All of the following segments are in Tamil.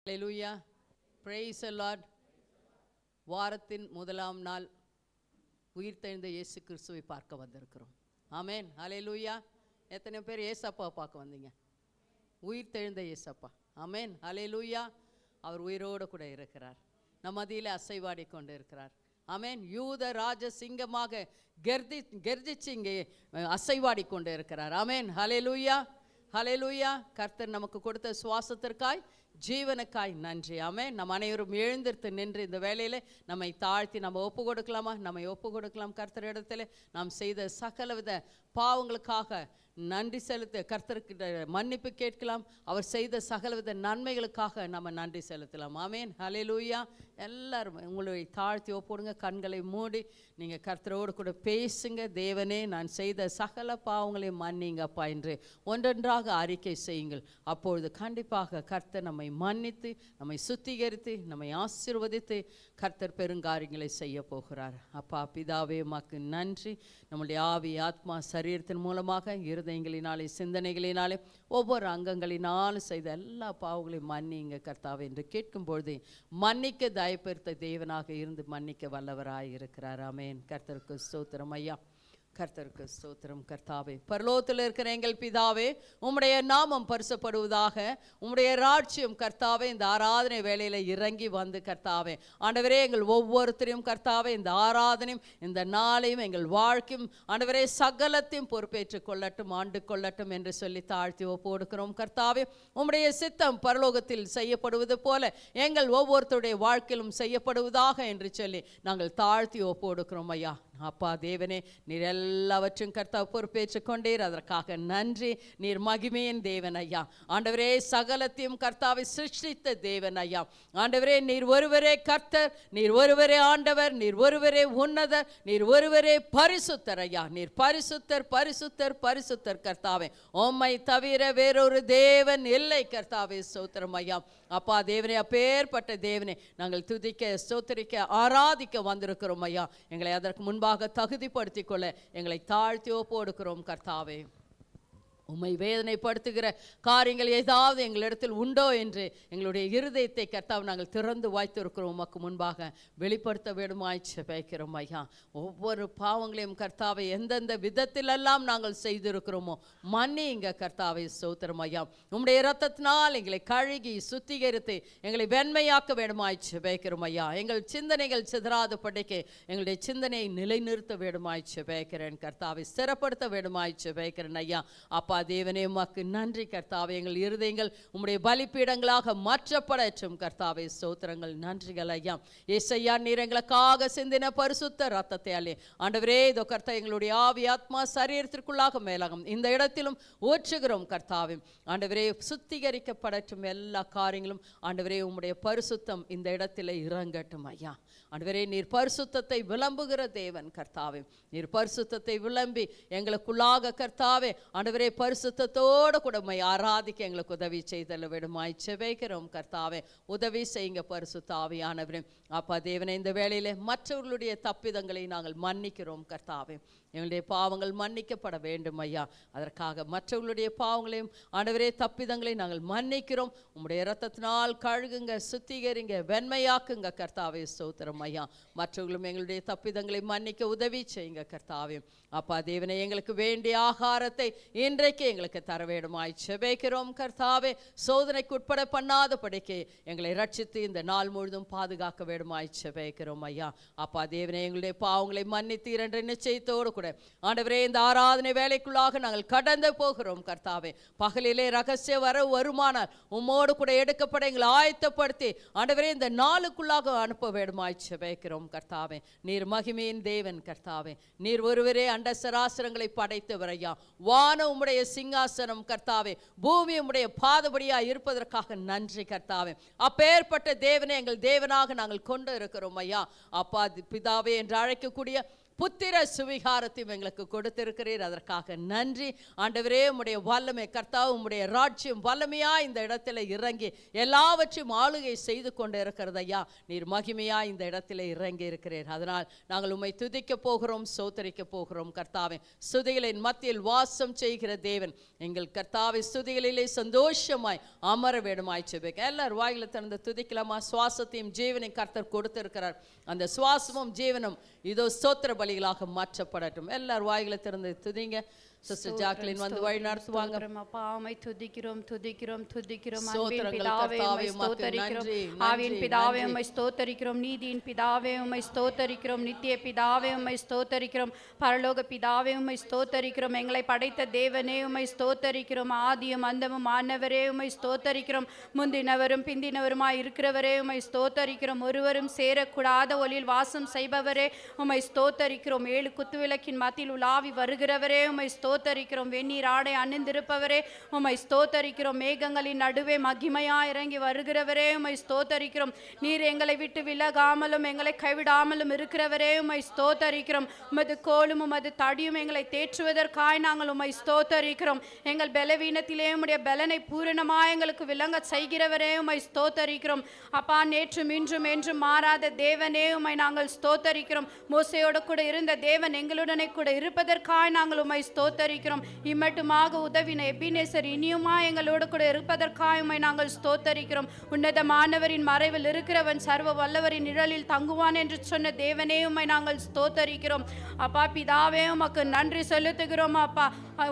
Hallelujah, praise the Lord. வாரத்தின் முதலாம் நாள் உயிர்த்தெழுந்த இயேசு கிறிஸ்துவை பார்க்க வந்திருக்கிறோம். ஆமென், ஹல்லேலூயா. எத்தனை பேர் ஏசப்பாவை பார்க்க வந்தீங்க? உயிர்த்தெழுந்த ஏசப்பா. ஆமென், ஹல்லேலூயா. அவர் உயிரோடு கூட இருக்கிறார், நம் மத்தியிலே அசைவாடி கொண்டு இருக்கிறார். ஆமென். யூத ராஜ சிங்கமாக கர்ஜிச்சு இங்கே அசைவாடி கொண்டு இருக்கிறார். ஆமென், ஹல்லேலூயா, ஹல்லேலூயா. கர்த்தர் நமக்கு கொடுத்த சுவாசத்திற்காய், ஜீவனுக்காய் நன்றி. ஆமென். நம் அனைவரும் எழுந்திருத்து நின்று இந்த வேளையில் நம்மை தாழ்த்தி நம்ம ஒப்பு கொடுக்கலாமா? நம்மை ஒப்பு கொடுக்கலாம். கர்த்தரிடத்தில் நாம் செய்த சகலவித பாவங்களுக்காக நன்றி செலுத்த கர்த்தர்கிட்ட மன்னிப்பு கேட்கலாம். அவர் செய்த சகலவித நன்மைகளுக்காக நம்ம நன்றி செலுத்தலாம். ஆமென், ஹல்லேலூயா. எல்லாரும் உங்களை தாழ்த்தி ஒப்புடுங்க, கண்களை மூடி நீங்கள் கர்த்தரோடு கூட பேசுங்க. தேவனே, நான் செய்த சகல பாவங்களையும் மன்னிங்கப்பா என்று ஒன்றொன்றாக அறிக்கை செய்யுங்கள். அப்பொழுது கண்டிப்பாக கர்த்தர் நம்மை மன்னித்து, நம்மை சுத்திகரித்து, நம்மை ஆசீர்வதித்து கர்த்தர் பெருங்காரியங்களை செய்ய போகிறார். அப்பா பிதாவே, உமக்கு நன்றி. நம்முடைய ஆவி, ஆத்மா, சரீரத்தின் மூலமாக இருதயங்களினாலே, சிந்தனைகளினாலே, ஒவ்வொரு அங்கங்களினாலும் செய்த எல்லா பாவங்களையும் மன்னிங்க கர்த்தாவே என்று கேட்கும்பொழுது மன்னிக்க தயப்பெருத்த தேவனாக இருந்து மன்னிக்க வல்லவராய் இருக்கிறார். ஆமென். கர்த்தருக்கு ஸ்தோத்திரம் ஐயா, கர்த்தருக்கு ஸ்தோத்திரம். கர்த்தாவே, பரலோகத்தில் இருக்கிற எங்கள் பிதாவே, உம்முடைய நாமம் பரிசுப்படுவதாக. உம்முடைய ராஜ்யம் கர்த்தாவே இந்த ஆராதனை வேளையில் இறங்கி வந்து கர்த்தாவே ஆண்டவரே, எங்கள் ஒவ்வொருத்தரையும் கர்த்தாவே இந்த ஆராதனையும் இந்த நாளையும் எங்கள் வாழ்க்கையும் ஆண்டவரே சகலத்தையும் பொறுப்பேற்றுக் கொள்ளட்டும், ஆண்டு கொள்ளட்டும் என்று சொல்லி தாழ்த்தி ஒப்பு கொடுக்கிறோம். கர்த்தாவே, உம்முடைய சித்தம் பரலோகத்தில் செய்யப்படுவது போல எங்கள் ஒவ்வொருத்தருடைய வாழ்க்கையிலும் செய்யப்படுவதாக என்று சொல்லி நாங்கள் தாழ்த்தி ஒப்பு கொடுக்கிறோம் ஐயா. அப்பா தேவனே, நீர் எல்லாவற்றும் கர்த்தா பொறுப்பேற்றுக் கொண்டீர், அதற்காக நன்றி. நீர் மகிமையின் தேவன் ஐயா. ஆண்டவரே, சகலத்தையும் கர்த்தாவை சிருஷ்டித்த தேவன் ஐயா. ஆண்டவரே, நீர் ஒருவரே கர்த்தர், நீர் ஒருவரே ஆண்டவர், நீர் ஒருவரே உன்னதர், நீர் ஒருவரே பரிசுத்தர் ஐயா. நீர் பரிசுத்தர், பரிசுத்தர், பரிசுத்தர் கர்த்தாவே. உம்மை தவிர வேறொரு தேவன் இல்லை கர்த்தாவே. ஸ்தோத்திரம் ஐயா. அப்பா தேவனே, அப்பேற்பட்ட தேவனே நாங்கள் துதிக்க, ஸ்தோத்திரிக்க, ஆராதிக்க வந்திருக்கிறோம் ஐயா. எங்களை அதற்கு முன்பாக தகுதிப்படுத்திக் கொள்ள எங்களை தாழ்த்தி ஒப்பு கொடுக்கிறோம் கர்த்தாவே. உம்மை வேதனைப்படுத்துகிற காரியங்கள் ஏதாவது எங்களிடத்தில் உண்டோ என்று எங்களுடைய இருதயத்தை கர்த்தாவை நாங்கள் திறந்து வாய்த்திருக்கிறோம். உமக்கு முன்பாக வெளிப்படுத்த வேண்டுமாய் ஜெபிக்கிறோம் ஐயா. ஒவ்வொரு பாவங்களையும் கர்த்தாவை எந்தெந்த விதத்திலெல்லாம் நாங்கள் செய்திருக்கிறோமோ மன்னிங்க கர்த்தாவை. ஸ்தோத்திரம் ஐயா. உம்முடைய இரத்தத்தினால் எங்களை கழுகி சுத்திகரித்து எங்களை வெண்மையாக்க வேண்டுமாய் ஜெபிக்கிறோம் ஐயா. எங்கள் சிந்தனைகள் சிதறாத படிக்க எங்களுடைய சிந்தனையை நிலைநிறுத்த வேண்டுமாய் ஜெபிக்கிறேன் கர்த்தாவை. ஸ்திரப்படுத்த வேண்டுமாய் ஜெபிக்கிறேன் ஐயா. அப்பா தேவனே, உமக்கு நன்றி கர்த்தாவே. எங்கள் இருதயங்கள் உம்முடைய பலிபீடங்களாக மாற்றப்படட்டும் கர்த்தாவே. ஸ்தோத்திரங்கள், நன்றிகள் ஐயா. ஏசையா, நீர் எங்களுக்காக சிந்தின பரிசுத்த ரத்தத்தை அல்லே ஆண்டவரே, இதோ கர்த்தா எங்களுடைய ஆவி, ஆத்மா, சரீரத்திற்குள்ளாக மேலாகும் இந்த இடத்திலும் ஊற்றுகிறோம் கர்த்தாவே. ஆண்டவரே, சுத்திகரிக்கப்படட்டும் எல்லா காரியங்களும். ஆண்டவரே, உம்முடைய பரிசுத்தம் இந்த இடத்திலே இறங்கட்டும் ஐயா. ஆண்டவரே, நீர் பரிசுத்தத்தை விளம்புகிற தேவன் கர்த்தாவே. நீர் பரிசுத்தத்தை விளம்பி எங்களுக்குள்ளாக கர்த்தாவே ஆண்டவரே பரிசுத்தத்தோடு கூட ஆராதிக்க எங்களுக்கு உதவி செய்தல வேண்டுமாய் ஜெபிக்கிறோம் கர்த்தாவே. உதவி செய்யுங்க பரிசுத்த ஆவியானவரே. அப்பா தேவனே, இந்த வேளையிலே மற்றவர்களுடைய தப்பிதங்களை நாங்கள் மன்னிக்கிறோம் கர்த்தாவே. எங்களுடைய பாவங்கள் மன்னிக்கப்பட வேண்டும் ஐயா. அதற்காக மற்றவர்களுடைய பாவங்களையும் ஆண்டவரே தப்பிதங்களை நாங்கள் மன்னிக்கிறோம். உம்முடைய இரத்தத்தினால் கழுகுங்க, சுத்திகரிங்க, வெண்மையாக்குங்க கர்த்தாவே. ஸ்தோத்திரம் ஐயா. மற்றவர்களும் எங்களுடைய தப்பிதங்களை மன்னிக்க உதவி செய்யுங்க கர்த்தாவே. அப்பா தேவனே, எங்களுக்கு வேண்டிய ஆகாரத்தை இன்றைக்கு எங்களுக்கு தர வேண்டுமாய் ஜெபிக்கிறோம் கர்த்தாவே. சோதனைக்கு உட்பட பண்ணாதபடிக்கு எங்களை ரட்சித்து இந்த நாள் முழுதும் பாதுகாக்க வேண்டுமாய் ஜெபிக்கிறோம் ஐயா. அப்பா தேவனே, எங்களுடைய பாவங்களை மன்னித்தீர் என்ற நிச்சயத்தோடு கூட ஆண்டவரே இந்த ஆராதனை வேலைக்குள்ளாக நாங்கள் கடந்து போகிறோம் கர்த்தாவே. பகலிலே ரகசிய வருமானால் உம்மோடு கூட எடுக்கப்பட எங்களை ஆயத்தப்படுத்தி ஆண்டவரே இந்த நாளுக்குள்ளாக அனுப்ப வேண்டுமாய் ஜெபிக்கிறோம் கர்த்தாவே. நீர் மகிமையின் தேவன் கர்த்தாவே. நீர் ஒருவரே அண்ட சராசரங்களை படைத்தவர் ஐயா. வானம் உம்முடைய சிங்காசனம் கர்த்தாவே, பூமி உம்முடைய பாதபடியா இருப்பதற்காக நன்றி கர்த்தாவே. அப்பேற்பட்ட தேவனே எங்கள் தேவனாக நாங்கள் கொண்டு இருக்கிறோம் ஐயா. அப்பா பிதாவே என்று அழைக்கக்கூடிய புத்திர சுவிகாரத்தையும் எங்களுக்கு கொடுத்திருக்கிறீர். அதற்காக நன்றி ஆண்டவரே. உம்முடைய வல்லமை கர்த்தாவே, உம்முடைய ராஜ்யம் வல்லமையா இந்த இடத்துல இறங்கி எல்லாவற்றையும் ஆளுகை செய்து கொண்டு இருக்கிறது ஐயா. நீர் மகிமையா இந்த இடத்துல இறங்கி இருக்கிறீர். அதனால் நாங்கள் உம்மை துதிக்க போகிறோம், சோத்தரிக்க போகிறோம். கர்த்தாவே, ஸ்துதிகளின் மத்தியில் வாசம் செய்கிற தேவன் எங்கள் கர்த்தாவை ஸ்துதிகளிலே சந்தோஷமாய் அமர வேண்டுமாய் ஜெபிக்க எல்லாரும் வாயில திறந்து துதிக்கலாமா? சுவாசத்தையும் ஜீவனையும் கர்த்தர் கொடுத்திருக்கிறார். அந்த சுவாசமும் ஜீவனும் இதோ ஸ்தோத்திர பலிகளாக மாற்றப்படட்டும். எல்லாரும் வாயில திறந்து துதிங்க. சிஸ்டர் ஜாக்லின் வந்து வழி நடத்துவாங்க. அப்பா உம்மை துதிக்கிறோம் துதிக்கிறோம் துதிக்கிறோம். ஸ்தோத்திரங்கள் அன்பின் பிதாவே உம்மை கர்த்தாவே, ஸ்தோத்தரிக்கிறோம். நன்றி, ஆவியின் நன்றி, பிதாவே நன்றி. உம்மை ஸ்தோத்தரிக்கிறோம். நீதியின் பிதாவே உம்மை ஸ்தோத்தரிக்கிறோம். நித்திய பிதாவே உம்மை ஸ்தோத்தரிக்கிறோம். பரலோக பிதாவே உம்மை ஸ்தோத்தரிக்கிறோம். எங்களை படைத்த தேவனே உம்மை ஸ்தோத்தரிக்கிறோம். ஆதியும் அந்தமும் ஆனவரே உம்மை ஸ்தோத்தரிக்கிறோம். முந்தினவரும் பிந்தினவருமாய் இருக்கிறவரே உம்மை ஸ்தோத்தரிக்கிறோம். ஒருவரும் சேரக்கூடாத ஒளியில் வாசம் செய்பவரே உம்மை ஸ்தோத்தரிக்கிறோம். 7 குத்துவிளக்கின் மத்தியில் உலாவி வருகிறவரே உம்மை ஸ்தோத்தரிக்கிறோம். வெந்நீர் ஆடை அணிந்திருப்பவரே உம்மை ஸ்தோத்தரிக்கிறோம். மேகங்களின் நடுவே மகிமையா இறங்கி வருகிறவரே உம்மை ஸ்தோத்தரிக்கிறோம். நீர் எங்களை விட்டு விலகாமலும் எங்களை கைவிடாமலும் இருக்கிறவரே உம்மை ஸ்தோத்தரிக்கிறோம். உமது கோலும் உமது தடியும் எங்களை தேற்றுவதற்காய் நாங்கள் உம்மை ஸ்தோத்தரிக்கிறோம். எங்கள் பலவீனத்திலே உம்முடைய பலனை பூரணமாய் எங்களுக்கு விளங்க செய்கிறவரே உம்மை ஸ்தோத்தரிக்கிறோம். அப்பா, நேற்றும் இன்றும் என்றும் மாறாத தேவனே உம்மை நாங்கள் ஸ்தோத்தரிக்கிறோம். மோசையோடு கூட இருந்த தேவன் எங்களுடனே கூட இருப்பதற்காய் நாங்கள் உம்மை ஸ்தோத்தரிக்கிறோம். இம்மட்டுமாக உதவின எபினேசர் இனியுமா எங்களோடு கூட இருப்பதற்காய் உம்மை நாங்கள் ஸ்தோத்தரிக்கிறோம். உன்னதமானவரின் மறைவில் இருக்கிறவன் சர்வ வல்லவரின் நிழலில் தங்குவான் என்று சொன்ன தேவனே உம்மை நாங்கள் ஸ்தோத்தரிக்கிறோம். அப்பா பிதாவே, உமக்கு நன்றி செலுத்துகிறோம். அப்பா,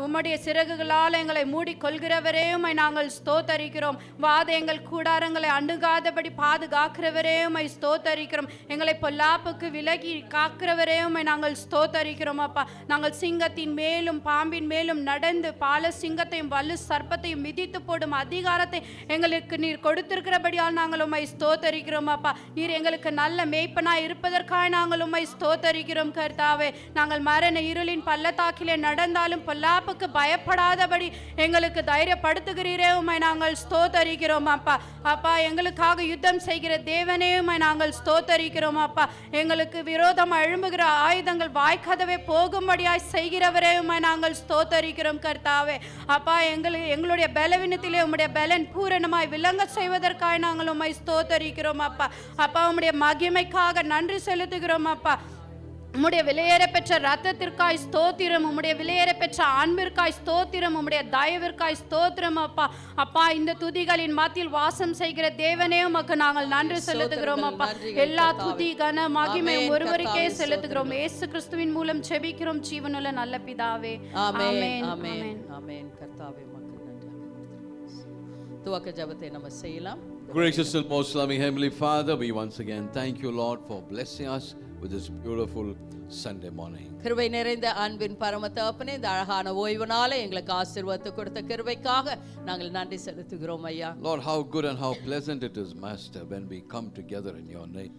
உம்முடைய சிறகுகளால் எங்களை மூடிக்கொள்கிறவரே உம்மை நாங்கள் ஸ்தோத்தரிக்கிறோம். வாத எங்கள் கூடாரங்களை அணுகாதபடி பாதுகாக்கிறவரே உம்மை ஸ்தோத்தரிக்கிறோம். எங்களை பொல்லாப்புக்கு விலகி காக்கிறவரே உம்மை நாங்கள் ஸ்தோத்தரிக்கிறோம். அப்பா, நாங்கள் சிங்கத்தின் மேலும் பாம்பின் மேலும் நடந்து பால சிங்கத்தையும் வலு சர்ப்பத்தையும் மிதித்து போடும் அதிகாரத்தை எங்களுக்கு நீர் கொடுத்திருக்கிறபடியால் நாங்கள் உம்மை ஸ்தோத்தரிக்கிறோம். அப்பா, நீர் எங்களுக்கு நல்ல மேய்ப்பனாய் இருப்பதற்காக நாங்கள் உம்மை ஸ்தோத்தரிக்கிறோம். கர்த்தாவே, நாங்கள் மரண இருளின் பள்ளத்தாக்கிலே நடந்தாலும் பொல்லாப்புக்கு பயப்படாதபடி எங்களுக்கு தைரியப்படுத்துகிறீரே உம்மை நாங்கள் ஸ்தோத்தரிக்கிறோம். அப்பா, அப்பா, எங்களுக்காக யுத்தம் செய்கிற தேவனே உம்மை நாங்கள் ஸ்தோத்தரிக்கிறோம். அப்பா, எங்களுக்கு விரோதம் எழும்புகிற ஆயுதங்கள் வாய்க்காதவே போகும்படியாய் செய்கிறவரே உம்மை நாங்கள் ஸ்தோத்தரிக்கிறோம். கர்த்தாவே, அப்பா, எங்களுடைய பலவீனத்திலே உம்முடைய பலன் பூரணமாய் விளங்க செய்வதற்காக நாங்கள் உம்மை ஸ்தோத்தரிக்கிறோம். அப்பா, அப்பா, உம்முடைய மகிமைக்காக நன்றி செலுத்துகிறோம். அப்பா, உம்முடைய விலையேற பெற்ற ரத்தத்திற்காய் ஸ்தோத்திரம். உம்முடைய விலையேற பெற்ற அன்பிற்காய் ஸ்தோத்திரம். உம்முடைய தயவிற்காய் ஸ்தோத்திரம். அப்பா, அப்பா, இந்த துதிகளின் மத்தியில் வாசம் செய்கிற தேவனே உமக்கு நாங்கள் நன்றி செலுத்துகிறோம். அப்பா, எல்லா துதி கன மகிமை ஒருவருக்கே செலுத்துகிறோம். இயேசு கிறிஸ்துவின் மூலம் ஜெபிக்கிறோம் ஜீவனுள்ள நல்ல பிதாவே. ஆமென், ஆமென், ஆமென். கர்த்தாவே, உமக்கு நன்றி. துவக்க ஜெபத்தை நம்ம செய்யலாம். Gracious and most loving Heavenly Father, we once again thank you, Lord, for blessing us with this beautiful Sunday morning. கிருபை நிறைந்த அன்பின் பரம தகப்பனே, இந்த அழகான ஓய்வு நாளை எங்களுக்கு ஆசீர்வாதத்தை கொடுத்த கிருபைக்காக நாங்கள் நன்றி செலுத்துகிறோம் ஐயா. Lord, how good and how pleasant it is, Master, when we come together in your name.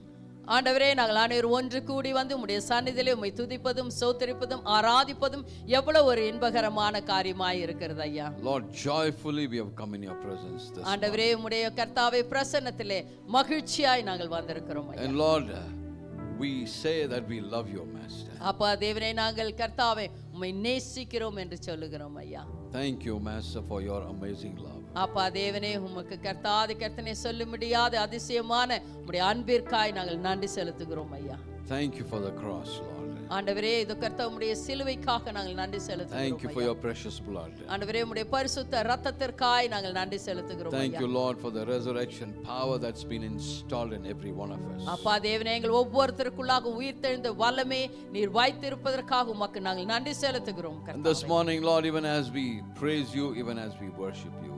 ஆண்டவரே, நாங்கள் அனைவரும் ஒன்று கூடி வந்து உம்முடைய சந்நிதியிலே உம்மை துதிப்பதும் ஸ்தோத்திரிப்பதும் ஆராதிப்பதும் எவ்வளவு ஒரு இன்பகரமான காரியமாய் இருக்கிறது ஐயா. Lord, joyfully we have come in your presence this morning. ஆண்டவரே, உம்முடைய கர்த்தாவே பிரசன்னத்திலே மகிழ்ச்சியாய் நாங்கள் வந்திருக்கிறோம் ஐயா. And Lord, we say that we love you, Master. அப்பா தேவனே, நாங்கள் கர்த்தாவே உம்மை நேசிக்கிறோம் என்று சொல்லுகிறோம் ஐயா. Thank you, Master, for your amazing love. அப்பா தேவனே, உமக்கு கர்த்தனை சொல்ல முடியாத அதிசயமான உம்முடைய அன்பிற்காய் நாங்கள் நன்றி செலுத்துகிறோம் ஐயா. Thank you for the cross, Lord. ஆண்டவரே, இது கர்த்தருடைய சிலுவைக்காக நாங்கள் நன்றி செலுத்துகிறோம். Thank you for your precious blood. ஆண்டவரே, உம்முடைய பரிசுத்த இரத்தத்திற்காய் நாங்கள் நன்றி செலுத்துகிறோம். Thank you, Lord, for the resurrection power that's been installed in every one of us. அப்பா தேவனே, எங்கள் ஒவ்வொருத்தருக்குள்ளாக உயிர்த்தெழுந்த வல்லமே நீர் வைத்திருப்பதற்காக உமக்கு நாங்கள் நன்றி செலுத்துகிறோம். And this morning, Lord, even as we praise you, even as we worship you,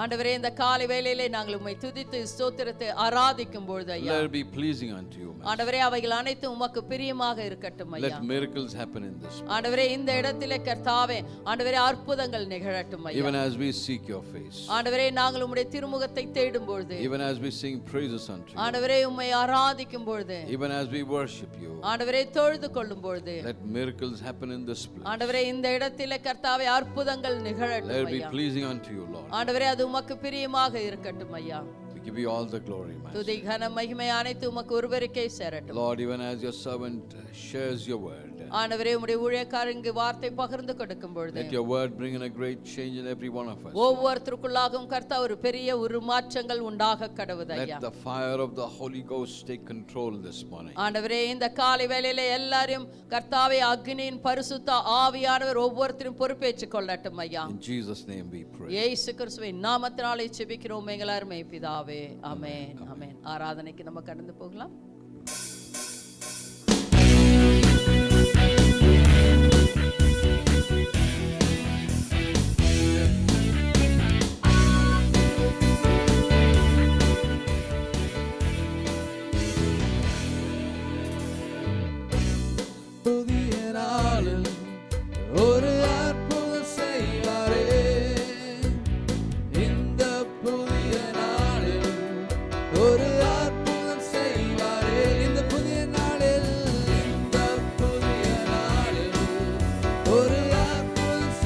ஆண்டவரே, இந்த காலை வேளையிலே நாங்கள் உம்மை துதித்து ஸ்தோத்திரத்தை ஆராதிக்கும் பொழுது ஐயா, let it be pleasing unto you, Master. ஆண்டவரே, அவைகள் அனைத்தும் உமக்கு பிரியமாக இருக்கட்டும் ஐயா. Let miracles happen in this place. ஆண்டவரே, இந்த இடத்திலே கர்த்தாவே ஆண்டவரே அற்புதங்கள் நிகழட்டும் ஐயா. Even as we seek your face, ஆண்டவரே, நாங்கள் உம்முடைய திருமுகத்தை தேடும் பொழுது, even as we sing praises unto you, ஆண்டவரே உம்மை ஆராதிக்கும் பொழுது, even as we worship you, ஆண்டவரே தொழுது கொள்ளும் பொழுது, let miracles happen in this place. ஆண்டவரே இந்த இடத்திலே கர்த்தாவே அற்புதங்கள் Let நிகழட்டும் it be ஐயா. pleasing unto you, Lord. ஆண்டவரே, அது உமக்கு பிரியமாக இருக்கட்டும் ஐயா. We give you all the glory, Master. துதி கன மகிமை அனைத்து உமக்கு ஒருவருக்கே சேரட்டும். Lord, even as your servant shares your word, ஆண்டவரே உம்முடைய ஊழியக்காரர் இங்கு வார்த்தை பகிர்ந்து கொடுக்கும் பொழுது Let your word bring in a great change in every one of us. ஒவ்வொருத்தருக்குள்ளாகவும் கர்த்தா ஒரு பெரிய உருமாற்றங்கள் உண்டாக கடவுது ஐயா. Let the fire of the Holy Ghost take control this morning. ஆண்டவரே இந்த காலை வேளையில எல்லாரையும் கர்த்தாவே அக்னியின் பரிசுத்த ஆவியானவர் ஒவ்வொருத்தரும் பொறுப்பேற்றுக் கொள்ளட்டும் ஐயா. In Jesus' name we pray. இயேசு கிறிஸ்துவின் நாமத்தினாலே ஜெபிக்கிறோம் எங்கள் அருமை பிதாவே. ஆமென். ஆமென். ஆராதனைக்கு நம்ம கடந்து போகலாம். புதிய நாளில் ஒரு அற்புதம் செய்வாரே, இந்த புதிய நாளில் ஒரு அற்புதம் செய்வாரே, இந்த புதிய நாளில், இந்த புதிய நாளில் ஒரு அற்புதம்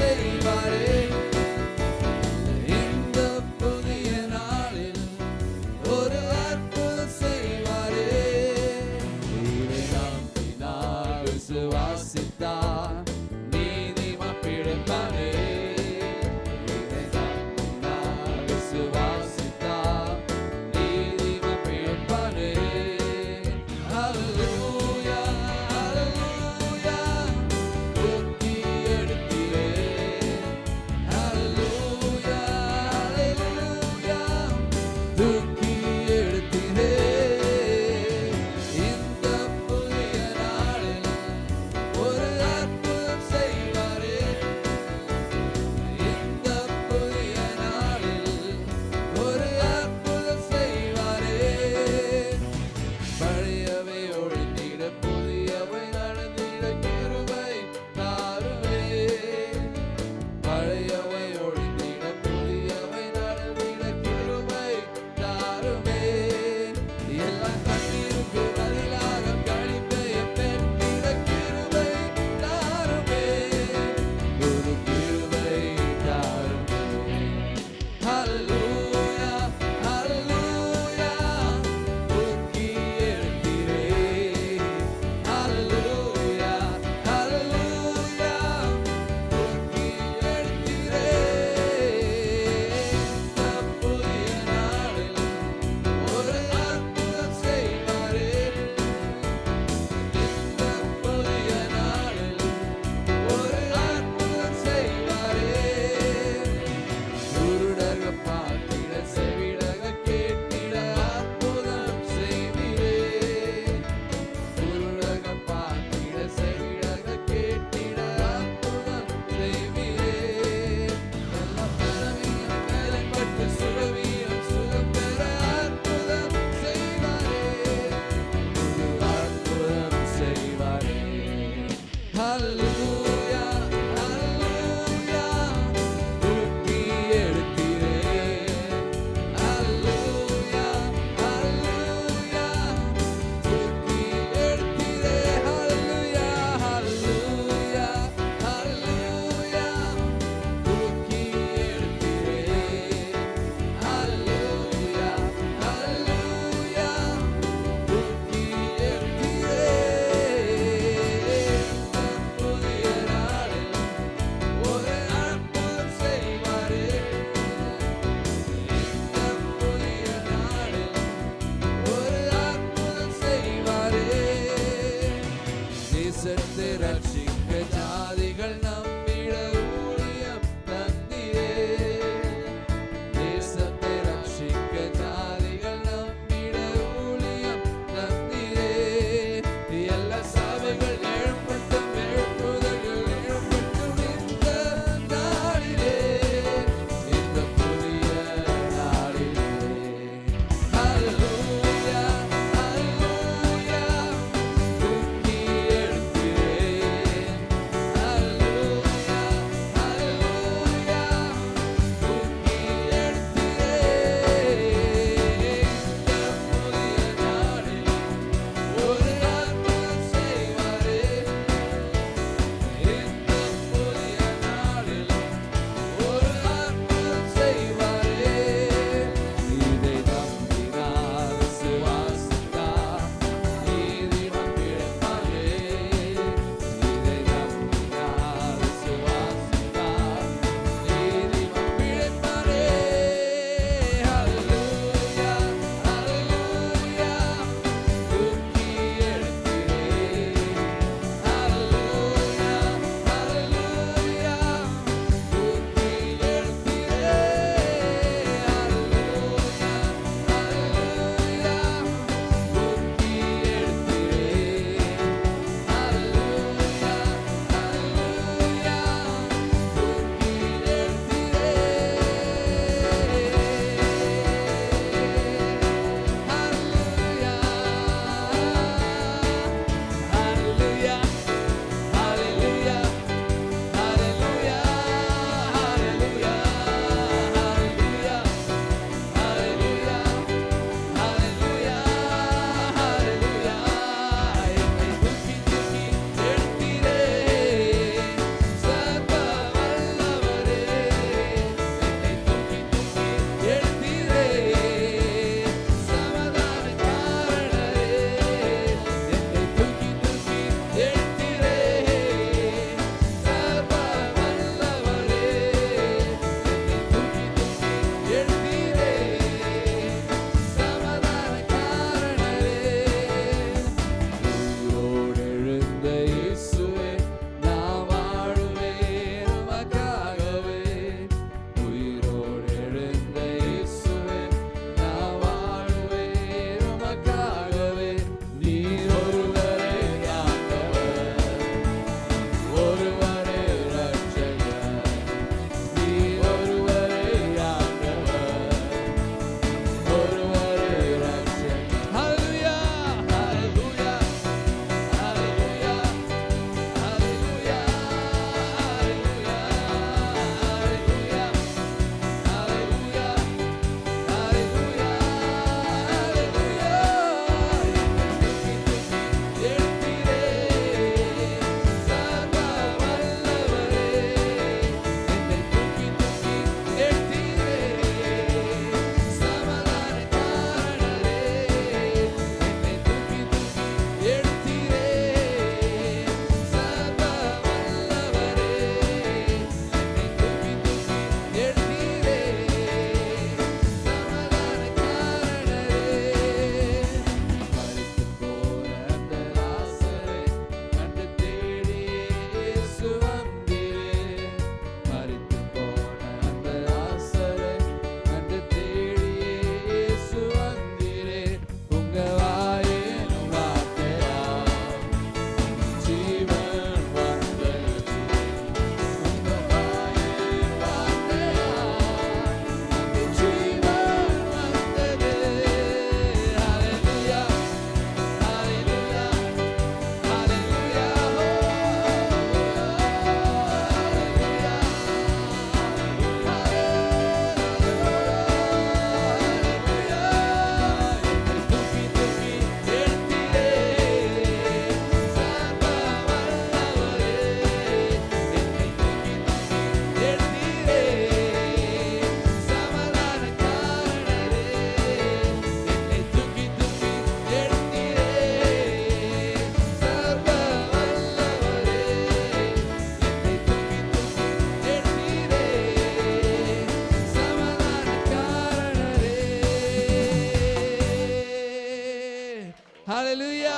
ஹalleluya.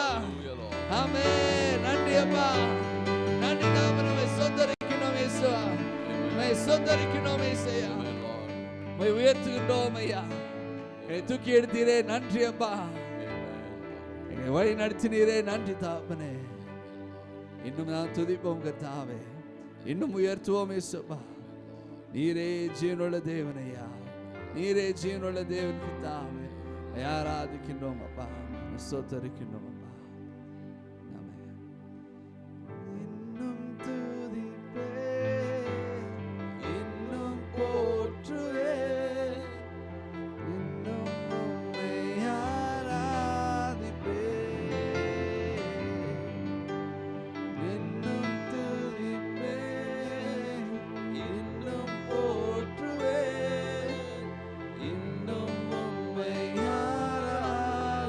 ஆமென். நன்றி அப்பா, நன்றி. நாம நம்மை சொந்தரிக்கிறோம் இயேசுவா, நம்மை சொந்தரிக்கிறோம் இயேசுயா, நம்மை உயர்த்துகின்றோம் ஐயா. என்னை தூக்கி எடுத்தீரே, நன்றி அப்பா. என்னை வழி நடத்தினீரே, நன்றி தாப்பனே. இன்னும் நான் துதிப்போம் கர்த்தாவே, இன்னும் உயர்த்துவோம் இயேசுவா. நீரே ஜீவனுள்ள தேவனையா, நீரே ஜீவனுள்ள தேவன் கர்த்தாவே. ஆராதிக்கின்றோம் அப்பா, ஸ்தோத்திரிக்கின்றோம் அப்பா. இன்னும் துதிப்பேன், இன்னும் போற்றுவேன், இன்னும் உம்மை ஆராதிப்பேன். இன்னும் துதிப்பேன், இன்னும் போற்றுவேன், இன்னும் உம்மை ஆராதிப்பேன்.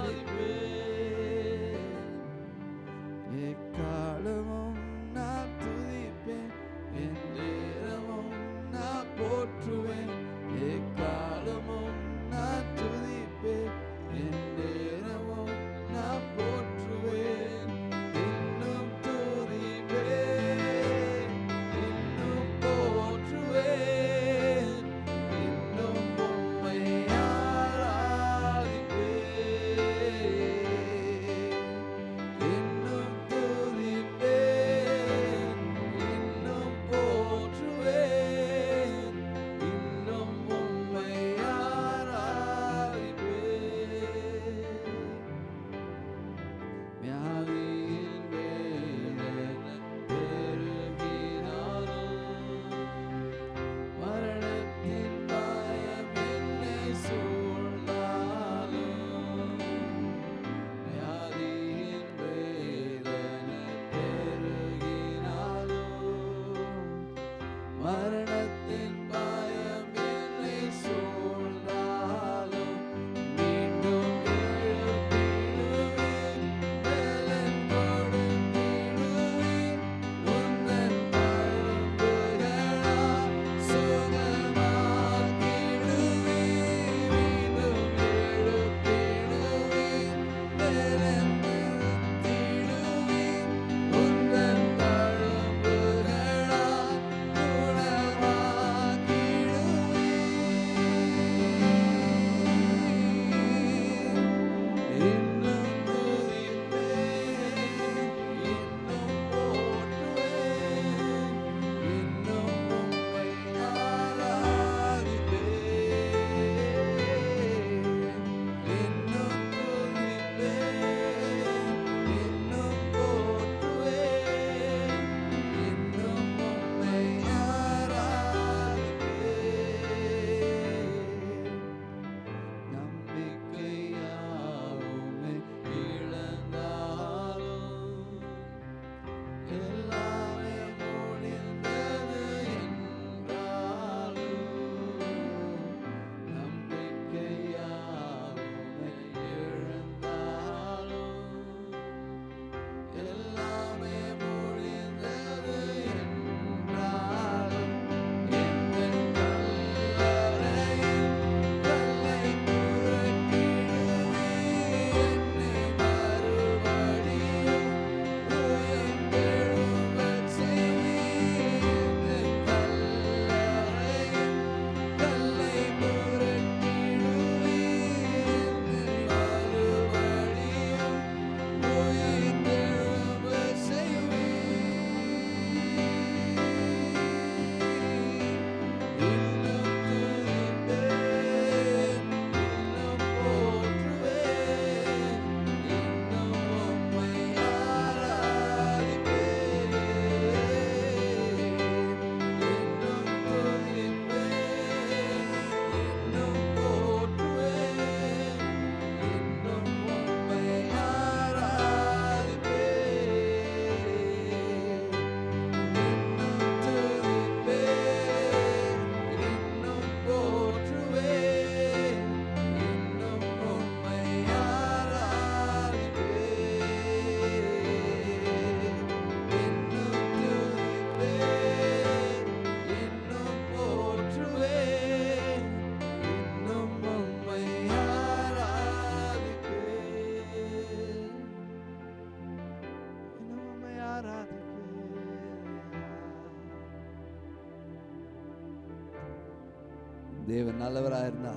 தேவன் நல்லவராக இருந்தா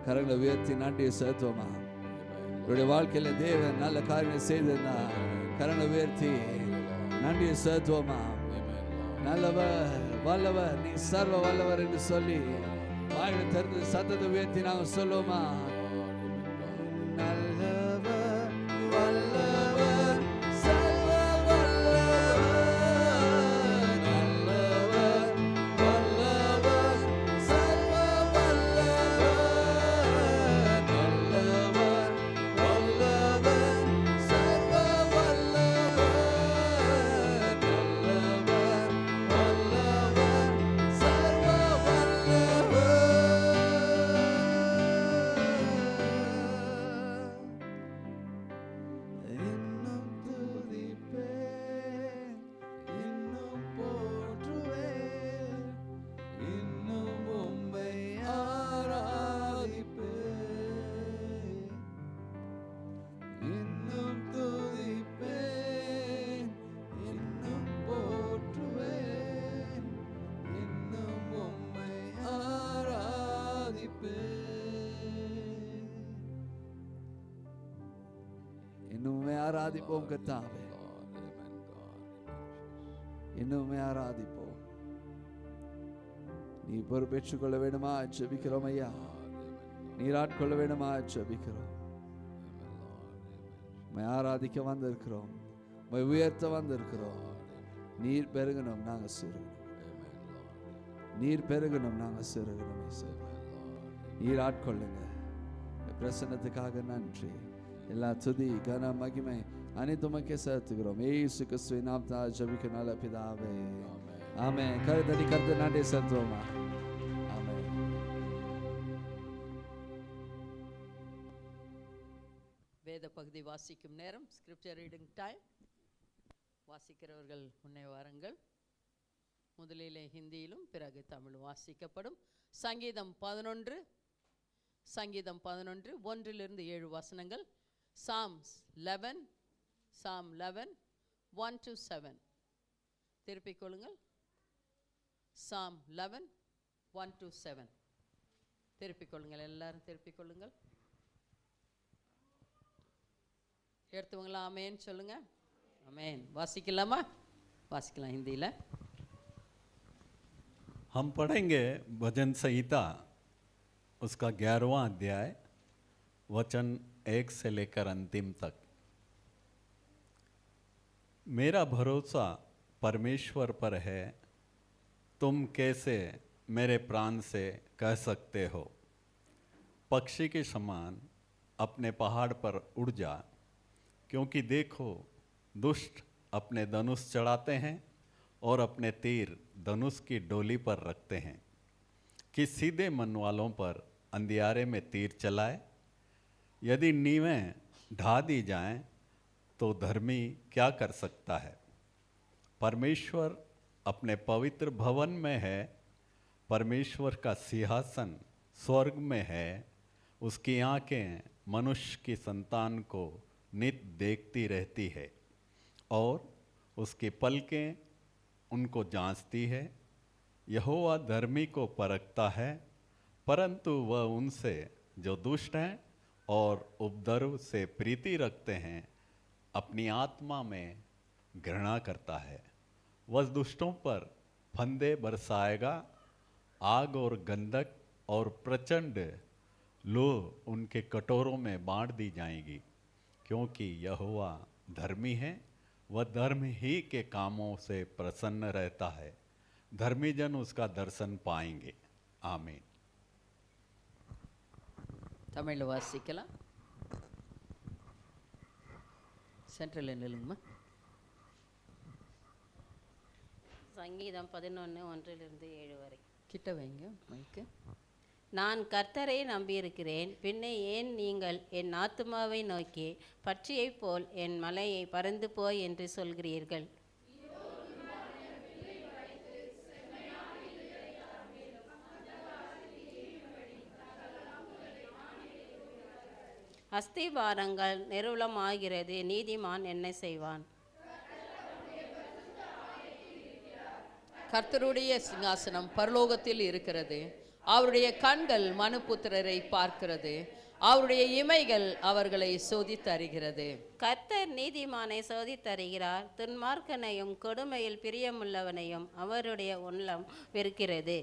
கரங்களை உயர்த்தி நன்றியை செலுத்துவோமா? உங்களுடைய வாழ்க்கையில தேவன் நல்ல காரியங்களை செய்திருந்தா கரங்களை உயர்த்தி நன்றியை செலுத்துவோமா? நல்லவர், வல்லவர், நீ சர்வ வல்லவர் என்று சொல்லி வாயில திறந்து சத்தத்தை உயர்த்தி நாங்கள் சொல்லுவோமா? நல்லவர், வல்லவர், சர்வ வல்லவர், நல்லவர், வல்லவர், சர்வ வல்லவர், நல்லவர், வல்லவர், சர்வ வல்லவர், நல்லவர், வல்லவர், சர்வ வல்லவர். இன்னும் துதிப்பேன், இன்னும் போற்றுவேன், இன்னும் உம்மை ஆராதிப்பேன். இன்னும் துதிப்பேன், இன்னும் போற்றுவேன், இன்னும் உம்மை ஆராதிப்பேன். இன்னுமே ஆராதிப்போம் கர்த்தாவே, இன்னுமே ஆராதிப்போம். நீ பொறுப்பேற்றுக் கொள்ள வேண்டுமா ஜெபிக்கிறோம் ஐயா. நீர் ஆட்கொள்ள வேண்டுமா ஜெபிக்கிறோம். உம்மை ஆராதிக்க வந்திருக்கிறோம், உம்மை உயர்த்த வந்திருக்கிறோம். நீர் பெருகணும், நாங்க சிறுகணும். நீர் பெருகணும், நாங்க சிறுகணும். நீர் ஆட்கொள்ளுங்க. இந்த பிரசன்னத்துக்காக நன்றி. எல்லா துதி கன மகிமை அனைத்துமக்கே செலுத்துகிறோம். இயேசு கிறிஸ்துவின் நாமத்தால் ஜெபிக்க நல்ல பிதாவே, ஆமென். கருத்தடி கருத்து நன்றி செலுத்துவோமா? ஆமென். வேத பகுதி வாசிக்கும் நேரம், ஸ்கிரிப்சர் ரீடிங் டைம். வாசிக்கிறவர்கள் முன்னே வாருங்கள். முதலிலே ஹிந்தியிலும் பிறகு தமிழும் வாசிக்கப்படும். சங்கீதம் 11, சங்கீதம் 11 1 7 வசனங்கள். Psalms 11, Psalm 11 1 to 7. திருப்பிக் கொள்ளுங்கள். Psalm 11 1 to 7. திருப்பிக் கொள்ளுங்கள், எல்லாரும் திருப்பிக் கொள்ளுங்கள். எடுத்துவங்களா? ஆமேன் சொல்லுங்க. ஆமேன். வாசிக்கலாமா? வாசிக்கலாம் हिंदी. हम पढ़ेंगे भजन संहिता उसका 11वां अध्याय वचन 1 से लेकर अंतिम तक। मेरा भरोसा परमेश्वर पर है, तुम कैसे मेरे प्राण से कह सकते हो, पक्षी के समान अपने पहाड़ पर उड़ जा, क्योंकि देखो दुष्ट अपने धनुष चढ़ाते हैं और अपने तीर धनुष की डोली पर रखते हैं, कि सीधे मन वालों पर अंधियारे में तीर चलाए। यदि नींवें ढा दी जाएं तो धर्मी क्या कर सकता है। परमेश्वर अपने पवित्र भवन में है, परमेश्वर का सिंहासन स्वर्ग में है। उसकी आंखें मनुष्य की संतान को नित देखती रहती है और उसकी पलकें उनको जांचती है। यहोवा धर्मी को परखता है, परंतु वह उनसे जो दुष्ट हैं और उपद्रव से प्रीति रखते हैं अपनी आत्मा में घृणा करता है। वह दुष्टों पर फंदे बरसाएगा, आग और गंधक और प्रचंड लू उनके कटोरों में बांट दी जाएगी, क्योंकि यहोवा धर्मी है, वह धर्म ही के कामों से प्रसन्न रहता है। धर्मी जन उसका दर्शन पाएंगे। आमीन। தமிழில் வாசிக்கலாம். சென்ட்ரல் நில்லுங்கம்மா. சங்கீதம் 11 1 வரை. கிட்ட வைங்க மைக்கு. நான் கர்த்தரை நம்பியிருக்கிறேன், பின்னே ஏன் நீங்கள் என் ஆத்துமாவை நோக்கி பட்சியைப் போல் என் மலையை பறந்து போய் என்று சொல்கிறீர்கள். அஸ்திபாரங்கள் நிர்மூலமாகிறது, நீதிமான் என்ன செய்வான். கர்த்தருடைய சிங்காசனம் பரலோகத்தில் இருக்கிறது, அவருடைய கண்கள் மனுபுத்திரரை பார்க்கிறது, அவருடைய இமைகள் அவர்களை சோதித்தருகிறது. கர்த்தர் நீதிமானை சோதித்தருகிறார், துன்மார்க்கனையும் கொடுமையில் பிரியமுள்ளவனையும் அவருடைய உள்ளம் வெறுக்கிறது.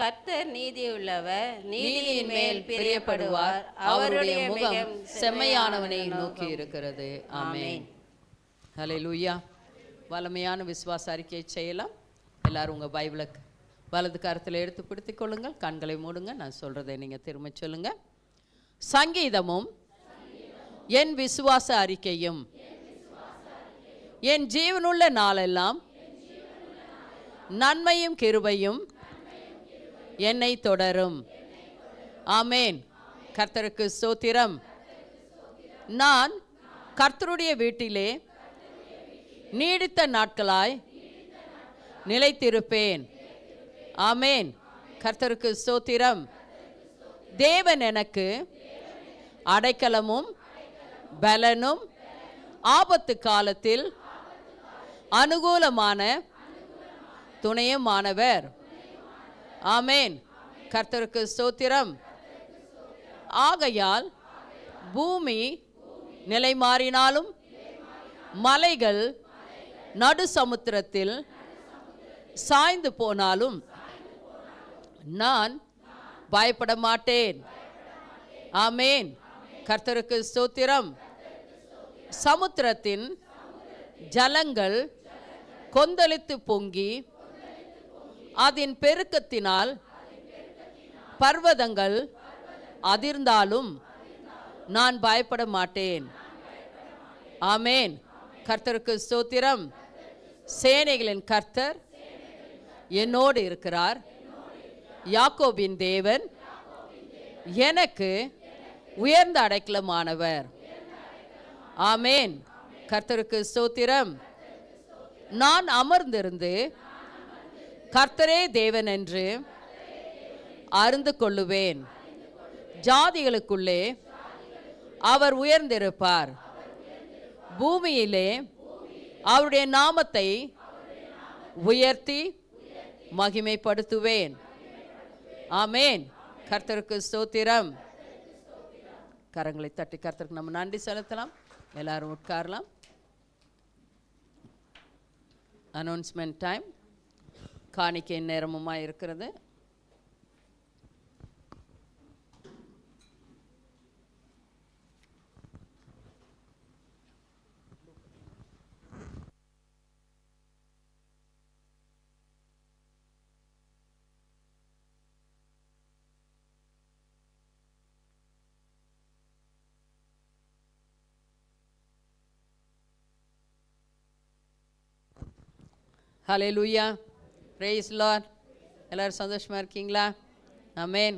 கர்த்தர் நீதியுள்ளவர், நீதியின் மேல் பிரியப்படுவார், அவருடைய முகம் செம்மையானவனை நோக்கி இருக்கிறது. ஆமென். ஹல்லேலூயா. வல்லமையான விசுவாச அறிக்கையை செய்யலாம். எல்லாரும் உங்கள் பைபிளை வலது கரத்தில் எடுத்து பிடித்துக் கொள்ளுங்கள். கண்களை மூடுங்க. நான் சொல்கிறதை நீங்கள் திரும்ப சொல்லுங்க. சங்கீதமும் என் விசுவாச அறிக்கையும் என் ஜீவனுள்ள நாளெல்லாம் நன்மையும் கிருபையும் என்னை தொடரும். ஆமேன். கர்த்தருக்கு ஸ்தோத்திரம். நான் கர்த்தருடைய வீட்டிலே நீடித்த நாட்களாய் நிலைத்திருப்பேன். ஆமேன். கர்த்தருக்கு ஸ்தோத்திரம். தேவன் எனக்கு அடைக்கலமும் பலனும் ஆபத்து காலத்தில் அனுகூலமான துணையுமானவர். ஆமேன். கர்த்தருக்கு ஸ்தோத்திரம். ஆகையால் பூமி நிலை மாறினாலும் மலைகள் நடு சமுத்திரத்தில் சாய்ந்து போனாலும் நான் பயப்பட மாட்டேன். ஆமேன். கர்த்தருக்கு ஸ்தோத்திரம். சமுத்திரத்தின் ஜலங்கள் கொந்தளித்து பொங்கி அதன் பெருக்கத்தினால் பர்வதங்கள் அதிர்ந்தாலும் நான் பயப்பட மாட்டேன். ஆமேன். கர்த்தருக்கு ஸ்தோத்திரம். சேனைகளின் கர்த்தர் என்னோடு இருக்கிறார். யாக்கோபின் தேவன் எனக்கு உயர்ந்த அடைக்கலமானவர். ஆமேன். கர்த்தருக்கு ஸ்தோத்திரம். நான் அமர்ந்திருந்து கர்த்தரே தேவன் என்று அறிந்து கொள்ளுவேன். ஜாதிகளுக்குள்ளே அவர் உயர்ந்திருப்பார். பூமியிலே அவருடைய நாமத்தை உயர்த்தி மகிமைப்படுத்துவேன். ஆமேன். கர்த்தருக்கு ஸ்தோத்திரம். கரங்களை தட்டி கர்த்தருக்கு நம்ம நன்றி செலுத்தலாம். எல்லாரும் உட்காரலாம். Announcement time. காணிக்கை நேரமுமாய் இருக்கிறது. ஹல்லேலூயா. Praise lord. எல்லாரும் சந்தோஷமாக இருக்கீங்களா? ஆமேன்.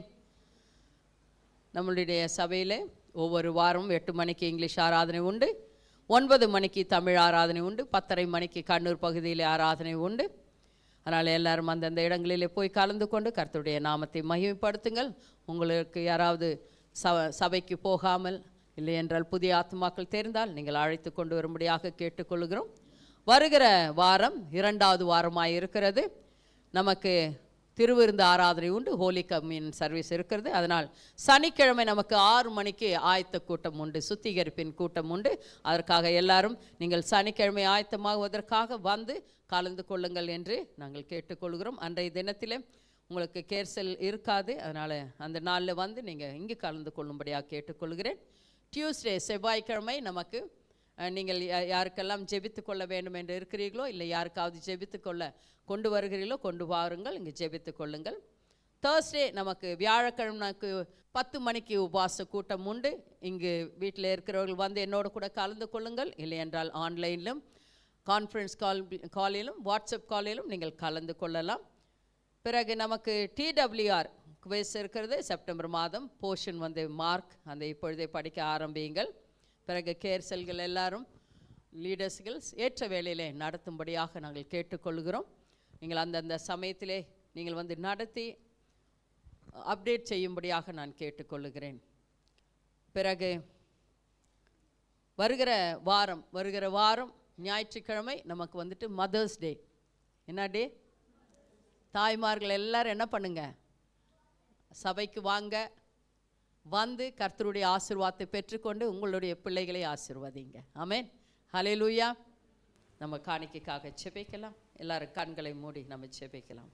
நம்மளுடைய சபையில் ஒவ்வொரு வாரமும் 8 மணிக்கு இங்கிலீஷ் ஆராதனை உண்டு, 9 மணிக்கு தமிழ் ஆராதனை உண்டு, 10:30 மணிக்கு கண்ணூர் பகுதியில் ஆராதனை உண்டு. அதனால் எல்லாரும் அந்தந்த இடங்களிலே போய் கலந்து கொண்டு கர்த்தருடைய நாமத்தை மகிமைப்படுத்துங்கள். உங்களுக்கு யாராவது சபைக்கு போகாமல் இல்லை என்றால் புதிய ஆத்மாக்கள் தெரிந்தால் நீங்கள் அழைத்து கொண்டு வரும்படியாக கேட்டுக்கொள்கிறோம். வருகிற வாரம் 2வது வாரமாக இருக்கிறது. நமக்கு திருவிருந்து ஆராதனை உண்டு, ஹோலி கம்யூனியன் சர்வீஸ் இருக்கிறது. அதனால் சனிக்கிழமை நமக்கு 6 மணிக்கு ஆயத்த கூட்டம் உண்டு, சுத்திகரிப்பின் கூட்டம் உண்டு. அதற்காக எல்லாரும் நீங்கள் சனிக்கிழமை ஆயத்தமாகுவதற்காக வந்து கலந்து கொள்ளுங்கள் என்று நாங்கள் கேட்டுக்கொள்கிறோம். அன்றைய தினத்திலே உங்களுக்கு கேர்சல் இருக்காது. அதனால் அந்த நாளில் வந்து நீங்கள் இங்கு கலந்து கொள்ளும்படியாக கேட்டுக்கொள்கிறேன். டியூஸ்டே செவ்வாய்க்கிழமை நமக்கு நீங்கள் யாருக்கெல்லாம் ஜெபித்து கொள்ள வேண்டும் என்று இருக்கிறீர்களோ இல்லை யாருக்காவது ஜெபித்து கொள்ள கொண்டு வருகிறீர்களோ கொண்டு வாருங்கள், இங்கே ஜெபித்து கொள்ளுங்கள். தேர்ஸ்டே நமக்கு வியாழக்கிழமைக்கு 10 மணிக்கு உபவாச கூட்டம் உண்டு. இங்கு வீட்டில் இருக்கிறவர்கள் வந்து என்னோடு கூட கலந்து கொள்ளுங்கள். இல்லை என்றால் ஆன்லைனிலும் கான்ஃபரன்ஸ் காலிலும் வாட்ஸ்அப் காலிலும் நீங்கள் கலந்து கொள்ளலாம். பிறகு நமக்கு TWR குவைஸ் இருக்கிறது. செப்டம்பர் மாதம் போர்ஷன் வந்து மார்க், அந்த இப்பொழுதே படிக்க ஆரம்பியுங்கள். பிறகு கேர்சல்கள் எல்லாரும் லீடர்ஸ்கள் ஏற்ற வேளையிலே நடத்தும்படியாக நாங்கள் கேட்டுக்கொள்கிறோம். நீங்கள் அந்தந்த சமயத்திலே நீங்கள் வந்து நடத்தி அப்டேட் செய்யும்படியாக நான் கேட்டுக்கொள்கிறேன். பிறகு வருகிற வாரம் ஞாயிற்றுக்கிழமை நமக்கு வந்துட்டு மதர்ஸ் டே. என்ன டே? தாய்மார்கள் எல்லாரும் என்ன பண்ணுங்க, சபைக்கு வாங்க, வந்து கர்த்தருடைய ஆசீர்வாதத்தை பெற்றுக்கொண்டு உங்களுடைய பிள்ளைகளை ஆசீர்வதிங்க. ஆமென், ஹல்லேலூயா. நம்ம காணிக்கைக்காக ஜெபிக்கலாம். எல்லாரும் கண்களை மூடி நம்ம ஜெபிக்கலாம்.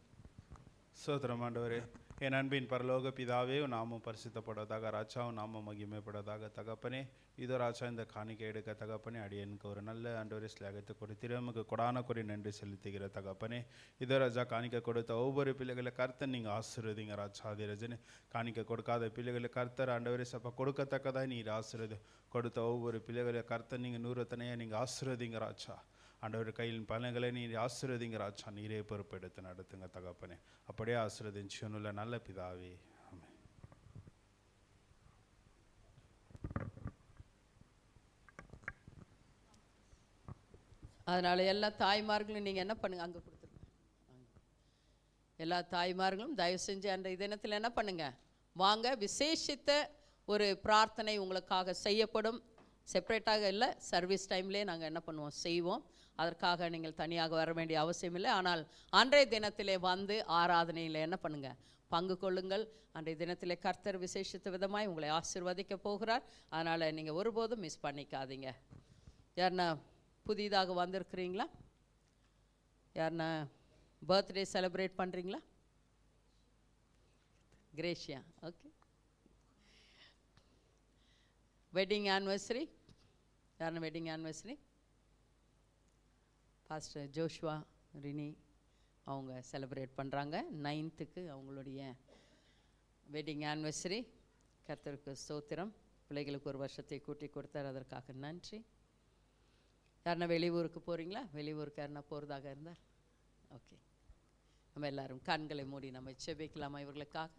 சோத்திரம் ஆண்டவரே, என் அன்பின் பரலோக பிதாவே, நாமும் பரிசுத்தப்படுவதாக, ராஜாவும் நாமும் மகிமைப்படுவதாக. தகப்பனே, இதோ ராஜா இந்த காணிக்கை எடுக்க தகப்பனே, அடியனுக்கு ஒரு நல்ல ஆண்டவரே ஸ்லாகத்தை கொடுத்து நமக்கு கொடான கொடி நன்றி செலுத்துகிற தகப்பனே. இதோ ராஜா காணிக்கை கொடுத்த ஒவ்வொரு பிள்ளைகளை கர்த்தர் நீங்கள் ஆசீர்வதிங்க ராஜா. அதே ரஜனே, காணிக்கை கொடுக்காத பிள்ளைகளை கர்த்தர் ஆண்டவரே சப்பா கொடுக்கத்தக்கதாக நீர் ஆசீர்வதி கொடுத்த ஒவ்வொரு பிள்ளைகளை கர்த்தர் நீங்கள் 100 நீங்கள் ஆசீர்வதிங்க ராஜா. ஆண்டவர் கையில் பலன்களை நீர் ஆசீர்வதிங்க ராஜா. நீரே பொறுப்பெடுத்து நடத்துங்க தகப்பனே. அப்படியே ஆசீர்வதிச்சு ஒன்றுள்ள நல்ல பிதாவே, ஆமென். அதனால் எல்லா தாய்மார்களும் நீங்கள் என்ன பண்ணுங்க, அங்கே கொடுத்துருங்க. எல்லா தாய்மார்களும் தயவு செஞ்சு அந்த தினத்தில் என்ன பண்ணுங்க, வாங்க. விசேஷித்த ஒரு பிரார்த்தனை உங்களுக்காக செய்யப்படும். செப்பரேட்டாக இல்லை, சர்வீஸ் டைம்லேயே நாங்கள் என்ன பண்ணுவோம், செய்வோம். அதற்காக நீங்கள் தனியாக வர வேண்டிய அவசியம் இல்லை. ஆனால் அன்றைய தினத்திலே வந்து ஆராதனையில் என்ன பண்ணுங்க, பங்கு கொள்ளுங்கள். அன்றைய தினத்திலே கர்த்தர் விசேஷித்த விதமாய் உங்களை ஆசீர்வதிக்க போகிறார். அதனால் நீங்கள் ஒருபோதும் மிஸ் பண்ணிக்காதீங்க. யாருன்னா புதிதாக வந்திருக்கிறீங்களா? யாருன்னா பர்த்டே செலிப்ரேட் பண்ணுறீங்களா? கிரேஷியா, ஓகே. வெட்டிங் ஆனிவர்சரி, யாருன்னா வெட்டிங் ஆனிவர்சரி? பாஸ்டர் ஜோஷுவா ரினி அவங்க செலிப்ரேட் பண்ணுறாங்க. 9th அவங்களுடைய வெட்டிங் ஆனிவர்சரி. கர்த்தருக்கு ஸ்தோத்திரம். பிள்ளைகளுக்கு ஒரு வருஷத்தை கூட்டி கொடுத்தார், அதற்காக நன்றி. யாருன்னா வெளியூருக்கு போகிறீங்களா? வெளியூருக்கு யாருன்னா போகிறதாக இருந்தால் ஓகே. நம்ம எல்லாரும் கண்களை மூடி நம்ம ஜெபிக்கலாமா இவர்களுக்காக?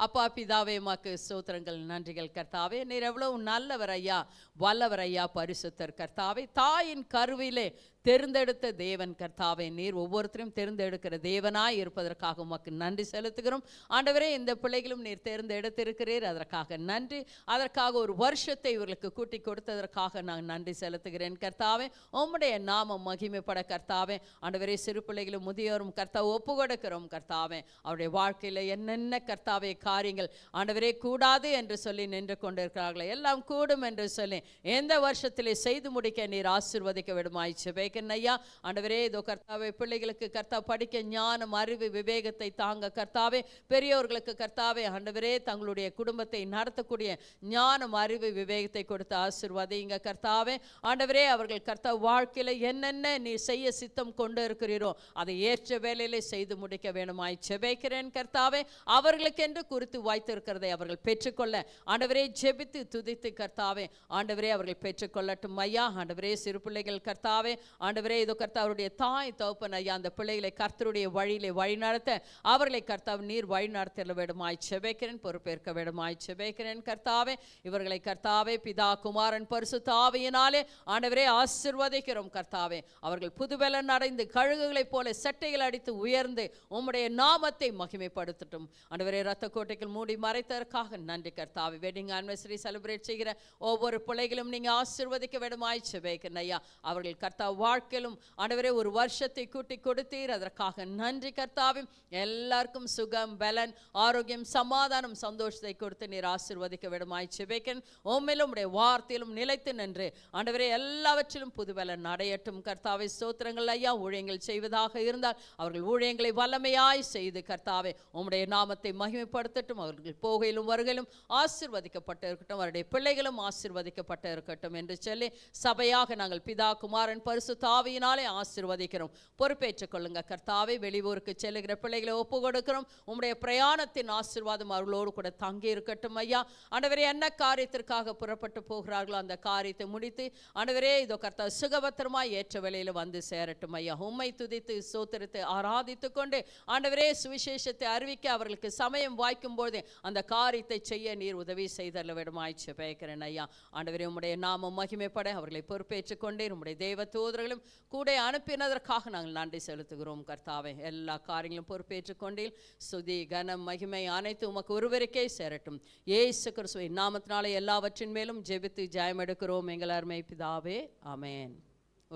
அப்பா பிதாவே, உமக்கு ஸ்தோத்திரங்கள், நன்றிகள் கர்த்தாவே. நீர் எவ்வளவு நல்லவர் ஐயா, வல்லவர் ஐயா, பரிசுத்தர் கர்த்தாவே. தாயின் கருவிலே தேர்ந்தெடுத்த தேவன் கர்த்தாவே. நீர் ஒவ்வொருத்தரையும் தேர்ந்தெடுக்கிற தேவனாய் இருப்பதற்காக உமக்கு நன்றி செலுத்துகிறோம் ஆண்டவரே. இந்த பிள்ளைகளும் நீர் தேர்ந்தெடுத்திருக்கிறீர், அதற்காக நன்றி. அதற்காக ஒரு வருஷத்தை இவர்களுக்கு கூட்டி கொடுத்ததற்காக நான் நன்றி செலுத்துகிறேன் கர்த்தாவே. உம்முடைய நாமம் மகிமைப்பட கர்த்தாவே. ஆண்டவரே, சிறு பிள்ளைகளும் முதியோரும் கர்த்தாவை ஒப்பு கொடுக்கிறோம் கர்த்தாவே. அவருடைய வாழ்க்கையில் என்னென்ன கர்த்தாவே காரியங்கள் ஆண்டவரே கூடாது என்று சொல்லி நின்று கொண்டிருக்கிறார்களே, எல்லாம் கூடும் என்று சொல்லி எந்த வருஷத்திலே செய்து முடிக்க நீர் ஆசீர்வதிக்க விடுமாய் ஜெபிக்கிறேன் ஐயா. ஆண்டவரே, இதோ கர்த்தாவே பிள்ளைகளுக்கு கர்த்தா படிக்க ஞானம், அறிவு, விவேகத்தை தாங்க கர்த்தாவே. பெரியோர்களுக்கு கர்த்தாவே ஆண்டவரே தங்களுடைய குடும்பத்தை நடத்தக்கூடிய ஞானம், அறிவு, விவேகத்தை கொடுத்து ஆசீர்வதிங்க கர்த்தாவே. ஆண்டவரே, அவர்கள் கர்த்தா வாழ்க்கையில் என்னென்ன நீ செய்ய சித்தம் கொண்டு இருக்கிறீரோ அதை ஏற்ற வேலையிலே செய்து முடிக்க வேணுமாய் ஜெபிக்கிறேன் கர்த்தாவே. அவர்களுக்கென்று குறித்து வாய்த்திருக்கிறதை அவர்கள் பெற்றுக்கொள்ள ஆண்டவரே ஜெபித்து துதித்து கர்த்தாவே ஆண்டவரே அவர்கள் பெற்றுக்கொள்ளட்டும் ஐயா. ஆண்டவரே, சிறு பிள்ளைகள் கர்த்தாவே ஆண்டவரே, இதோ கர்த்தா அவருடைய தாய் தகப்பன் ஐயா அந்த பிள்ளைகளை கர்த்தருடைய வழியிலே வழிநடத்த அவர்களை கர்த்தாவை நீர் வழிநடத்த வேண்டுமாய் ஜெபிக்கிறேன், பொறுப்பேற்க வேண்டுமாய் ஜெபிக்கிறேன் கர்த்தாவே. இவர்களை கர்த்தாவே பிதா, குமாரன், பரிசுத்த ஆவியினாலே ஆண்டவரே ஆசீர்வதிக்கிறோம் கர்த்தாவே. அவர்கள் புதுபெலன் அடைந்து கழுகுகளைப் போல சட்டைகள் அடித்து உயர்ந்து உம்முடைய நாமத்தை மகிமைப்படுத்தட்டும் ஆண்டவரே. இரத்த கோட்டைகள் மூடி மறைத்ததற்காக நன்றி கர்த்தாவே. வெட்டிங் ஆனிவர்சரி செலிப்ரேட் செய்கிற ஒவ்வொரு பிள்ளைகளும் நீங்க ஆசீர்வதிக்க வேண்டுமாய் ஜெபிக்கிறேன் ஐயா. அவர்கள் கர்த்தா வாழ்க்கையிலும் ஆண்டவரே ஒரு வருஷத்தை கூட்டி கொடுத்தீர், அதற்காக நன்றி கர்த்தாவே. எல்லாருக்கும் சுகம், பலன், ஆரோக்கியம், சமாதானம், சந்தோஷத்தை கொடுத்து நீர் ஆசீர்வதிக்க வேண்டுமாய் ஜெபிக்கிறேன். உம்மிலும் உம்முடைய வார்த்தையிலும் நிலைத்து நின்று ஆண்டவரே எல்லாவற்றிலும் புது பலன் அடையட்டும் கர்த்தாவே. ஸ்தோத்திரங்கள் ஐயா. ஊழியங்கள் செய்வதாக இருந்தால் அவர்கள் ஊழியங்களை வல்லமையாய் செய்து கர்த்தாவே உம்முடைய நாமத்தை மகிமைப்படுத்தட்டும். அவர்கள் போகையிலும் வருகையிலும் ஆசீர்வதிக்கப்பட்டு இருக்கட்டும், அவருடைய பிள்ளைகளும் ஆசீர்வதிக்கப்பட்டு இருக்கட்டும் என்று சொல்லி சபையாக நாங்கள் பிதா, குமாரன், பரிசுத்த ஆவியினாலே ஆசீர்வதிக்கிறோம். பொறுப்பேற்றுக் கொள்ளுங்க கர்த்தாவே. வெளியூருக்கு செல்லுகிற பிள்ளைகளை ஒப்பு கொடுக்கிறோம். உம்முடைய பிரயாணத்தின் ஆசீர்வாதம் அவர்களோடு கூட தங்கி இருக்கட்டும் ஐயா. ஆண்டவரே, என்ன காரியத்திற்காக புறப்பட்டு போகிறார்களோ அந்த காரியத்தை முடித்து ஆண்டவரே இதோ கர்த்தா சுகபத்திரமாய் ஏற்ற வேளையில் வந்து சேரட்டும் ஐயா. உம்மை துதித்து ஸ்தோத்திரித்து ஆராதித்து கொண்டு ஆண்டவரே சுவிசேஷத்தை அறிவிக்க அவர்களுக்கு சமயம் வாய்க்கும் போது அந்த காரியத்தை செய்ய நீர் உதவி செய்தல்ல வேண்டுமாய் ஜெபிக்கிறேன் ஐயா. ஆண்டவரே, உம்முடைய நாமம் மகிமைப்பட அவர்களை பொறுப்பேற்றுக் கொண்டே உம்முடைய தேவ தூதர்கள் மற்றவர்களும் கூட அனுப்பினதற்காக நாங்கள் நன்றி செலுத்துகிறோம் கர்த்தாவே. எல்லா காரியங்களும் பொறுப்பேற்றுக் கொண்டீர். சுதி கனம் மகிமை அனைத்து உமக்கு ஒருவருக்கே சேரட்டும். இயேசு கிறிஸ்துவின் நாமத்தினாலே எல்லாவற்றின் மேலும் ஜெபித்து ஜெயம் எடுக்கிறோம் எங்கள் அருமை பிதாவே. ஆமென்.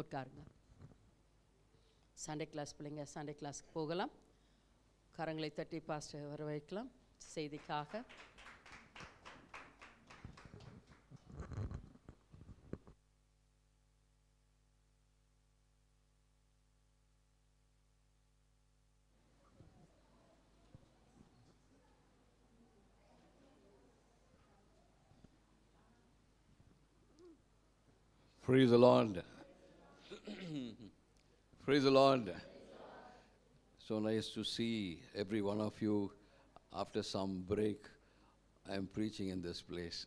உட்காருங்க. சண்டே கிளாஸ் பிள்ளைங்க சண்டே கிளாஸ்க்கு போகலாம். கரங்களை தட்டி பாஸ்டர் வர வைக்கலாம் செய்திக்காக. Praise the Lord. Praise the Lord. So nice to see every one of you after some break. I am preaching in this place.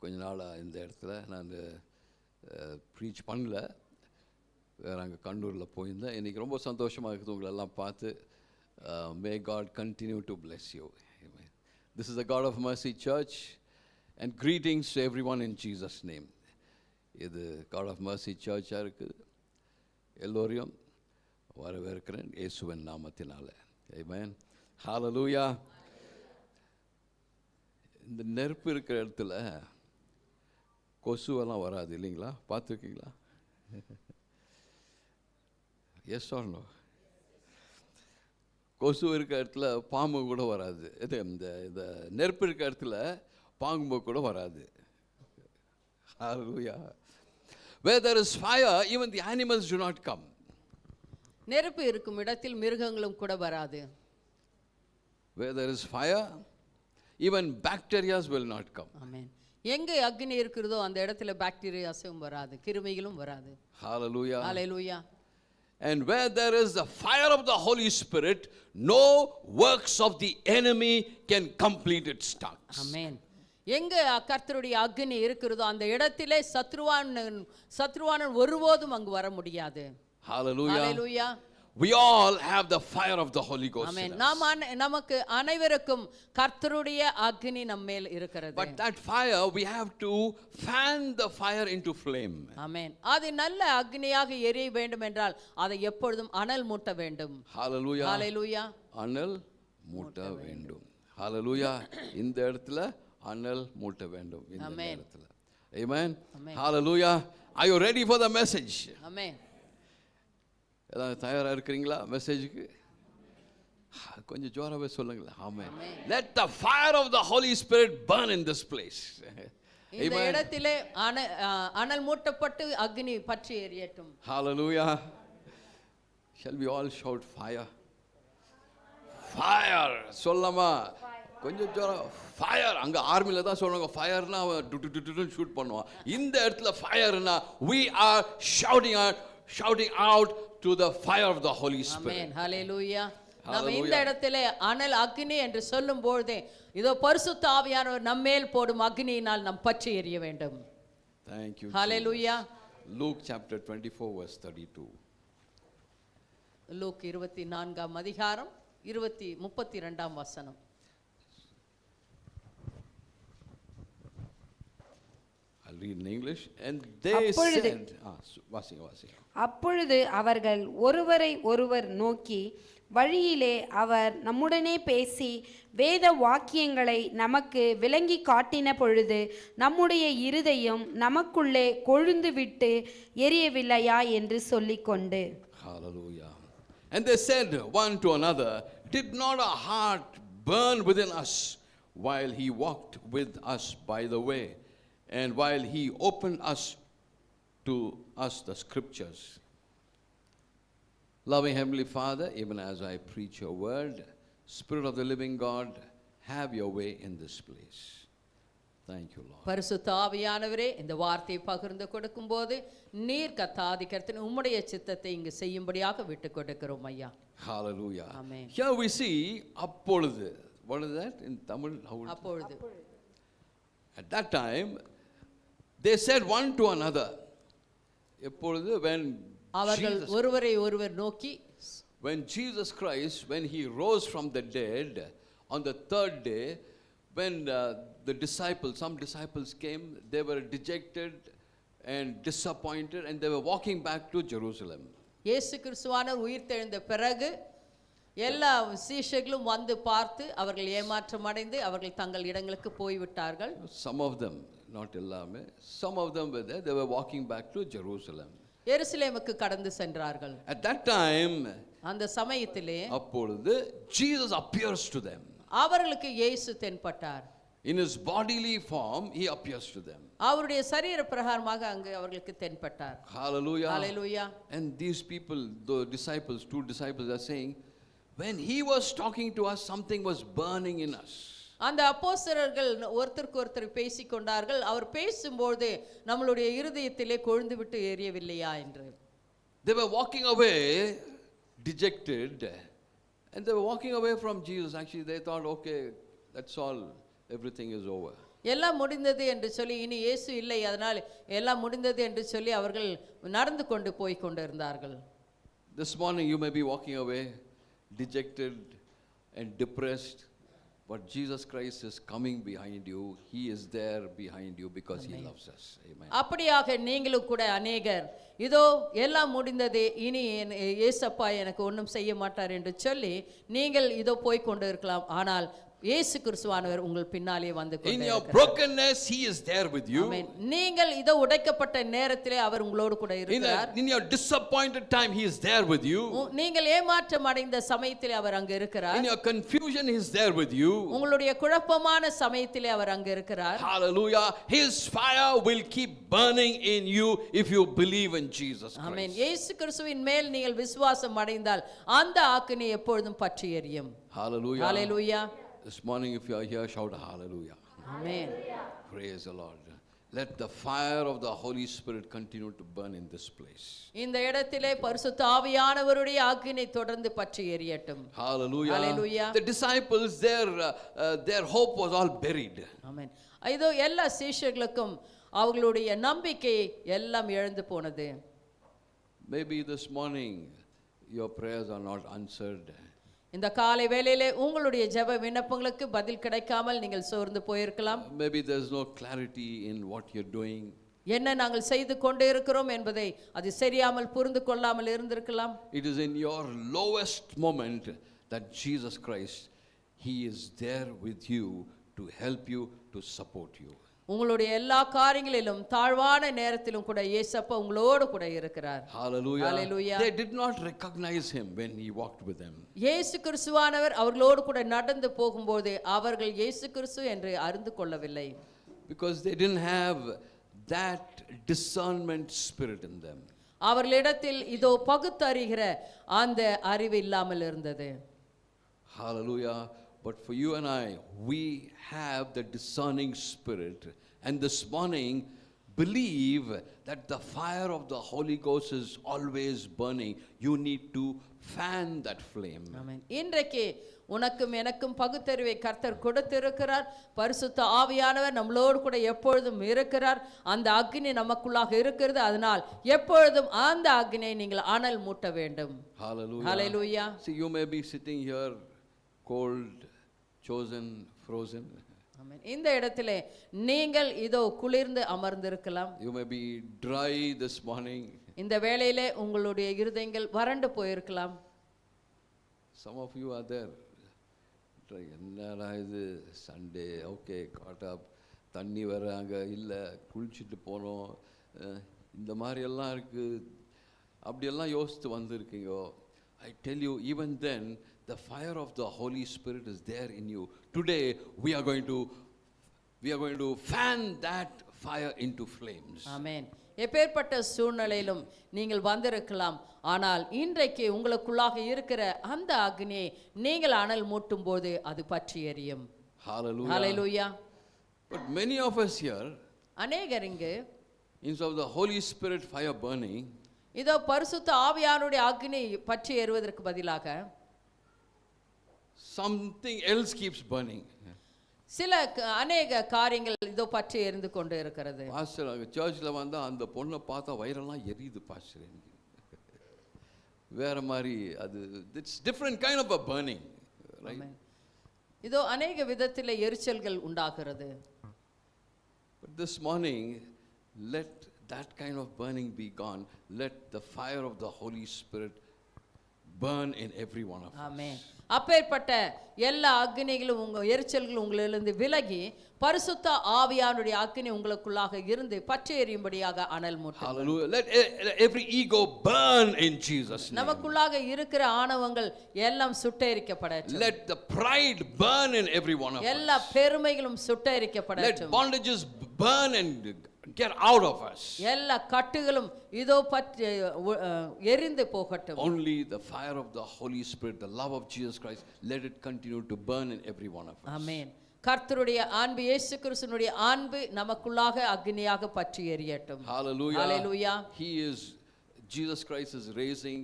கொஞ்ச நாளாக இந்த இடத்துல நான் ப்ரீச் பண்ணல, வேறு அங்கே கண்ணூரில் போயிருந்தேன். இன்றைக்கி ரொம்ப சந்தோஷமாக இருக்குது உங்களெல்லாம் பார்த்து. May God continue to bless you. Amen. This is the God of Mercy Church and greetings to everyone in Jesus' name. இது God of Mercy Church-ஆக இருக்குது. எல்லோரையும் வரவேற்கிறேன் இயேசுவின் நாமத்தினால. Amen. Hallelujah. இந்த நெருப்பு இருக்கிற இடத்துல கொசுவெல்லாம் வராது இல்லைங்களா? பார்த்துருக்கீங்களா? Yes or no? கொசு இருக்கிற இடத்துல பாம்பு கூட வராது. இது இந்த நெருப்பு இருக்கிற இடத்துல பாம்பு கூட வராது. Hallelujah. Where there is fire, even the animals do not come. நெருப்பு இருக்கும் இடத்தில் மிருகங்களும் கூட வராது. Where there is fire, even bacteria will not come. ஆமென். எங்கே அக்னி இருக்கிறதோ அந்த இடத்துல பாக்டீரியாஸும் வராது, கிருமிகளும் வராது. Hallelujah. Hallelujah. And where there is the fire of the Holy Spirit, no works of the enemy can complete its task. ஆமென். எங்கே கர்த்தருடைய அக்னி இருக்கிறதோ அந்த இடத்திலே சத்ருவானன் ஒருபோதும் அங்கு வர முடியாது. Hallelujah. Hallelujah. We all have the fire of the Holy Ghost. Amen. in us. நமக்கு அனைவருக்கும் கர்த்தருடைய அக்னி நம்மேல் இருக்கிறது. But that fire, we have to fan the fire into flame. ஆமென். அது நல்ல அக்னியாக எரிய வேண்டும் என்றால் அதை எப்பொழுதும் அனல் மூட்ட வேண்டும். Hallelujah. ஹalleluya. அனல் மூட்ட வேண்டும். Hallelujah. இந்த இடத்துல அனல் மூட்ட வேண்டும் இந்த Amen. இடத்துல. Amen. Amen. Hallelujah. Are you ready for the message? ஆமென். எல்லாம் தயாரா இருக்கிறீங்களா மெசேஜுக்கு? கொஞ்சம் ஜோராவே சொல்லுங்களேன். ஆமென். Let the fire of the Holy Spirit burn in this place. இந்த இடத்திலே அனல் மூட்டப்பட்டு அக்னி பற்றி எரியட்டும். Hallelujah. Shall we all shout fire? Fire. சொல்லமா? கொஞ்சம் ஜோரா ஃபயர். அங்கே ஆர்மியில் தான் சொல்லுவாங்க ஃபயர்னா அவன் டு ஷூட் பண்ணுவான். இந்த இடத்துல ஃபயர்னா we are shouting out to the fire of the Holy Spirit. ஆமென். ஹalleluya. நம்ம இந்த இடத்திலே அனல் அக்னி என்று சொல்லும் பொழுதே இதோ பரிசுத்த ஆவியானவர் நம்மேல் போடும் அக்னியினால் நாம் பற்றி எரிய வேண்டும். Thank you. ஹalleluya. Luke chapter 24 verse 32. லூக் 24ஆம் அதிகாரம் 32ஆம் வசனம். I'll read in English. And they said, வாசிங்க. அப்பொழுது அவர்கள் ஒருவரை ஒருவர் நோக்கி, வழியிலே அவர் நம்முடனே பேசி வேத வாக்கியங்களை நமக்கு விளங்கி காட்டின பொழுது நம்முடைய இருதயம் நமக்குள்ளே கொழுந்து விட்டு எரியவில்லையா என்று சொல்லிக்கொண்டு. Hallelujah. And they said one to another, did not our heart burn within us while he walked with us by the way, and while he opened to us the scriptures? Loving Heavenly Father, even as I preach your word, Spirit of the living God, have your way in this place. Thank you, Lord. பரிசுத்த ஆவியானவரே, இந்த வார்த்தையை பகிர்ந்து கொடுக்கும்போது நீர் கர்த்தாதி கர்த்தர் உம்முடைய சித்தத்தை இங்கு செய்யும்படியாக விட்டு கொடுக்கிறோம் ஐயா. Hallelujah. Amen. Here we see அப்பொழுது. What is that in Tamil? அப்பொழுது. At that time, they said one to another. எப்பொழுது? அவர்கள் ஒருவரை ஒருவர் நோக்கி, when Jesus Christ, when he rose from the dead on the third day, when some disciples came, they were dejected and disappointed, and they were walking back to Jerusalem. இயேசு கிறிஸ்துவானவர் உயிர்த்தெழுந்த பிறகு எல்லா சீஷர்களும் வந்து பார்த்து அவர்கள் ஏமாற்றம் அடைந்து அவர்கள் தங்கள் இடங்களுக்கு போய்விட்டார்கள். Some of them, not ellame, some of them were there, they were walking back to Jerusalem. எருசலேமுக்கு கடந்து சென்றார்கள். At that time, அந்த சமயத்திலே அப்பொழுது Jesus appears to them. அவர்களுக்கு இயேசு தென்பட்டார். In his bodily form, he appears to them. அவருடைய சரீர பிரகாரமாக அங்கு அவர்களுக்கு தென்பட்டார். Hallelujah. Hallelujah. And these people, the disciples, two disciples are saying, when he was talking to us, something was burning in us. அந்த அப்போஸ்தலர்கள் ஒருத்தருக்கு ஒருத்தர் பேசிக் கொண்டார்கள். அவர் பேசும்போது நம்மளுடைய இருதயத்திலே கொழுந்து விட்டு எரியவில்லையா என்று. They were walking away dejected, and they were walking away from Jesus. Actually, they thought, okay, that's all, everything is over. எல்லாம் முடிந்தது என்று சொல்லி இனி இயேசு இல்லை, அதனால் எல்லாம் முடிந்தது என்று சொல்லி அவர்கள் நடந்து கொண்டு போய் கொண்டிருந்தார்கள். This morning you may be walking away dejected and depressed, but Jesus Christ is coming behind you. He is there behind you because he loves us. Amen. அப்படியாக நீங்களும் கூட அநேகர் இதோ எல்லாம் முடிந்ததே, இனி இயேசப்பா எனக்கு ஒன்றும் செய்ய மாட்டார் என்று சொல்லி நீங்கள் இதோ போய் கொண்டு இருக்கலாம். ஆனால் இயேசு கிறிஸ்துவானவர் உங்கள் பின்னாலே வந்து In your brokenness, he is there with you. ஆமென். நீங்கள் இதோ உடைக்கப்பட்ட நேரத்திலே அவர் உங்களோடு கூட இருக்கிறார். In your disappointed time, he is there with you. நீங்கள் ஏமாற்றம் அடைந்த சமயத்திலே அவர் அங்கு இருக்கிறார். In your confusion, he is there with you. உங்களுடைய குழப்பமான சமயத்திலே அவர் அங்கு இருக்கிறார். Hallelujah. His fire will keep burning in you if you believe in Jesus amen. Christ. இயேசு கிறிஸ்துவின் மேல் நீங்கள் விசுவாசம் அடைந்தால் அந்த ஆக்கினை எப்பொழுதும் பற்றி எரியும். Hallelujah. Hallelujah. This morning, if you are here, shout hallelujah. Amen. Praise the Lord. Let the fire of the Holy Spirit continue to burn in this place. இந்த இடத்திலே பரிசுத்த ஆவியானவருடைய ஆக்கினை தொடர்ந்து பற்றி எரியட்டும். Hallelujah. Hallelujah. The disciples, their hope was all buried. ஆமென். இதோ எல்லா சீஷர்களுக்கும் அவர்களுடைய நம்பிக்கை எல்லாம் இழந்து போனது. Maybe this morning your prayers are not answered. இந்த காலை வேளையிலே உங்களுடைய ஜெப விண்ணப்பங்களுக்கு பதில் கிடைக்காமல் நீங்கள் சோர்ந்து போயிருக்கலாம். Maybe there's no clarity in what you're doing. என்ன நாங்கள் செய்து கொண்டு இருக்கிறோம் என்பதை அது சரியாமல் புரிந்து கொள்ளாமல் இருந்திருக்கலாம். It is in your lowest moment that Jesus Christ, he is there with you to help you, to support you. உங்களுடைய எல்லா காரியங்களிலும் தாழ்வான நேரத்திலும் கூட இயேசப்பா உங்களோடு கூட இருக்கிறார். Hallelujah. Hallelujah. They did not recognize him when he walked with them. இயேசு கிறிஸ்துவானவர் அவர்களோடு கூட நடந்து போகும்போது அவர்கள் இயேசு கிறிஸ்து என்று அறிந்து கொள்ளவில்லை. Because they didn't have that discernment spirit in them. அவர்களிடத்தில் இதோ பகுத்தறிகிற அந்த அறிவு இல்லாமல் இருந்தது. Hallelujah. But for you and I, we have the discerning spirit. And this morning, believe that the fire of the Holy Ghost is always burning. You need to fan that flame. ஆமென். இன்றைக்கு உனக்கும் எனக்கும் பகுத்தறிவை கர்த்தர் கொடுத்திருக்கிறார். பரிசுத்த ஆவியானவர் நம்மளோடு கூட எப்பொழுதும் இருக்கிறார். அந்த அக்னி நமக்குள்ளாக இருக்கிறது. அதனால் எப்பொழுதும் அந்த அக்னியை நீங்கள் அனல் மூட்ட வேண்டும். Hallelujah. Hallelujah. See, you may be sitting here cold, chosen, frozen. ஆமென். இந்த இடத்திலே நீங்கள் இதோ குளிர்ந்து அமர்ந்திருக்கலாம். You may be dry this morning. இந்த வேளையிலே உங்களுடைய இருதயங்கள் வறண்டு போயிருக்கலாம். Some of you are there. என்னடா இது சண்டே, ஓகே காட் அப், தண்ணி வர அங்கே இல்லை, குளிச்சுட்டு போனோம், இந்த மாதிரியெல்லாம் இருக்குது, அப்படியெல்லாம் யோசித்து வந்திருக்கீங்க. I tell you, even then, the fire of the Holy Spirit is there in you. Today, we are going to fan that fire into flames. ஆமென். எப்பேற்பட்ட சூழ்நிலையிலும் நீங்கள் வந்திருக்கலாம். ஆனால் இன்றைக்கு உங்களுக்குள்ளாக இருக்கிற அந்த அக்னியை நீங்கள் அனல் மூட்டும் போது அது பற்றி எரியும். Hallelujah. Hallelujah. But many of us here, அநேகர் இங்கு instead of the Holy Spirit fire burning, இதோ பரிசுத்த ஆவியானுடைய அக்னி பற்றி எரிவதற்கு பதிலாக something else keeps burning. சில அநேக காரியங்கள் இதோ பற்றி எரிந்து கொண்டு இருக்கிறது. பாஸ்டர் சர்ச்சில் வந்தால் அந்த பொண்ணை பார்த்தா வயிறெல்லாம் எரியுது பாஸ்டர், எனக்கு வேற மாதிரி, அது it's different kind of a burning, right? இதோ அநேக விதத்தில் எரிச்சல்கள் உண்டாகிறது. But this morning, let that kind of burning be gone. Let the fire of the Holy Spirit burn in every one of us. ஆமென். அப்பேற்பட்ட எல்லா அக்னிகளும் எரிச்சல்களும் உங்களிலிருந்து விலகி பரிசுத்த ஆவியானுடைய அக்னி உங்களுக்குள்ளாக இருந்து பற்றி எரியும்படியாக அனல் மூட்டும். Hallelujah. Let every ego burn in Jesus' name. நமக்குள்ளாக இருக்கிற ஆணவங்கள் எல்லாம் சுட்டெரிக்கப்படட்டும். Let the pride burn in every one of us. எல்லா பெருமைகளும் Let சுட்டெரிக்கப்படட்டும். bondages burn and get out of us. எல்லா கட்டுகளும் இதோ பற்றி எரிந்து போகட்டும். Only the fire of the Holy Spirit, the love of Jesus Christ, let it continue to burn in every one of us. ஆமென். கர்த்தருடைய அன்பு, இயேசு கிறிஸ்துவினுடைய அன்பு நமக்குள்ளாக அக்னியாக பற்றி எரியட்டும். Hallelujah. Hallelujah. Jesus Christ is raising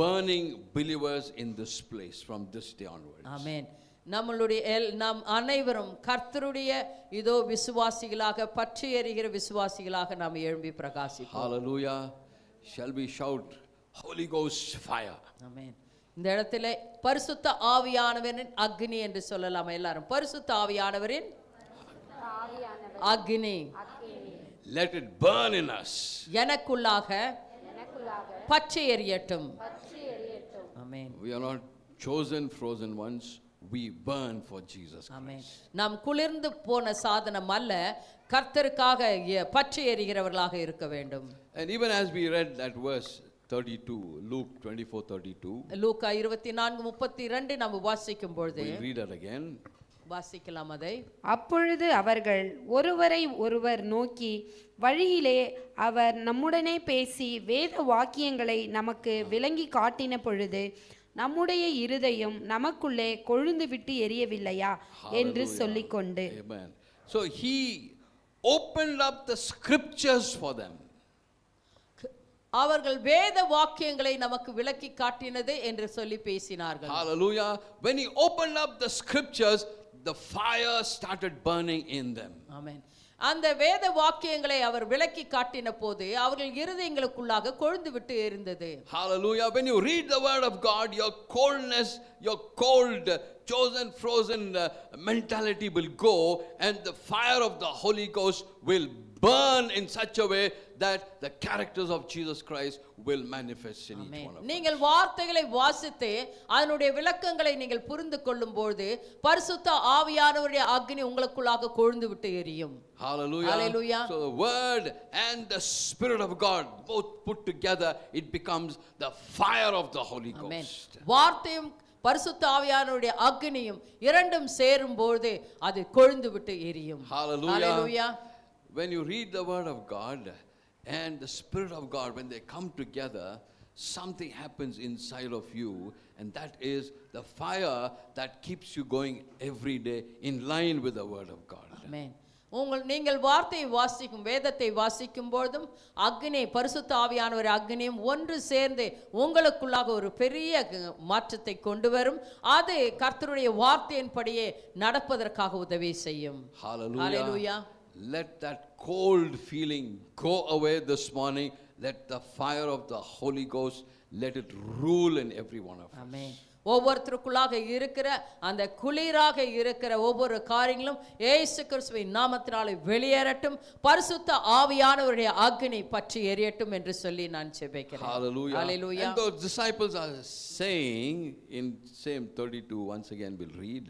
burning believers in this place from this day onwards. ஆமென். நாம் அனைவரும் கர்த்தருடைய இதோ விசுவாசிகளாக பற்றி எரிகிற விசுவாசிகளாக நாம் எழும்பி பிரகாசிப்போம். Hallelujah. Shall we shout Holy Ghost fire? ஆமென். இந்த இடத்திலே பரிசுத்த ஆவியானவரின் அக்னி என்று சொல்லலாம். எல்லாரும் பரிசுத்த ஆவியானவரின் அக்னி Let it burn in us. எனக்குள்ளாக பற்றி எரியட்டும். ஆமென். We are not chosen frozen ones. We burn for Jesus amen. Christ. நாம் குளிர்ந்து போன சாதனம் அல்ல, கர்த்தருக்காக பற்றி எரிகிறவர்களாக இருக்க வேண்டும். And even as we read that verse 32, Luke 24:32, லூக்கா 24:32 நாம் வாசிக்கும் பொழுது we'll read it again. வாசிக்கலாம் அதை. அப்பொழுது அவர்கள் ஒருவரை ஒருவர் நோக்கி வழியிலே அவர் நம்முடனே பேசி வேத வாக்கியங்களை நமக்கு விளங்கி காட்டின பொழுது நம்முடைய இருதயம் நமக்குள்ளே கொழுந்து விட்டு எரியவில்லையா என்று சொல்லிக்கொண்டு. Amen. So he opened up the scriptures for them. அவர்கள் வேத வாக்கியங்களை நமக்கு விளக்கி காட்டினது என்று சொல்லி பேசினார்கள். Hallelujah. When he opened up the scriptures, the fire started burning in them. ஆமென். அந்த வேத வாக்கியங்களை அவர் விளக்கி காட்டின போது அவர்கள் இருதயங்களுக்குள்ளாக கொழுந்து விட்டு எரிந்தது. Hallelujah. When you read the word of God, your coldness, your cold, chosen, frozen mentality will go, and the fire of the Holy Ghost will burn in such a way that the characters of Jesus Christ will manifest in each one of us. நீங்கள் வார்த்தைகளை வாசித்து அதனுடைய விளக்கங்களை நீங்கள் புரிந்து கொள்ளும்போது பரிசுத்த ஆவியானவருடைய அக்னி உங்களுக்குள்ளாக கொழுந்து விட்டு எரியும். Hallelujah. Hallelujah. So the word and the Spirit of God both put together, it becomes the fire of the Holy Ghost. வார்த்தையும் பரிசுத்த ஆவியானவருடைய அக்னியும் இரண்டும் சேரும்போது அது கொழுந்து விட்டு எரியும். Hallelujah. Hallelujah. When you read the word of God and the Spirit of God, when they come together, something happens inside of you, and that is the fire that keeps you going every day in line with the word of God. Amen. நீங்கள் வார்த்தையை வாசிக்கும் வேதத்தை வாசிக்கும் பொழுதும் அக்னி பரிசுத்த ஆவியானவர் அக்னியும் ஒன்று சேர்ந்து உங்களுக்குள்ளாக ஒரு பெரிய மாற்றத்தை கொண்டு வரும். அது கர்த்தருடைய வார்த்தையின்படியே நடப்பதற்காக உதவி செய்யும். Hallelujah. Hallelujah. Let that cold feeling go away this morning. Let the fire of the Holy Ghost, let it rule in every one of us. Amen. ஒவ்வொருத்தருக்குள்ளாக இருக்கிற அந்த குளிராக இருக்கிற ஒவ்வொரு காரியங்களும் இயேசு கிறிஸ்துவின் நாமத்தினாலே வெளியேறட்டும். பரிசுத்த ஆவியானவருடைய அக்னி பற்றி எரியட்டும் என்று சொல்லி நான் ஜெபிக்கிறேன். Hallelujah. Hallelujah. And those disciples are saying in same 32, once again we'll read.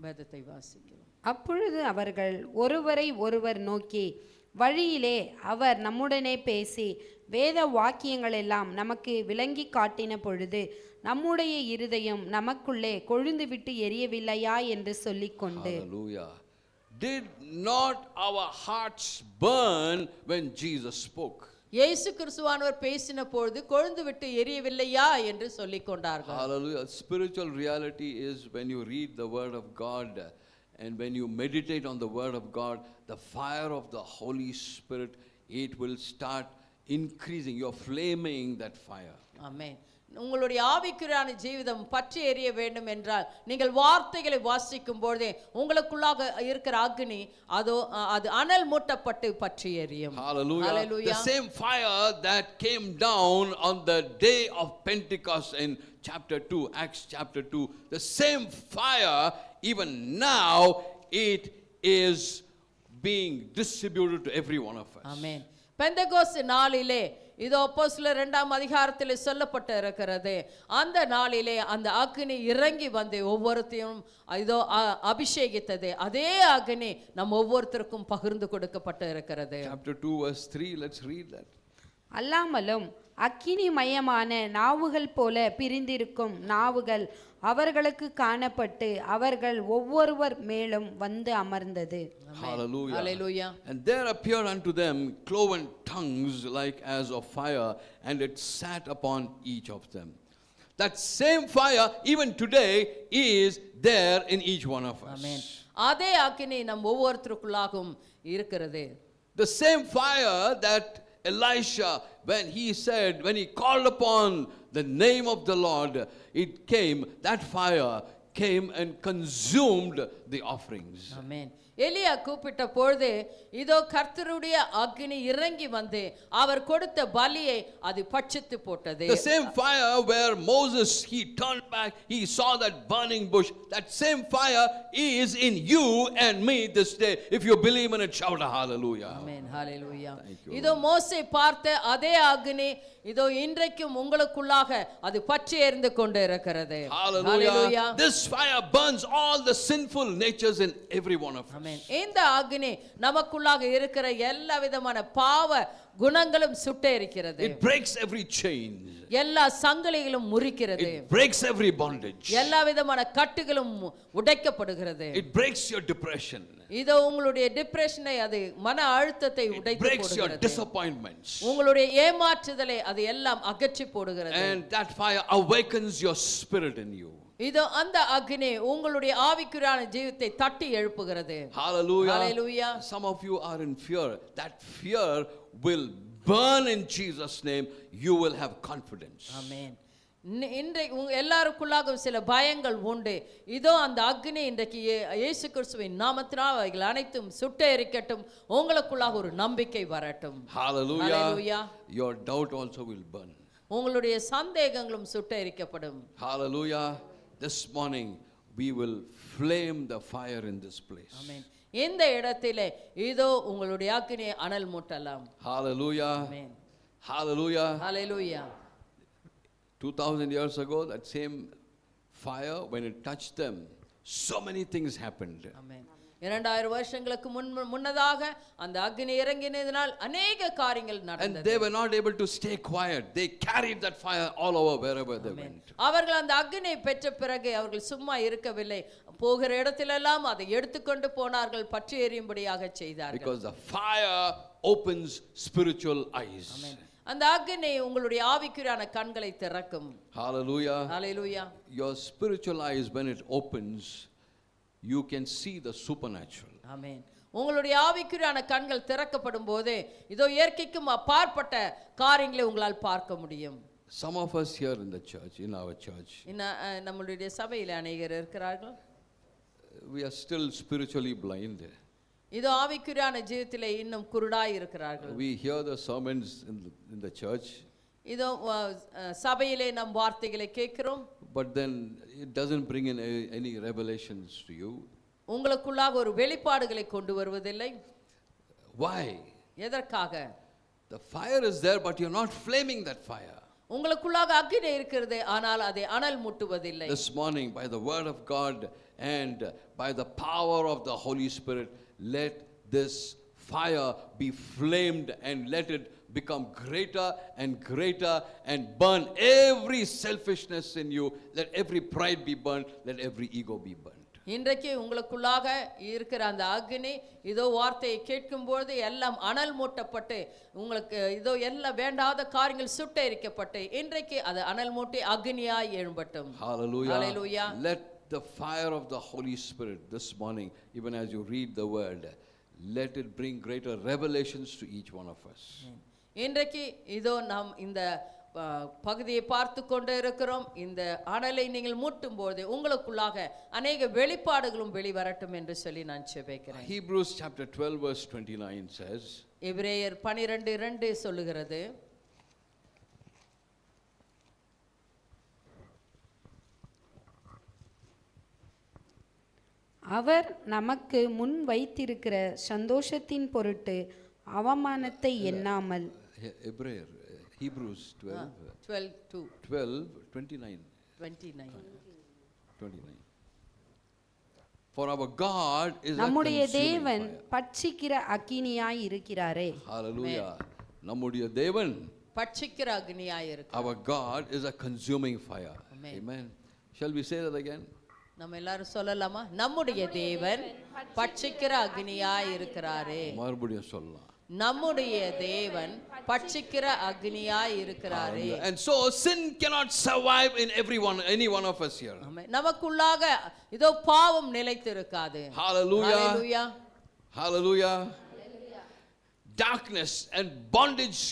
வேதத்தை வாசிக்கிறோம். அப்பொழுது அவர்கள் ஒருவரை ஒருவர் நோக்கி வழியிலே அவர் நம்முடனே பேசி வேத வாக்கியங்கள் எல்லாம் நமக்கு விளங்கி காட்டின பொழுது நம்முடைய இருதயம் நமக்குள்ளே கொழுந்து விட்டு எரியவில்லையா என்று சொல்லிக்கொண்டு. Hallelujah. Did not our hearts burn when Jesus spoke? இயேசு கிறிஸ்துவானவர் பேசின பொழுது கொழுந்து விட்டு எரியவில்லையா என்று சொல்லிக் கொண்டார்கள். Hallelujah. Spiritual reality is when you read the word of God and when you meditate on the word of God, the fire of the Holy Spirit, it will start increasing. You're flaming that fire. ஆமென். உங்களுடைய ஆவிக்குரியான ஜீவிதம் பற்றி எரிய வேண்டும் என்றால் நீங்கள் வார்த்தைகளை வாசிக்கும் பொழுதே உங்களுக்குள்ளாக இருக்கிற அக்னி அது அனல் மூட்டப்பட்டு பற்றி எரியும். Hallelujah. Hallelujah. The same fire that came down on the day of Pentecost in chapter 2, Acts chapter 2, the same fire even now it is being distributed to every one of us. ஆமென். பெந்தெகோஸ்து நாளிலே இதோ அப்போஸ்தலர் 2ஆம் அதிகாரத்தில் சொல்லப்பட்டு இருக்கிறது. அந்த நாளிலே அந்த அக்கினி இறங்கி வந்து ஒவ்வொருத்தையும் இதோ அபிஷேகித்தது. அதே அக்கினி நம் ஒவ்வொருத்தருக்கும் பகிர்ந்து கொடுக்கப்பட்டு இருக்கிறது. Chapter 2 verse 3, let's read that. அல்லாமலும் அக்கினிமயமான நாவுகள் போல பிரிந்திருக்கும் நாவுகள் அவர்களுக்கு காணப்பட்டு அவர்கள் ஒவ்வொருவர் மேலும் வந்து அமர்ந்தது. Hallelujah. Hallelujah. And there appeared unto them cloven tongues like as of fire, and it sat upon each of them. That same fire even today is there in each one of us. ஆமென். அதே அக்கினி நம் ஒவ்வொருத்தருக்குள்ளாகவும் இருக்கிறது. The same fire that Elisha, when he called upon the name of the Lord, that fire came and consumed the offerings. ஆமென். எலியா கூப்பிட்ட பொழுது இதோ கர்த்தருடைய அக்கினி இறங்கி வந்து அவர் கொடுத்த பலியை அது பட்சித்து போட்டது. The same fire where Moses, he turned back, he saw that burning bush, that same fire is in you and me this day. If you believe in it, shout a hallelujah. Amen. Hallelujah. Thank you, இதோ மோசே பார்த்த அதே அக்கினி இதோ இன்றைக்கும் உங்களுக்குள்ளாக அது பற்றி எரிந்து கொண்டு இருக்கிறது. Hallelujah. This fire burns all the sinful natures in every one of us. ஆமென். இந்த அக்கினி நமக்குள்ளாக இருக்கிற எல்லா விதமான பாவ குணங்களும் சுட்டே இருக்கிறது. It breaks every chain. எல்லா சங்கிலிகளும் முறிக்கிறது. It breaks every bondage. எல்லா விதமான கட்டுகளும் உடைக்கப்படுகிறது. It breaks your depression. இதோ உங்களுடைய டிப்ரெஷனை அது மன அழுத்தத்தை It உடைத்து breaks your போடுகிறது. disappointments. உங்களுடைய ஏமாற்றுதலை அது எல்லாம் அகற்றி போடுகிறது. And that fire awakens your spirit in you. இதோ அந்த அக்கினி உங்களுடைய ஆவிக்குரியான ஜீவித்தை தட்டி எழுப்புகிறது. Hallelujah. Hallelujah. Some of you are in fear. That fear will burn in Jesus' name. You will have confidence. ஆமென். இன்றைக்கு எல்லாருக்குள்ளாக சில பயங்கள் உண்டு. இதோ அந்த அக்கினி இன்றைக்கு இயேசு கிறிஸ்துவின் நாமத்தினால் அவைகள் அனைத்தும் சுட்டே எரிக்கட்டும். உங்களுக்குள்ளாக ஒரு நம்பிக்கை வரட்டும். Hallelujah. Hallelujah. Your doubt also will burn. உங்களுடைய சந்தேகங்களும் சுட்டே எரிக்கப்படும். Hallelujah. This morning we will flame the fire in this place. ஆமென். இந்த இடத்திலே இதோ உங்களுடைய அக்கினியை அனல் மூட்டலாம். Hallelujah. Amen. Hallelujah. Hallelujah. 2000 years ago, that same fire, when it touched them, so many things happened. ஆமென். 2000 வருஷங்களுக்கு முன்னதாக அந்த அக்கினி இறங்கினதினால் அநேக காரியங்கள் And நடந்தது. they were not able to stay quiet. They carried that fire all over wherever they went. அவர்கள் அந்த அக்கினியை பெற்ற பிறகு அவர்கள் சும்மா இருக்கவில்லை. போகிற இடத்திலெல்லாம் அதை எடுத்துக்கொண்டு போனார்கள், பற்றி எரியும்படியாக செய்தார்கள். Because the fire opens spiritual eyes. ஆமென். அந்த அக்கினி உங்களுடைய ஆவிக்குரியான கண்களை திறக்கும். Hallelujah. Hallelujah. Your spiritual eyes, when it opens, you can see the supernatural. ஆமென். உங்களுடைய ஆவிக்குரியான கண்கள் திறக்கப்படும் போது இதோ இயற்கைக்கும் அப்பாற்பட்ட காரியங்களை உங்களால் பார்க்க முடியும். Some of us here in the church, in our church, நம்மளுடைய சபையில் அநேகர் இருக்கிறார்கள். we are still spiritually blind. இதோ ஆவிக்குரியான ஜீவிதத்திலே இன்னும் குருடாய் இருக்கிறார்கள். We hear the sermons in the church, இதோ சபையிலே நம் வார்த்தைகளை கேட்கிறோம். but then it doesn't bring in any revelations to you. உங்களுக்குள்ளாக ஒரு வெளிப்பாடுகளை கொண்டு வருவதில்லை. Why? எதற்காக? The fire is there, but you're not flaming that fire. உங்களுக்குள்ளாக அக்கினி இருக்கிறது, ஆனால் அதை அனல் மூட்டுவதில்லை. This morning, by the word of God and by the power of the Holy Spirit, let this fire be flamed and let it become greater and greater and burn every selfishness in you. Let every pride be burnt. Let every ego be burnt. இன்றைக்கு உங்களுக்குள்ளாக இருக்கிற அந்த அக்கினி இதோ வார்த்தையை கேட்கும்போது எல்லாம் அனல் மூட்டப்பட்டு உங்களுக்கு இதோ எல்லா வேண்டாத காரியங்கள் சுட்டே எரிக்கப்பட்டு இன்றைக்கு அது அனல் மூட்டி அக்னியாய் எழும்பட்டும். Hallelujah. Hallelujah. Let the fire of the Holy Spirit this morning, even as you read the word, let it bring greater revelations to each one of us. இன்றைக்கு இதோ நாம் இந்த பகுதியை பார்த்து கொண்டு இருக்கிறோம். இந்த அனலை நீங்கள் மூட்டும் போது உங்களுக்குள்ளாக அநேக வெளிப்பாடுகளும் வெளிவரட்டும் என்று சொல்லி நான் ஜெபிக்கிறேன். Hebrews chapter 12 verse 29 says, எபிரேயர் 12:2 சொல்லுகிறது, அவர் நமக்கு முன் வைத்திருக்கிற சந்தோஷத்தின் பொருட்டு அவமானத்தை எண்ணாமல் Hebrews 12, 12:2, 29. 29. For our God is a நம்முடைய consuming தேவன் fire. பட்சிக்கிற அக்கினியாய் இருக்கிறாரே. Hallelujah. நம்முடைய தேவன், பட்சிக்கிற அக்னியாய் இருக்கு. our God is a consuming fire. Amen. Shall we say that again? நம்ம எல்லாரும் சொல்லலாமா? நம்முடைய தேவன் பட்சிக்கிற அக்னியாய் இருக்கிறாரே. மறுபடியும் சொல்லலாம். நம்முடைய தேவன் பட்சிக்கிற அக்னியாய் இருக்கிறாரே. And so sin cannot survive in any one of us here. ஆமென். நமக்குள்ளாக இதோ பாவம் நிலைத்திருக்காது. Hallelujah. Hallelujah. Hallelujah. Darkness and bondage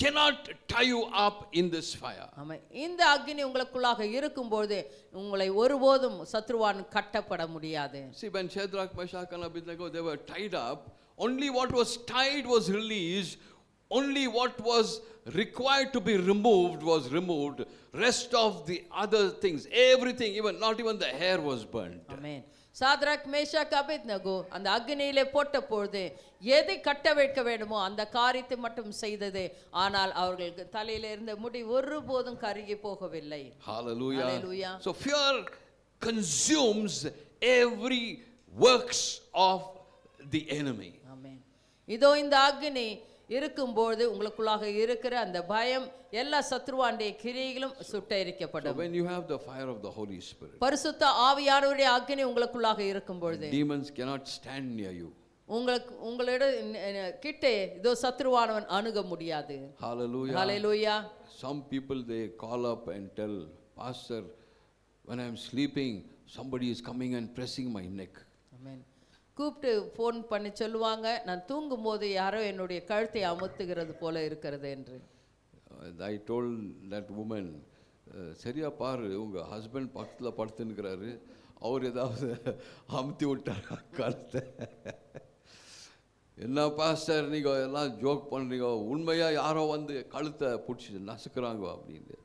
cannot tie you up in this fire. ஆமென். இந்த அக்னி உங்களுக்குள்ளாக இருக்கும்போது உங்களை ஒருபோதும் சத்ருவான் கட்டப்பட முடியாது. See, when Shadrach, Meshach and Abednego, they were tied up, only what was tied was released, only what was required to be removed was removed. Rest of the other things, everything, not even the hair was burnt. ஆமென். சாத்ராக், மேஷாக், அபேத்நேகோ அந்த அக்னியிலே போட்ட பொழுது எதை கட்ட வைக்க வேண்டுமோ அந்த காரியத்தை மட்டும் செய்தது. ஆனால் அவர்களுக்கு தலையில இருந்த முடி ஒருபோதும் கருகி போகவில்லை. Hallelujah. Hallelujah. So fear consumes every works of the enemy. ஆமென். இதோ இந்த அக்னி இருக்கும்போது உங்களுக்குள்ளாக இருக்கிற அந்த பயம் எல்லா சத்ருவானுடைய கிரியைகளும் சுட்டெரிக்கப்படும். So when you have the fire of the Holy Spirit, பரிசுத்த ஆவியானவருடைய அக்னி உங்களுக்குள்ளாக இருக்கும்போது demons cannot stand near you. உங்களிட கிட்டே இதோ சத்ருவானவன் அணுக முடியாது. Hallelujah. Hallelujah. Some people, they call up and tell, Pastor, when I am sleeping, somebody is coming and pressing my neck. ஆமென். கூப்பிட்டு ஃபோன் பண்ணி சொல்லுவாங்க, நான் தூங்கும்போது யாரோ என்னுடைய கழுத்தை அமுத்துகிறது போல இருக்கிறது என்று. I told that woman, சரியா பாரு, உங்க ஹஸ்பண்ட் பக்கத்தில் படுத்துன்னுக்கிறாரு, அவர் ஏதாவது அமுத்தி விட்டார் கழுத்தை. என்ன பாஸ்டர் நீங்கள் எல்லாம் ஜோக் பண்ணுறீங்க, உண்மையாக யாரோ வந்து கழுத்தை பிடிச்சி நசுக்கிறாங்க அப்படின்னு.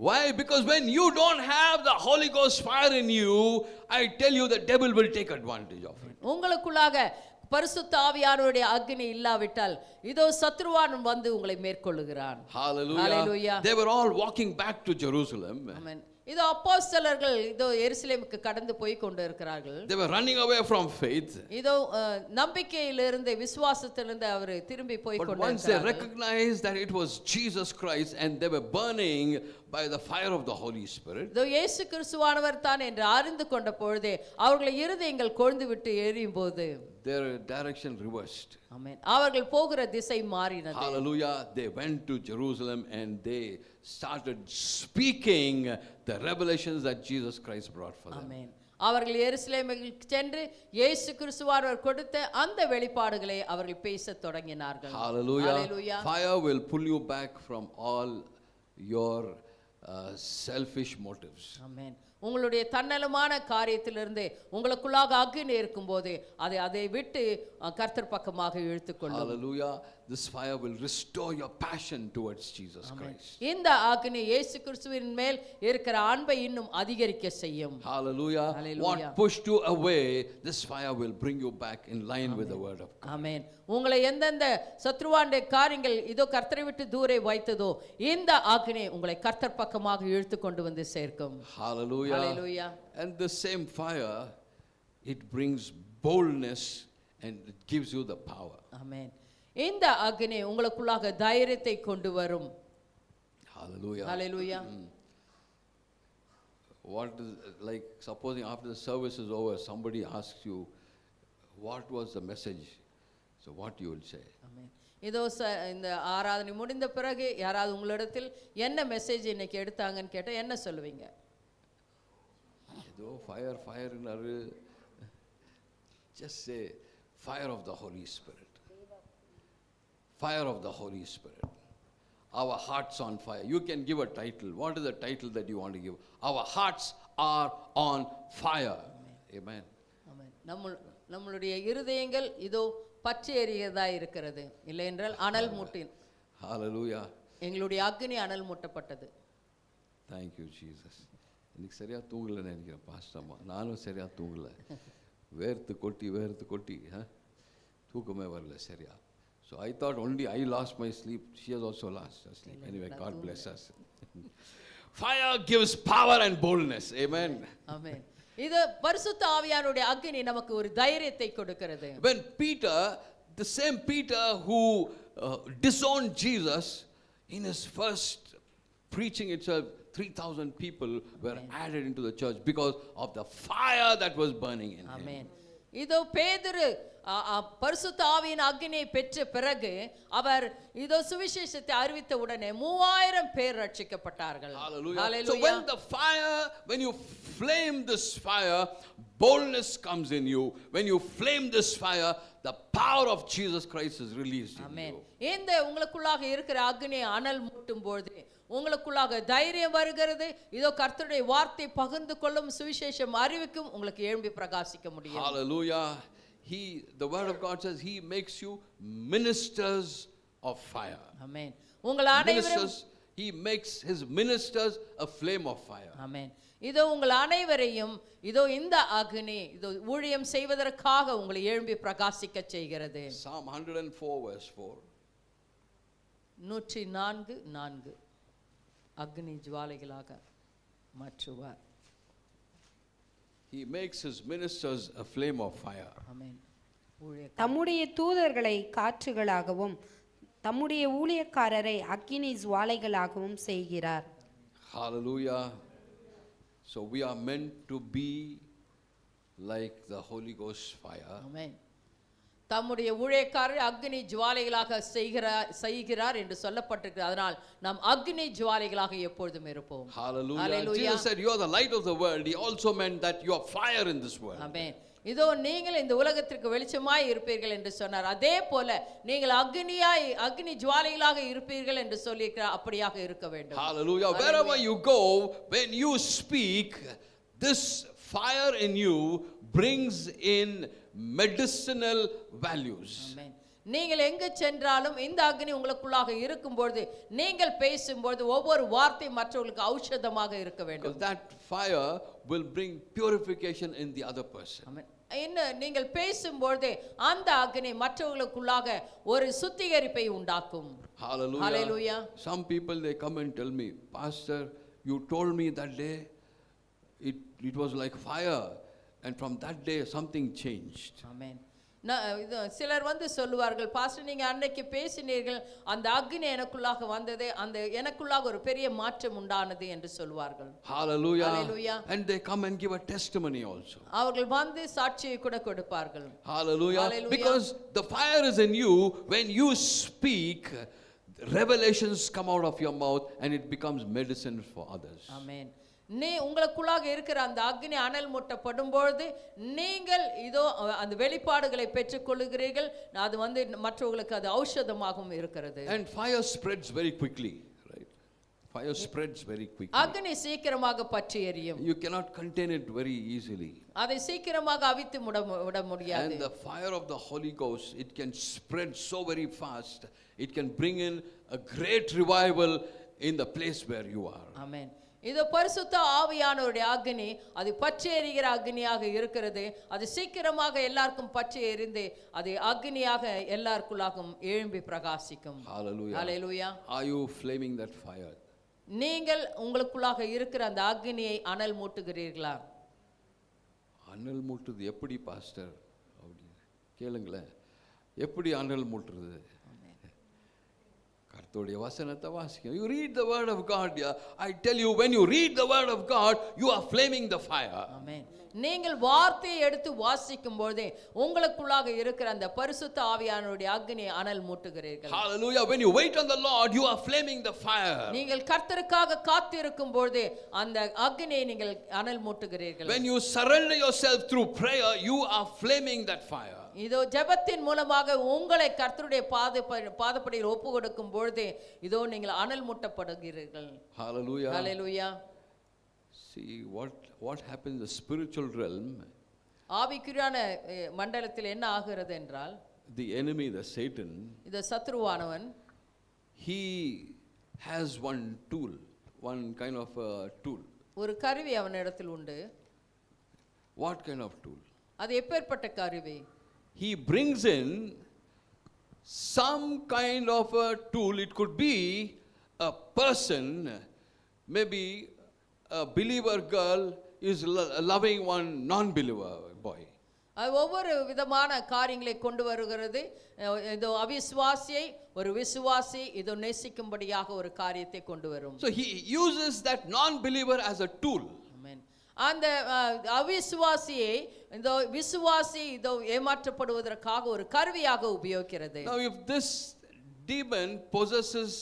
Why? Because when you don't have the Holy Ghost fire in you, I tell you, the devil will take advantage of it. உங்களுக்குள்ளாக பரிசுத்த ஆவியானவருடைய அக்னி இல்லாவிட்டால் இதோ சத்ருவான் வந்து உங்களை மேற்கொள்ளுகிறான். Hallelujah. Hallelujah. They were all walking back to Jerusalem. ஆமென். இதோ அப்போஸ்தலர்கள் இதோ எருசலேமுக்கு கடந்து போய் கொண்டு இருக்கிறார்கள். They were running away from faith. இதோ நம்பிக்கையிலிருந்து விசுவாசத்திலிருந்து அவர் திரும்பி போய் But கொண்டு once they இருக்கிறார்கள். recognized that it was Jesus Christ and they were burning by the fire of the Holy Spirit, இதோ இயேசு கிறிஸ்துவானவர் தான் என்று அறிந்து கொண்ட பொழுதே அவர்களை இருதயங்கள் கொழுந்து விட்டு எரியும் போது their direction reversed. ஆமென். அவர்கள் போகிற திசை மாறினது. Hallelujah. They went to Jerusalem and they started speaking the revelations that Jesus Christ brought for them. ஆமென். அவர்கள் எருசலேமுக்கு சென்று இயேசு கிறிஸ்துவானவர் கொடுத்த அந்த வெளிப்பாடுகளை அவர்கள் பேசத் தொடங்கினார்கள். Hallelujah. Hallelujah. Fire will pull you back from all your selfish motives. ஆமென். உங்களுடைய தன்னலமான காரியத்திலிருந்து உங்களுக்குள்ளாக அக்னி இருக்கும்போது அதை விட்டு கர்த்தர் பக்கமாக இழுத்துக்கொள்ளும். Hallelujah. This fire will restore your passion towards Jesus Christ. இந்த அக்னி இயேசு கிறிஸ்துவின் மேல் இருக்கிற அன்பை இன்னும் அதிகரிக்க செய்யும். Hallelujah. Hallelujah. What pushed you away, this fire will bring you back in line with the word of God. ஆமென். உங்களை எந்தெந்த சத்ருவானுடைய காரியங்கள் இதோ கர்த்தரை விட்டு தூரே வைத்ததோ இந்த அக்னி உங்களை கர்த்தர் பக்கமாக இழுத்து கொண்டு வந்து சேர்க்கும். Hallelujah. Hallelujah. And the same fire, it brings boldness and it gives you the power. ஆமென். இந்த அக்னி உங்களுக்குள்ளாக தைரியத்தை கொண்டு வரும். Hallelujah. Hallelujah. What is, like, supposing after the service is over, somebody asks you, what was the message? So what you will say? ஆமென். இதோ இந்த ஆராதனை முடிந்த பிறகு யாராவது உங்களிடத்தில் என்ன மெசேஜ் இன்னைக்கு எடுத்தாங்கன்னு கேட்டால் என்ன சொல்லுவீங்க? ஏதோ fire just say fire of the Holy Spirit. Fire of the Holy Spirit. Our hearts on fire. You can give a title. What is the title that you want to give? Our hearts are on fire. Amen. ஆமென். நம்மளுடைய இருதயங்கள் இதோ பற்றி எரியதா இருக்கிறது. இல்லை என்றால் அனல் மூட்டின். Hallelujah. எங்களுடைய அக்னி அனல் மூட்டப்பட்டது. Thank you, Jesus. இன்னைக்கு சரியாக தூங்கலைன்னு நினைக்கிறேன் பாஸ்டம்மா. நானும் சரியாக தூங்கலை, வேர்த்து கொட்டி தூக்கமே வரல சரியா. So I thought only I lost my sleep, she has also lost her sleep. Anyway God bless us. Fire gives power and boldness. Amen. Amen. இது பரிசுத்த ஆவியானுடைய அக்கினி நமக்கு ஒரு தைரியத்தை கொடுக்கிறது. When Peter, the same Peter who disowned Jesus, in his first preaching itself 3,000 people were added into the church because of the fire that was burning in him. Amen. இதோ பேதுரு பரிசுத்த ஆவியின் அக்கினியை பெற்ற பிறகு அவர் இதோ சுவிசேஷத்தை அறிவித்த உடனே 3000 பேர் ரட்சிக்கப்பட்டார்கள். Hallelujah. So when you flame this fire, boldness comes in you. When you flame this fire, the power of Jesus Christ is released in Amen. you. இந்த உங்களுக்குள்ளாக இருக்கிற அக்கினியை அனல் மூட்டும் பொழுது உங்களுக்குள்ளாக தைரியம் வருகிறது. இதோ கர்த்தருடைய வார்த்தை பகிர்ந்து கொள்ளும், சுவிசேஷம் அறிவிக்கும், உங்களுக்கு எழும்பி பிரகாசிக்க முடியும். Hallelujah. The word of God says he makes you ministers of fire. Amen. உங்கள் அனைவரும் he makes his ministers a flame of fire. Amen. இதோ உங்கள் அனைவரையும் இதோ இந்த அக்னி இதோ ஊழியம் செய்வதற்காக உங்களை எழும்பி பிரகாசிக்க செய்கிறது. Psalm 104 verse 4. 104 அக்னி ஜுவாலைகளாக மாற்றுவார். He makes his ministers a flame of fire. Amen. தம்முடைய தூதர்களை காற்றுகளாகவும் தம்முடைய ஊழியக்காரரை அக்கினி ஜுவாலைகளாகவும் செய்கிறார். Hallelujah. So we are meant to be like the Holy Ghost fire. Amen. தம்முடைய ஊழியக்காரர் அக்னி ஜுவாலைகளாக செய்கிறார் என்று சொல்லப்பட்டிருக்கிறது. அதனால் நாம் அக்னி ஜுவாலைகளாக எப்பொழுதும் இருப்போம். Hallelujah. Jesus said you are the light of the world. He also meant that you are fire in this world. Amen. இதோ நீங்கள் இந்த உலகத்திற்கு வெளிச்சமாய் இருப்பீர்கள் என்று சொன்னார். அதே போல நீங்கள் அக்னி ஜுவாலைகளாக இருப்பீர்கள் என்று சொல்லியிருக்கிறார். அப்படியாக இருக்க வேண்டும். Hallelujah. Wherever you go, when you speak, this fire in you brings in medicinal values. Amen. நீங்கள் எங்கு சென்றாலும் இந்த அக்னி உங்களுக்குள்ளாக இருக்கும்போது நீங்கள் பேசும்போது ஒவ்வொரு வார்த்தை மற்றவர்களுக்கு ஔஷதமாக இருக்க வேண்டும். That fire will bring purification in the other person. Amen. நீங்கள் பேசும்போது அந்த அக்னி மற்றவர்களுக்குள்ளாக ஒரு சுத்திகரிப்பை உண்டாக்கும். Hallelujah. Hallelujah. Some people they come and tell me, Pastor, you told me that day it was like fire, and from that day something changed. Amen. சிலர் வந்து சொல்லுவார்கள், பாஸ்டர் நீங்க அன்னைக்கு பேசினீர்கள், அந்த அக்னி எனக்குள்ளாக வந்தது, அந்த எனக்குள்ளாக ஒரு பெரிய மாற்றம் உண்டானது என்று சொல்வார்கள். Hallelujah. Hallelujah. And they come and give a testimony also. அவர்கள் வந்து சாட்சியை கூட கொடுப்பார்கள். Hallelujah. Hallelujah. Because the fire is in you. When you speak, revelations come out of your mouth and it becomes medicine for others. Amen. உங்களுக்குள்ளாக இருக்கிற அந்த அக்னி அனல் மூட்டப்படும் பொழுது நீங்கள் இதோ அந்த வெளிப்பாடுகளை பெற்றுக்கொள்கிறீர்கள். அது வந்து மற்றவர்களுக்கு அது ஔஷதமாகவும் இருக்கிறது. And fire spreads very quickly, right? Fire spreads very quickly. அக்னி சீக்கிரமாக பற்றி எரியும். You cannot contain it very easily. அதை சீக்கிரமாக அவித்து விட முடியாது. And the fire of the Holy Ghost, it can spread so very fast. It can bring in a great revival in the place where you are. Amen. இது பரிசுத்த ஆவியானவருடைய அக்னி, அது பற்றி எரிகிற அக்னியாக இருக்கிறது. அது சீக்கிரமாக எல்லாருக்கும் பற்றி எரிந்து அது அக்னியாக எல்லாருக்குள்ளாகவும் எழும்பி பிரகாசிக்கும். Hallelujah. Hallelujah. Are you flaming that fire? நீங்கள் உங்களுக்குள்ளாக இருக்கிற அந்த அக்னியை அனல் மூட்டுகிறீர்களா? அனல் மூட்டுது எப்படி பாஸ்டர் அப்படின்னு கேளுங்களேன். எப்படி அனல் மூட்டுறது? கர்த்தருடைய வசனத்தை வாசிக்க. You read the word of God. I tell you, when you read the word of God, you are flaming the fire. Amen. நீங்கள் வார்த்தையை எடுத்து வாசிக்கும் போதே உங்களுக்குள்ளாக இருக்கிற அந்த பரிசுத்த ஆவியானவருடைய அக்னியை அனல் மூட்டுகிறீர்கள். Hallelujah. When you wait on the Lord, you are flaming the fire. நீங்கள் கர்த்தருக்காக காத்திருக்கும் போது அந்த அக்னியை நீங்கள் அனல் மூட்டுகிறீர்கள். When you surrender yourself through prayer, you are flaming that fire. இதோ ஜெபத்தின் மூலமாக உங்களை கர்த்தருடைய பாதப்படியில் ஒப்பு கொடுக்கும் பொழுது இதோ நீங்கள் அனல் மூட்டப்படுகிறீர்கள். Hallelujah. Hallelujah. See what happens in the spiritual realm. ஆவிக்குரியான மண்டலத்தில் என்ன ஆகிறது என்றால், the enemy, the Satan, இந்த சத்ருவானவன், he has one tool, one kind of a tool. ஒரு கருவி அவனிடத்தில் உண்டு. What kind of tool? அது எப்பேற்பட்ட கருவி? He brings in some kind of a tool. It could be a person, maybe a believer girl is loving one non-believer boy. அது ஒவ்வொரு விதமான காரியங்களை கொண்டு வருகிறது. இதோ அவிசுவாசியை ஒரு விசுவாசி இதோ நேசிக்கும்படியாக ஒரு காரியத்தை கொண்டு வரும். So he uses that non-believer as a tool. ஆமென். அந்த அவிசுவாசியை இந்த விசுவாசி இதோ ஏமாற்றப்படுவதற்காக ஒரு கருவியாக உபயோகிக்கிறது. Now if this demon possesses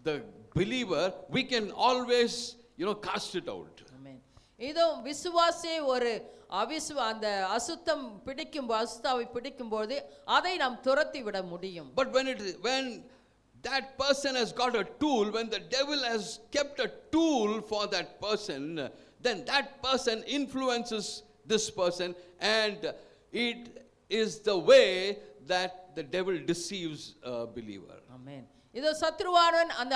the believer, we can always, cast it out. ஆமென். இதோ விசுவாசியை ஒரு அந்த அசுத்தம் அசுத்தாவை பிடிக்கும்போது அதை நாம் துரத்தி விட முடியும். But when that person has got a tool, when the devil has kept a tool for that person, then that person influences this person, and it is the way that the devil deceives a believer. ஆமென். இதோ சத்ருவானவன் அந்த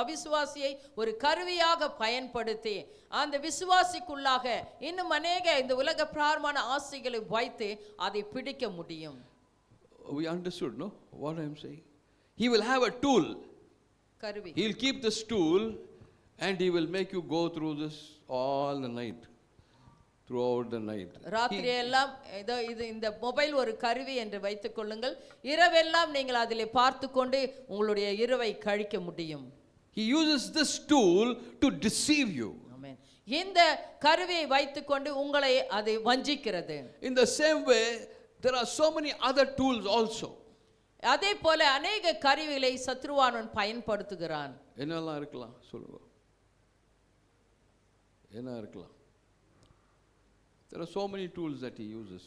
அவிசுவாசியை ஒரு கருவியாக பயன்படுத்தி அந்த விசுவாசிக்குள்ளாக இன்னும் அநேக இந்த உலக பிரகாரமான ஆசைகளை வைத்து அதை பிடிக்க முடியும். We understood, no? What I am saying? He will have a tool. கருவி. He will keep this tool and he will make you go through this all the night. Throughout the night. ராத்திரி எல்லாம் இது இந்த மொபைல் ஒரு கருவி என்று வைத்துக் கொள்ளுங்கள். இரவெல்லாம் நீங்கள் அதிலே பார்த்து கொண்டு உங்களுடைய இரவை கழிக்க முடியும். He uses this tool to deceive you. ஆமென். இந்த கருவியை வைத்துக்கொண்டு உங்களை அது வஞ்சிக்கிறது. In the same way, there are so many other tools also. அதே போல அநேக கருவிகளை சத்ருவானவன் பயன்படுத்துகிறான். என்னெல்லாம் இருக்கலாம் சொல்லுங்க. என்ன இருக்கலாம்? There are so many tools that he uses.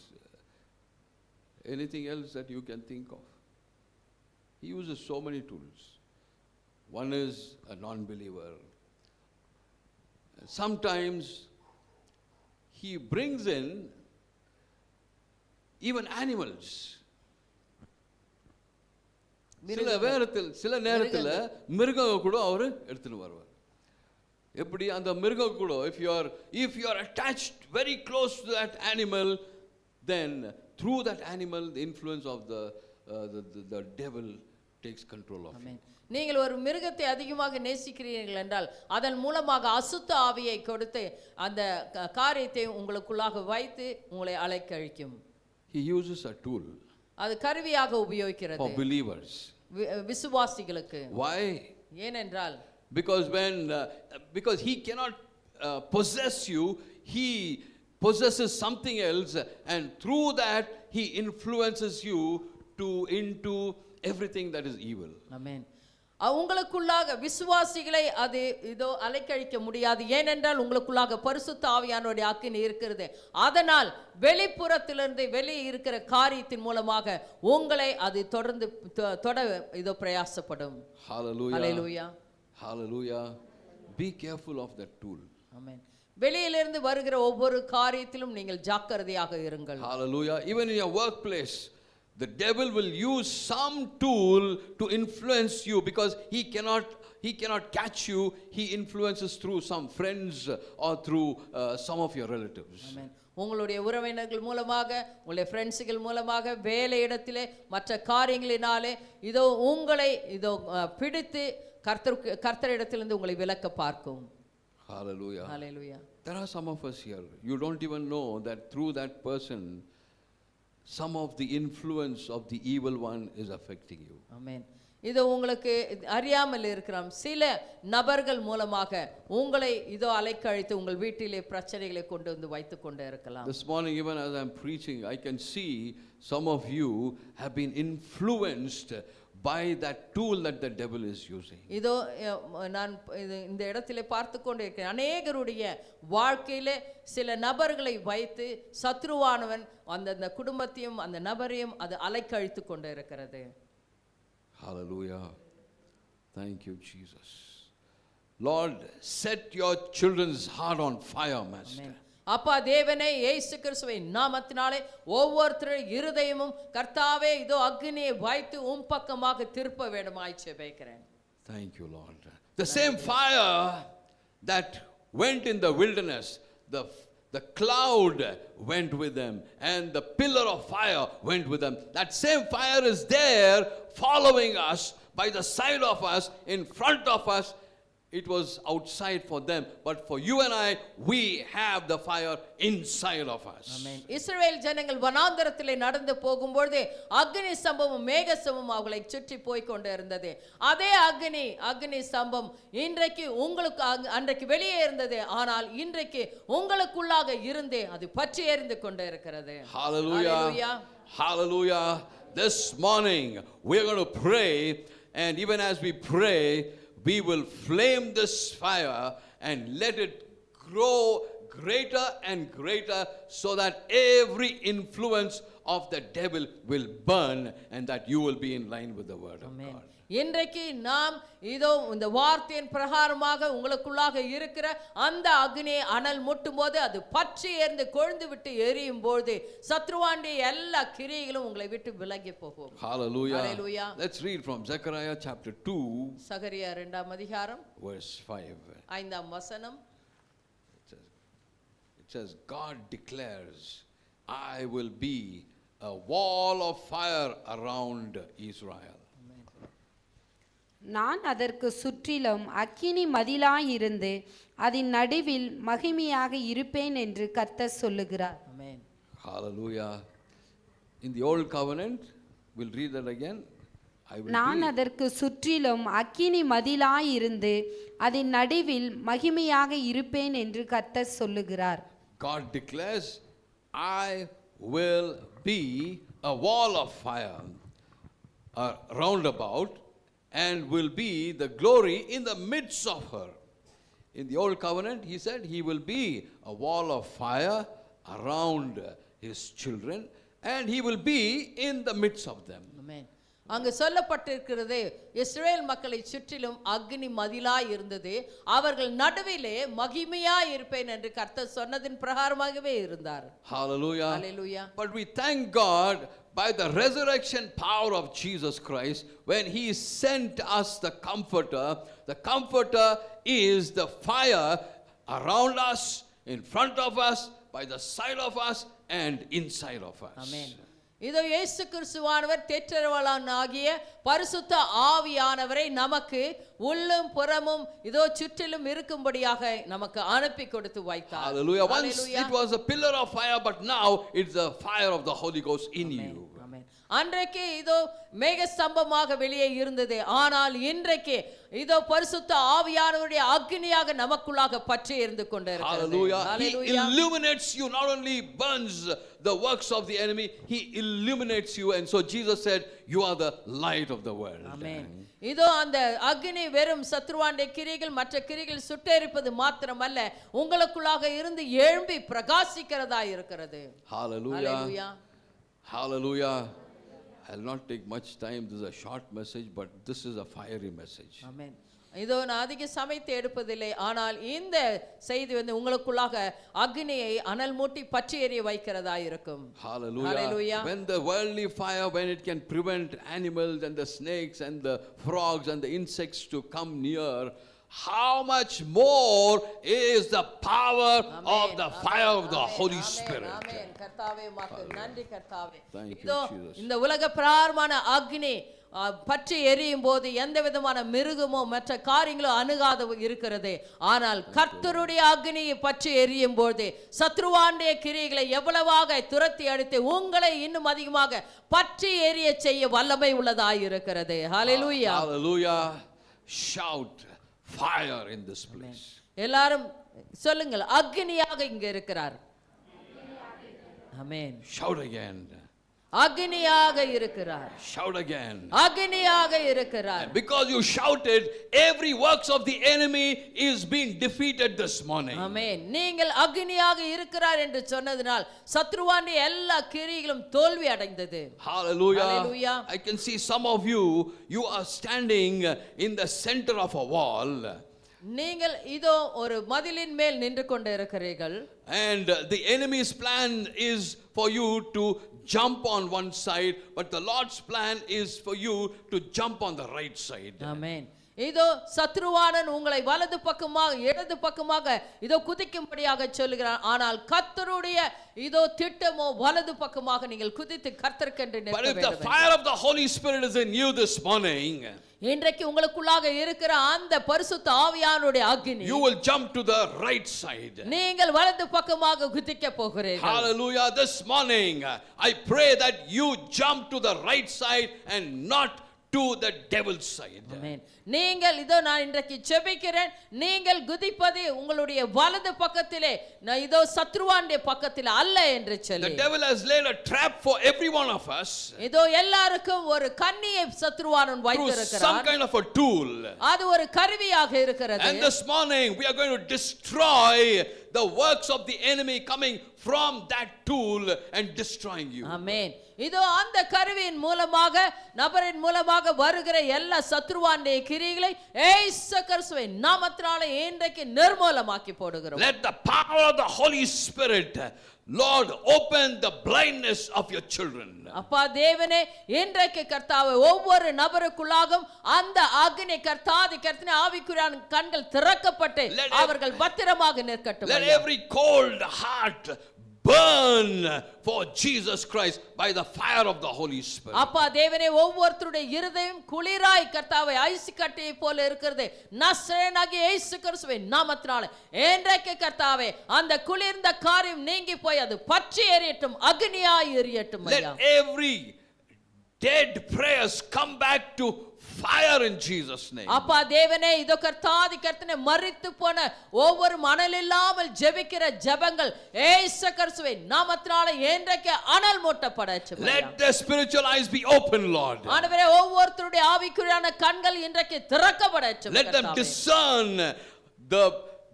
Anything else that you can think of? He uses so many tools. One is a non-believer. Sometimes he brings in even animals. சில நேரத்தில் மிருகம் கூட அவர் எடுத்துன்னு வருவார். எப்படி அந்த மிருகம் கூட if you are attached very close to that animal, then through that animal the influence of the devil takes control of you. நீங்கள் ஒரு மிருகத்தை அதிகமாக நேசிக்கிறீர்கள் என்றால் அதன் மூலமாக அசுத்த ஆவியை கொடுத்து அந்த காரியத்தை உங்களுக்குள்ளாக வைத்து உங்களை அலைக்கழிக்கும். He uses a tool. அது கருவியாக உபயோகிக்கிறது. For believers. விசுவாசிகளுக்கு. Why? ஏனென்றால் because he cannot possess you, he possesses something else, and through that he influences you into everything that is evil. ஆமென். உங்களுக்குள்ளாக விசுவாசிகளை அது இதோ அலைக்கழிக்க முடியாது. ஏனென்றால் உங்களுக்குள்ளாக பரிசுத்த ஆவியானவருடைய அக்கினி இருக்கிறது. அதனால் வெளிப்புறத்திலிருந்து வெளியே இருக்கிற காரியத்தின் மூலமாக உங்களை அது தொடர்ந்து தொட இதோ பிரயாசப்படும். Hallelujah. Hallelujah. Hallelujah. Be careful of that tool. ஆமென். வெளியிலிருந்து வருகிற ஒவ்வொரு காரியத்திலும் நீங்கள் ஜாக்கிரதையாக இருங்கள். Hallelujah. Even in your workplace, the devil will use some tool to influence you because he cannot catch you. He influences through some friends or through some of your relatives. Amen. உங்களுடைய உறவினர்கள் மூலமாக உங்களுடைய ஃப்ரெண்ட்ஸுகள் மூலமாக வேலை இடத்திலே மற்ற காரியங்களினாலே இதோ உங்களை இதோ பிடித்து கர்த்தரிடத்திலிருந்து உங்களை விலக்க பார்க்கும். Hallelujah. Hallelujah. There are some of us here, you don't even know that through that person some of the influence of the evil one is affecting you. Amen. இது உங்களுக்கு அறியாமல் இருக்கிறோம். சில நபர்கள் மூலமாக உங்களை இதோ அலைக்கழித்து உங்கள் வீட்டிலே பிரச்சனைகளை கொண்டு வந்து வைத்துக் கொண்டே இருக்கலாம். This morning even as I'm preaching, I can see some of you have been influenced by that tool that the devil is using. இதோ நான் இந்த இடத்திலே பார்த்து கொண்டே இருக்கிறேன். அநேகருடைய வாழ்க்கையிலே சில நபர்களை வைத்து சத்ருவானவன் அந்த குடும்பத்தையும் அந்த நபரையும் அது அலைக்கழித்து கொண்டே இருக்கிறது. Hallelujah. Thank you, Jesus. Lord, set your children's heart on fire, Master. அப்பா தேவனே, இயேசு கிறிஸ்துவின் நாமத்தினாலே ஒவ்வொருத்தருடைய இருதயமும் கர்த்தாவே இதோ அக்னியை வைத்து உம் பக்கமாக திருப்ப வேண்டுமாய் ஜெபிக்கிறேன். Thank you, Lord. The same fire that went in the wilderness, the cloud went with them, and the pillar of fire went with them. That same fire is there following us, by the side of us, in front of us. It was outside for them, but for you and I, we have the fire inside of us. ஆமென். இஸ்ரவேல் ஜனங்கள் வனாந்தரத்திலே நடந்து போகும்போது அக்னி ஸ்தம்பமும் மேக ஸ்தம்பமும் அவர்களை சுற்றி போய் கொண்டு இருந்தது. அதே அக்னி ஸ்தம்பம் இன்றைக்கு உங்களுக்கு அன்றைக்கு வெளியே இருந்தது, ஆனால் இன்றைக்கு உங்களுக்குள்ளாக இருந்து அது பற்றி எரிந்து கொண்டு இருக்கிறது. Hallelujah. Hallelujah. This morning we are going to pray, and even as we pray, we will flame this fire and let it grow greater and greater, so that every influence of the devil will burn, and that you will be in line with the word of God. இன்றைக்கு நாம் இதோ இந்த வார்த்தையின் பிரகாரமாக உங்களுக்குள்ளாக இருக்கிற அந்த அக்னியை அனல் முட்டும் போது அது பற்றி எரிந்து கொழுந்து விட்டு எரியும் போது சத்ருவாண்டிய எல்லா கிரியைகளும் உங்களை விட்டு விலகி போகும். Hallelujah. Hallelujah. Let's read from Zechariah chapter 2, சகரியா 2ஆம் அதிகாரம் verse 5. 5ஆம் வசனம். It says, God declares, I will be a wall of fire around Israel. நான் அதற்கு சுற்றிலும் அக்கினி மதிலாயிருந்து அதன் நடுவில் மகிமையாக இருப்பேன் என்று கர்த்தர் சொல்லுகிறார். ஆமென். Hallelujah. In the old covenant, we'll read that again. நான் அதற்கு சுற்றிலும் அக்கினி மதிலாயிருந்து அதன் நடுவில் மகிமையாக இருப்பேன் என்று கர்த்தர் சொல்லுகிறார். God declares, I will be a wall of fire round about, and will be the glory in the midst of her. In the old covenant, he said he will be a wall of fire around his children, and he will be in the midst of them. ஆமென். அங்கு சொல்லப்பட்டிருக்கிறது, இஸ்ரவேல் மக்களை சுற்றிலும் அக்னி மதிலாய் இருந்தது, அவர்கள் நடுவிலே மகிமையாய் இருப்பேன் என்று கர்த்தர் சொன்னதின் பிரகாரமாகவே இருந்தார். Hallelujah. Hallelujah. But we thank God by the resurrection power of Jesus Christ, when he sent us the Comforter. The Comforter is the fire around us, in front of us, by the side of us, and inside of us. Amen. இதோ இயேசு கிறிஸ்துவானவர் தேற்றரவாளனாகிய பரிசுத்த ஆவியானவரை நமக்கு உள்ளும் புறமும் இதோ சுற்றிலும் இருக்கும்படியாக நமக்கு அனுப்பி கொடுத்து வைத்தார். Hallelujah. Once it was a pillar of fire, but now it's the fire of the Holy Ghost in you. அன்றைக்கு இதோ மேக ஸ்தம்பமாக வெளியே இருந்தது, ஆனால் இன்றைக்கு இதோ பரிசுத்த ஆவியானவருடைய அக்னியாக நமக்குள்ளாக பற்றி இருந்து கொண்டிருக்கிறது. Hallelujah. He illuminates you, not only burns the works of the enemy, he illuminates you. And so Jesus said, you are the light of the world. Amen. இதோ அந்த அக்னி வெறும் சத்ருவாண்டிய கிரிகள் மற்ற கிரிகள் சுட்டெரிப்பது மாத்திரமல்ல, உங்களுக்குள்ளாக இருந்து எழும்பி பிரகாசிக்கிறதா இருக்கிறது. Hallelujah. Hallelujah. Hallelujah. I'll not take much time. This is a short message, but this is a fiery message. Amen. இதோ நான் அதிக சமயத்தை எடுப்பதில்லை, ஆனால் இந்த செய்தி வந்து உங்களுக்குள்ளாக அக்னியை அனல் மூட்டி பற்றி எரிய வைக்கிறதா இருக்கும். Hallelujah. Hallelujah. When the worldly fire, when it can prevent animals and the snakes and the frogs and the insects to come near, how much more is the power of the fire of the Holy Spirit. ஆமென். கர்த்தாவே உமக்கு நன்றி கர்த்தாவே. Thank you, இதோ Jesus. இந்த உலக பிரகாரமான அக்னி பற்றி எரியும் போது எந்த விதமான மிருகமோ மற்ற காரியங்களோ அணுகாத இருக்கிறது, ஆனால் கர்த்தருடைய அக்னியை பற்றி எரியும் போது சத்ருவாண்டிய கிரியைகளை எவ்வளவாக துரத்தி அடித்து உங்களை இன்னும் அதிகமாக பற்றி எரிய செய்ய வல்லமை உள்ளதாய் இருக்கிறது. ஹalleluya. Hallelujah. Shout fire in this place. எல்லாரும் சொல்லுங்கள், அக்னியாக இங்க இருக்கிறார். ஆமென். Shout again. அக்னியாக இருக்கிறார். Shout again. அக்னியாக இருக்கிறார். Because you shouted, every works of the enemy is being defeated this morning. ஆமென். நீங்கள் அக்னியாக இருக்கிறார் என்று சொன்னதனால் சத்ருவாண்டிய எல்லா கிரியைகளும் தோல்வி அடைந்தது. Hallelujah. Hallelujah. I can see some of you, you are standing in the center of a wall. நீங்கள் இதோ ஒரு மதிலின் மேல் நின்று கொண்டு இருக்கிறீர்கள். And the enemy's plan is for you to jump on one side, but the Lord's plan is for you to jump on the right side. ஆமென். இதோ சத்ருவானன் உங்களை வலது பக்கமாக இடது பக்கமாக இதோ குதிக்கும்படியாக சொல்லுகிறான். ஆனால் கர்த்தருடைய இதோ திட்டமோ வலது பக்கமாக நீங்கள் குதித்து கர்த்தருக்கென்று நிற்க But if the வேண்டும். fire of the Holy Spirit is in you this morning, இன்றைக்கு உங்களுக்குள்ளாக இருக்கிற அந்த பரிசுத்த ஆவியானுடைய அக்கினி, you will jump to the right side. நீங்கள் வலது பக்கமாக குதிக்க போகிறீர்கள். Hallelujah. This morning, I pray that you jump to the right side and not to the devil's side. ஆமென். நீங்கள் இதோ நான் இன்றைக்கு ஜெபிக்கிறேன், நீங்கள் குதிப்பது உங்களுடைய வலது பக்கத்திலே, நான் இதோ சத்ருவானுடைய பக்கத்திலே அல்ல என்று The சொல்லி. devil has laid a trap for every one of us இதோ எல்லாருக்கும் ஒரு கண்ணியை சத்ருவானன் through some வைத்திருக்கிறான். kind of a tool. அது ஒரு கருவியாக இருக்கிறது. And this morning we are going to destroy the works of the enemy coming from that tool and destroying you. ஆமென். இதோ அந்த கருவியின் மூலமாக நபரின் மூலமாக வருகிற எல்லா சத்ருவானுடைய கிரியைகளை இயேசு கிறிஸ்துவின் நாமத்தினாலே இன்றைக்கு நிர்மூலமாக்கி போடுகிறோம். Let the power of the Holy Spirit, Lord, open the blindness of your children. அப்பா தேவனே, இன்றைக்கு கர்த்தாவே ஒவ்வொரு நபருக்குள்ளாகவும் அந்த அக்னி கர்த்தாதி கர்த்தனை ஆவிக்குரியான கண்கள் திறக்கப்பட்டு அவர்கள் பத்திரமாக நிற்கட்டும். Let every cold heart burn for Jesus Christ by the fire of the Holy Spirit. அப்பா தேவனே, ஒவ்வொருத்தருடைய இருதயம் குளிராய் கர்த்தாவே ஐஸ் கட்டியை போல இருக்கிறது நசரேயனாகிய இயேசு கிறிஸ்துவின் நாமத்தினாலே இன்றைக்கு கர்த்தாவே அந்த குளிர்ந்த காரியம் நீங்கி போய் அது பற்றி எரியட்டும், அக்னியாய் எரியட்டும் ஐயா. Let every dead prayers come back to fire in Jesus name. அப்பா தேவனே, இதோ கர்த்தாதி கர்த்தனை மரித்து போன ஒவ்வொரு மணல் இல்லாமல் ஜெபிக்கிற ஜெபங்கள் இயேசு கிறிஸ்துவின் நாமத்தினாலே இன்றைக்கு அனல் மூட்டப்படட்டும். Let their spiritual eyes be open, Lord. ஆண்டவரே, ஒவ்வொருத்தருடைய ஆவிக்குரியான கண்கள் இன்றைக்கு திறக்கப்படட்டும். Let them discern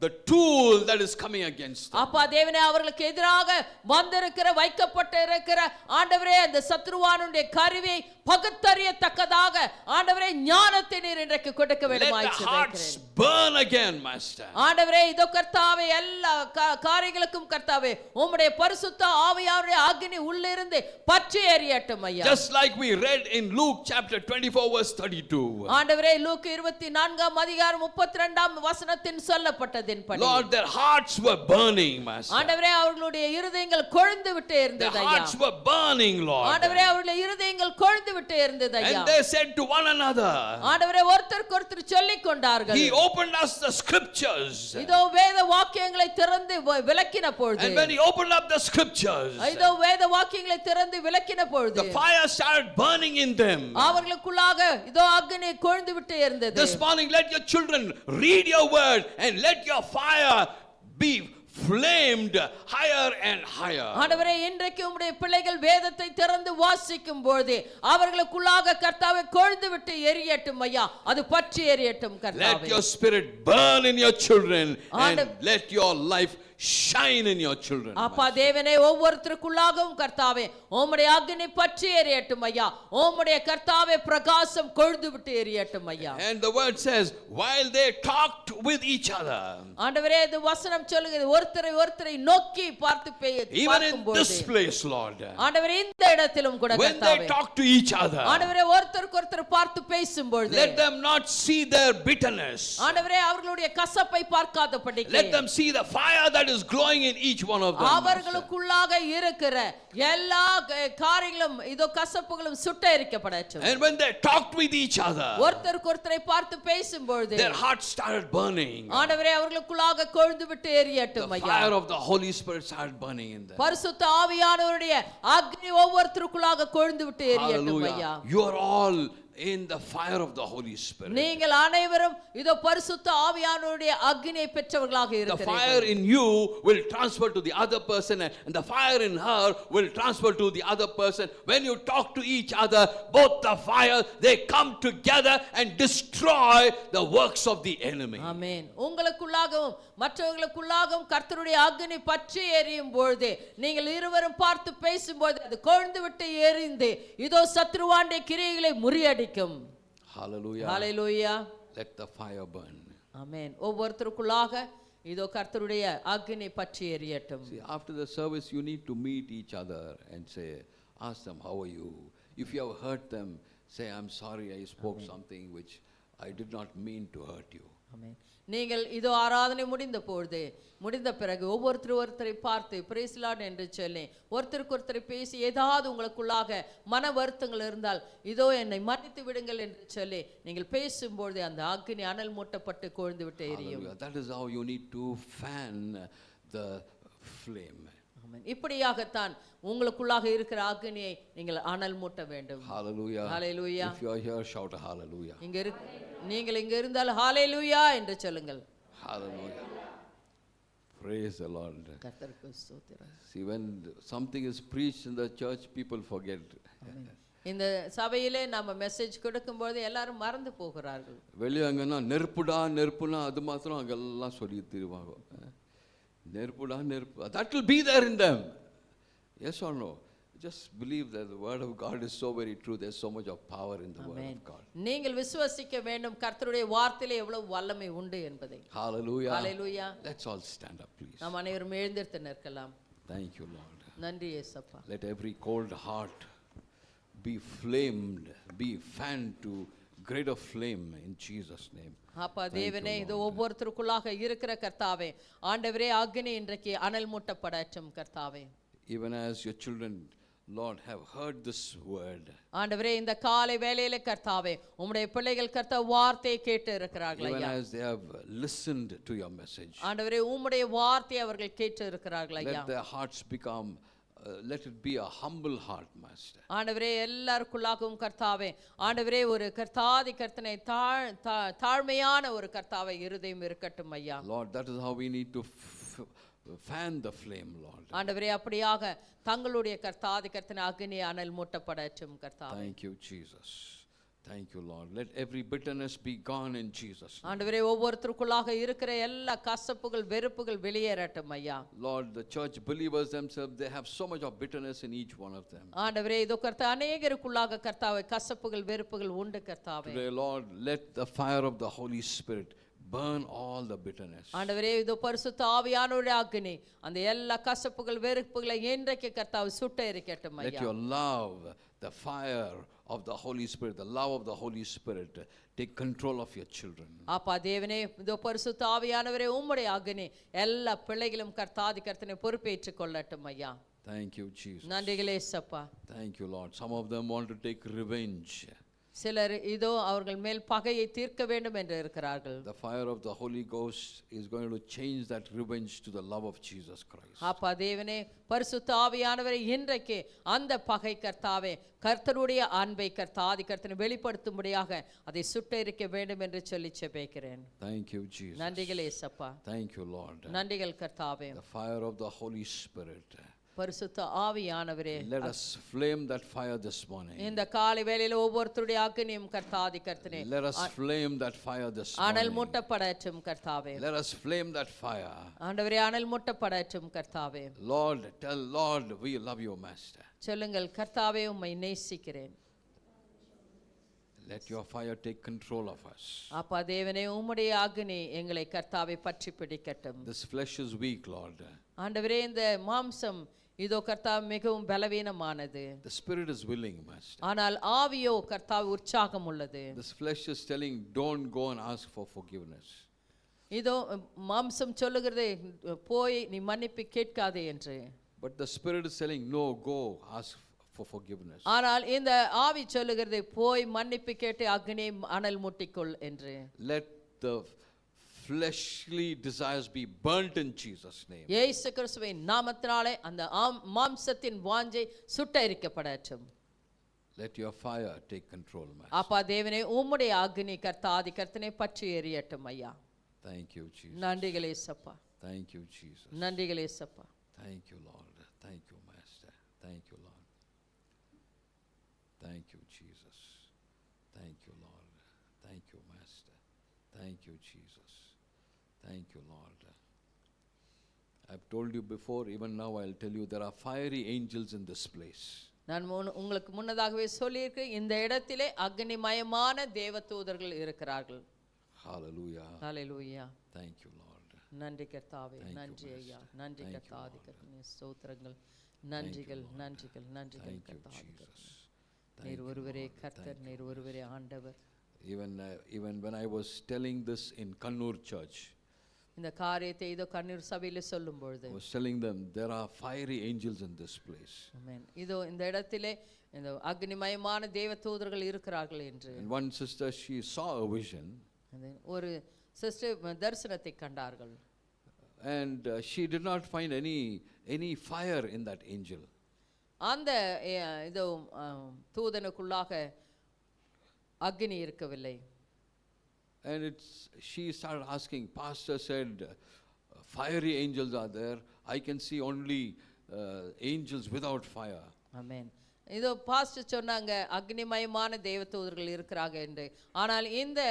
the tool that is coming against them. அப்பா தேவனே, அவர்களுக்கு எதிராக வந்திருக்கிற வைக்கப்பட்டு இருக்கிற ஆண்டவரே அந்த சத்ருவானுடைய கருவியை பகுத்தறியத்தக்கதாக ஆண்டவரே ஞானத்தை நீர் இன்றைக்கு கொடுக்க வேண்டுமாய் Let the ஜெபிக்கிறேன். hearts burn again, Master. ஆண்டவரே, இதோ கர்த்தாவே எல்லா காரியங்களுக்கும் கர்த்தாவே உம்முடைய பரிசுத்த ஆவியாருடைய அக்னி உள்ளிருந்து பற்றி எரியட்டும் ஐயா. Just like we read in Luke chapter 24 verse 32. ஆண்டவரே, லூக்கா 24ஆம் அதிகாரம் 32ஆம் வசனத்தின் சொல்லப்பட்டதின்படி Lord, their hearts were burning, Master. ஆண்டவரே, அவர்களுடைய இருதயங்கள் கொழுந்து விட்டு இருந்தது Their ஐயா. hearts were burning, Lord. ஆண்டவரே, அவர்களுடைய இருதயங்கள் கொழுந்து விட்டு இருந்தது ஐயா. And they said to one another, ஆண்டவரே, ஒருத்தருக்கு ஒருத்தர் சொல்லிக் கொண்டார்கள். He opened us the scriptures. இதோ வேத வாக்கியங்களை திறந்து விளக்கின பொழுது, And when he opened up the scriptures, இதோ வேத வாக்கியங்களை திறந்து விளக்கின பொழுது the fire started burning in them. அவர்களுக்குள்ளாக இதோ அக்னி கொழுந்து விட்டு இருந்தது. This morning, let your children read your word and let your fire be flamed higher and higher. ஆண்டவரே, இன்றைக்கு உம்முடைய பிள்ளைகள் வேதத்தை திறந்து வாசிக்கும் பொழுது அவர்களுக்குள்ளாக கர்த்தாவே கொழுந்து விட்டு எரியட்டும் ஐயா, அது பற்றி எரியட்டும் கர்த்தாவே. Let your spirit burn in your children and let your life shine in your children. அப்பா தேவனே, ஒவ்வொருத்தருக்குள்ளாகவும் கர்த்தாவே உம்முடைய அக்னி பற்றி எரியட்டும் ஐயா, உம்முடைய கர்த்தாவே பிரகாசம் கொழுந்து விட்டு எரியட்டும் ஐயா. And the word says, while they talked with each other, ஆண்டவரே, இது வசனம் சொல்லுகிறது ஒருத்தரை நோக்கி பார்த்து even in this place, Lord, ஆண்டவரே இந்த இடத்திலும் கூட when they கர்த்தாவே talk to each other, ஆண்டவரே ஒருத்தருக்கு ஒருத்தர் பார்த்து பேசும்பொழுது let them not see their bitterness. ஆண்டவரே அவர்களுடைய கசப்பை பார்க்காதபடிக்கு Let them see the fire that is glowing in each one of them. அவர்களுக்குள்ளாக இருக்கிற எல்லா காரியங்களும் இதோ கசப்புகளும் சுட்ட எரிக்கப்படட்டும். And when they talked with each other, ஒருத்தருக்கு ஒருத்தரை பார்த்து பேசும்பொழுது their hearts started burning. ஆண்டவரே அவர்களுக்குள்ளாக கொழுந்து விட்டு எரியட்டும் The ஐயா. fire of the Holy Spirit started burning in them. பரிசுத்த ஆவியானவருடைய அக்னி ஒவ்வொருத்தருக்குள்ளாக கொழுந்து விட்டு எரியட்டும் ஐயா. Hallelujah. You are all in the fire of the Holy Spirit. நீங்கள் அனைவரும் இதோ பரிசுத்த ஆவியானவருடைய அக்னியை பெற்றவர்களாக The இருக்கிறீர்கள். fire in you will transfer to the other person, and the fire in her will transfer to the other person. When you talk to each other, both the fire, they come together and destroy the works of the enemy. ஆமென். உங்களுக்குள்ளாகவும் மற்றவர்களுக்குள்ளாகவும் கர்த்தருடைய அக்னி பற்றி எரியும் பொழுது நீங்கள் இருவரும் பார்த்து பேசும்போது அது கொழுந்து விட்டு எரிந்து இதோ சத்ருவானுடைய கிரியைகளை முறியடிக்கும். Hallelujah. Hallelujah. Let the fire burn. ஆமென். ஒவ்வொருத்தருக்குள்ளாக இதோ கர்த்தருடைய அக்னி பற்றி எரியட்டும். See, after the service, you need to meet each other and say, ask them, how are you? If you have hurt them, say, I'm sorry, I spoke something which I did not mean to hurt you. ஆமென். நீங்கள் இதோ ஆராதனை முடிந்த பிறகு ஒருத்தரை பார்த்து praise Lord என்று சொல்லி ஒருத்தருக்கு ஒருத்தரை பேசி ஏதாவது உங்களுக்குள்ளாக மன வருத்தங்கள் இருந்தால் இதோ என்னை மன்னித்து விடுங்கள் என்று சொல்லி நீங்கள் பேசும்போது அந்த அக்கினி அனல் மூட்டப்பட்டு கொழுந்து விட்டு எரியும். Hallelujah. That is how you need to fan the flame. ஆமென். இப்படியாகத்தான் உங்களுக்குள்ளாக இருக்கிற அக்கினியை நீங்கள் அனல் மூட்ட வேண்டும். Hallelujah. Hallelujah. If you are here, shout a hallelujah. நீங்கள் இங்க இருந்தால் ஹalleluya என்று சொல்லுங்கள். Hallelujah. Praise the Lord. கர்த்தருக்கு ஸ்தோத்திரம். See, when something is preached in the church, people forget. இந்த சபையிலே நம்ம மெசேஜ் கொடுக்கும்போது எல்லாரும் மறந்து போகிறார்கள். வெளியே அங்கன்னா நெருப்புனா அது மாத்திரம் அங்கெல்லாம் சொல்லி தருவாங்க. நெருப்புடா நெருப்பு. That will be there in them. Yes or no? Just believe that the word of God is so very true. There's so much of power in the word of God. நீங்கள் விசுவாசிக்க வேண்டும் கர்த்தருடைய வார்த்தையிலே எவ்வளவு வல்லமை உண்டு என்பதை. Hallelujah. Hallelujah. Let's all stand up, please. நாம் அனைவரும் எழுந்திருந்து நிற்கலாம். Thank you, Lord. நன்றி இயேசப்பா. Let every cold heart be flamed, be fanned to greater flame in Jesus' name. அப்பா தேவனே இது ஒவ்வொருத்தருக்குள்ளாக இருக்கிற கர்த்தாவே ஆண்டவரே அக்கினி இன்றைக்கு அனல் மூட்டப்படட்டும் கர்த்தாவே. Even as your children, Lord, have heard this word. ஆண்டவரே இந்த காலை வேளையிலே கர்த்தாவே உம்முடைய பிள்ளைகள் கர்த்தா வார்த்தையை கேட்டு இருக்கிறார்கள் Even ஐயா. as they have listened to your message. ஆண்டவரே உம்முடைய வார்த்தையை அவர்கள் கேட்டு இருக்கிறார்கள் ஐயா. Let their hearts become let it be a humble heart, Master. ஆண்டவரே எல்லாருக்குள்ளாகவும் கர்த்தாவே ஆண்டவரே ஒரு கர்த்தாதி கர்த்தனை தாழ்மையான ஒரு கர்த்தாவை இருதயம் இருக்கட்டும் ஐயா. Lord, that is how we need to fan the flame, Lord. ஆண்டவரே அப்படியாக தங்களுடைய கர்த்தாதி கர்த்தனை அக்கினி அனல் மூட்டப்படட்டும் கர்த்தாவே. Thank you, Jesus. Thank you, Lord. Let every bitterness be gone in Jesus' name. ஆண்டவரே ஒவ்வொருத்தருக்குள்ளாக இருக்கிற எல்லா கசப்புகள் வெறுப்புகள் வெளியேறட்டும் ஐயா. Lord, the church believers themselves, they have so much of bitterness in each one of them. ஆண்டவரே இதோ கர்த்தா அநேகருக்குள்ளாக கர்த்தாவே கசப்புகள் வெறுப்புகள் உண்டு கர்த்தாவே. Today, Lord, let the fire of the Holy Spirit burn all the bitterness. ஆண்டவரே இதோ பரிசுத்த ஆவியானவருடைய அக்கினி அந்த எல்லா கசப்புகள் வெறுப்புகளை இன்றைக்கு கர்த்தாவே சுட்ட எரிக்கட்டும் ஐயா. Let your love, the fire of the Holy Spirit, the love of the Holy Spirit take control of your children. அப்பா தேவனே இதோ பரிசுத்த ஆவியானவரே உம்முடைய அக்கினி எல்லா பிள்ளைகளும் கர்த்தாதி கர்த்தனை பொறுப்பேற்றுக் கொள்ளட்டும் ஐயா. Thank you, Jesus. நன்றிகள் இயேசப்பா. Thank you, Lord. Some of them want to take revenge. சிலர் இதோ அவர்கள் மேல் பகையை தீர்க்க வேண்டும் என்று இருக்கிறார்கள். The fire of the Holy Ghost is going to change that revenge to the love of Jesus Christ. அப்பா தேவனே பரிசுத்த ஆவியானவரை இன்றைக்கு அந்த பகை கர்த்தாவே கர்த்தருடைய அன்பை கர்த்தாதி கர்த்தனை வெளிப்படுத்தும்படியாக அதை சுட்டெரிக்க வேண்டும் என்று சொல்லி ஜெபிக்கிறேன். Thank you, Jesus. நன்றிகள் இயேசப்பா. Thank you, Lord. நன்றிகள் கர்த்தாவே. The fire of the Holy Spirit. பரிசுத்த ஆவியானவரே Let us flame that fire this morning. இந்த காலை வேளையில ஒவ்வொருத்தருடைய அக்கினியும் கர்த்தாதி கர்த்தனே Let us flame that fire this அனல் morning. மூட்டப்படட்டும் கர்த்தாவே. Let us flame that fire. ஆண்டவரே அனல் மூட்டப்படட்டும் கர்த்தாவே. Lord, tell Lord we love you, Master. சொல்லுங்கள் கர்த்தாவே உம்மை நேசிக்கிறேன். Let your fire take control of us. அப்பா தேவனே உம்முடைய அக்கினி எங்களை கர்த்தாவே பற்றி பிடிக்கட்டும். This flesh is weak, Lord. ஆண்டவரே இந்த மாம்சம் இதோ கர்த்தா மிகவும் பலவீனமானது. The spirit is willing, Master. ஆனால் ஆவியோ கர்த்தா உற்சாகம் உள்ளது. This flesh is telling, don't go and ask for forgiveness. இதோ மாம்சம் சொல்லுகிறது போய் நீ மன்னிப்பு கேட்காதே என்று. But the spirit is telling, no, go ask for forgiveness. ஆனால் இந்த ஆவி சொல்லுகிறது போய் மன்னிப்பு கேட்டு அக்னியை அனல் மூட்டிக்கொள் என்று. Let the fleshly desires be burnt in Jesus' name. இயேசு கிறிஸ்துவின் நாமத்தினாலே அந்த மாம்சத்தின் வாஞ்சை சுட்டெரிக்கப்படட்டும். Let your fire take control, Master. அப்பா தேவனே உம்முடைய அக்னி கர்த்தாதி கர்த்தனை பற்றி எரியட்டும் ஐயா. Thank you, Jesus. நன்றிகள் இயேசப்பா. Thank you, Jesus. நன்றிகள் இயேசப்பா. Thank you, Lord. Thank you, Master. Thank you, Lord. Thank you, Jesus. Thank you, Lord. Thank you, Master. Thank you, Jesus. Thank you, Lord. I've told you before, even now I'll tell you, there are fiery angels in this place. நான் உங்களுக்கு முன்னதாகவே சொல்லியிருக்கிறேன் இந்த இடத்திலே அக்னிமயமான தேவதூதர்கள் இருக்கிறார்கள். Hallelujah. Hallelujah. Thank you, Lord. நன்றி கர்த்தாவே. Thank you, நன்றி ஐயா. Master. நன்றி Thank you, கர்த்தாவே. Lord. கர்த்தனே ஸ்தோத்திரங்கள். நன்றிகள் Lord. நன்றிகள் நன்றிகள் Thank you, கர்த்தாவே. Jesus. நீர் Thank you, ஒருவரே Lord. கர்த்தர், Thank நீர் you, ஒருவரே Master. ஆண்டவர். Even when I was telling this in Kannur church, இந்த காரியத்தை இதோ கண்ணீர் சபையில சொல்லும் பொழுது I was telling them there are fiery angels in this place. ஆமென். இதோ இந்த இடத்திலே இந்த அக்னிமயமான தேவதூதர்கள் இருக்கிறார்கள் என்று And one sister, she saw a vision, அது ஒரு சிஸ்டர் தரிசனத்தை கண்டார்கள். and she did not find any fire in that angel. அந்த இதோ தூதனுக்குள்ளாக அக்னி இருக்கவில்லை. And she started asking, pastor said, fiery angels are there, I can see only angels without fire. ஆமென். இதோ பாஸ்டர் சொன்னாங்க அக்னிமயமான தேவதூதர்கள் இருக்கிறாங்க என்று, ஆனால் இந்த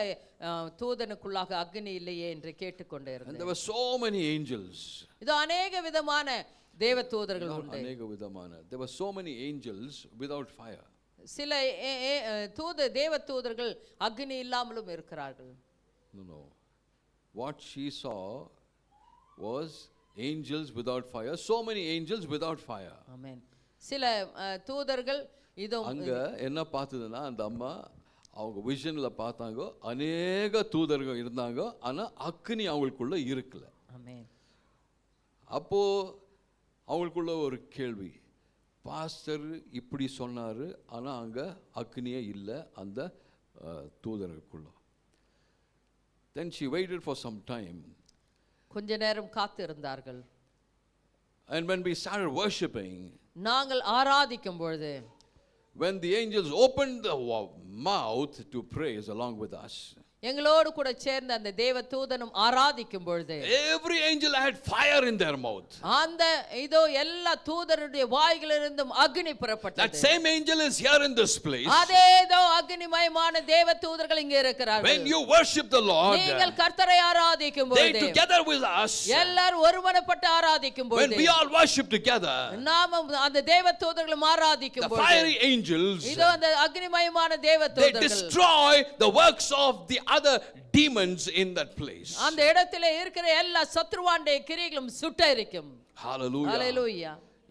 தூதனுக்குள்ளாக அக்னி இல்லையே என்று கேட்டுக்கொண்டே And இருந்தேன். there were so many angels. இதோ அநேக விதமான தேவதூதர்கள் Not உண்டு. anega vidamana. There were so many angels without fire. சில தேவதூதர்கள் அக்னி இல்லாமலும் இருக்கிறார்கள். No. What she saw was angels without fire. So many angels without fire. ஆமென். சில தூதர்கள் இதோ அங்க என்ன பார்த்ததுன்னா அந்த அம்மா அவங்க விஷன்ல பார்த்தாங்க அநேக தூதர்கள் இருந்தாங்க ஆனா அக்னி அவங்களுக்குள்ள இருக்கல. ஆமென். அப்போ அவங்களுக்குள்ள ஒரு கேள்வி, பாஸ்டர் இப்படி சொன்னாரு ஆனா அங்க அக்னியே இல்லை அந்த தூதர்களுக்குள்ள. Then she waited for some time. கொஞ்ச நேரம் காத்து இருந்தார்கள். And when we started worshiping, நாங்கள் ஆராதிக்கும் பொழுது when the angels opened the mouth to praise along with us, எங்களோடு கூட சேர்ந்த அந்த தேவ தூதனும் ஆராதிக்கும் பொழுது every angel had fire in their mouth. அந்த இதோ எல்லா தூதருடைய வாய்களிலிருந்தும் அக்னி That புறப்பட்டது. same angel is here in this place. அதேதோ அக்னிமயமான தேவ தூதர்கள் இங்கே இருக்கிறார்கள். When you worship the Lord, நீங்கள் கர்த்தரை ஆராதிக்கும் they பொழுது together with us, எல்லாரும் ஒருமனப்பட்டு ஆராதிக்கும் when பொழுது we all worship together, நாமும் அந்த தேவ தூதர்களும் ஆராதிக்கும் the பொழுது fiery angels, இதோ அந்த அக்னிமயமான தேவ they தூதர்கள் destroy the works of the other demons in that place. அந்த இடத்திலே இருக்கிற எல்லா சத்ருவானுடைய கிரியைகளும் சுட்டெரிக்கும். Hallelujah. Hallelujah.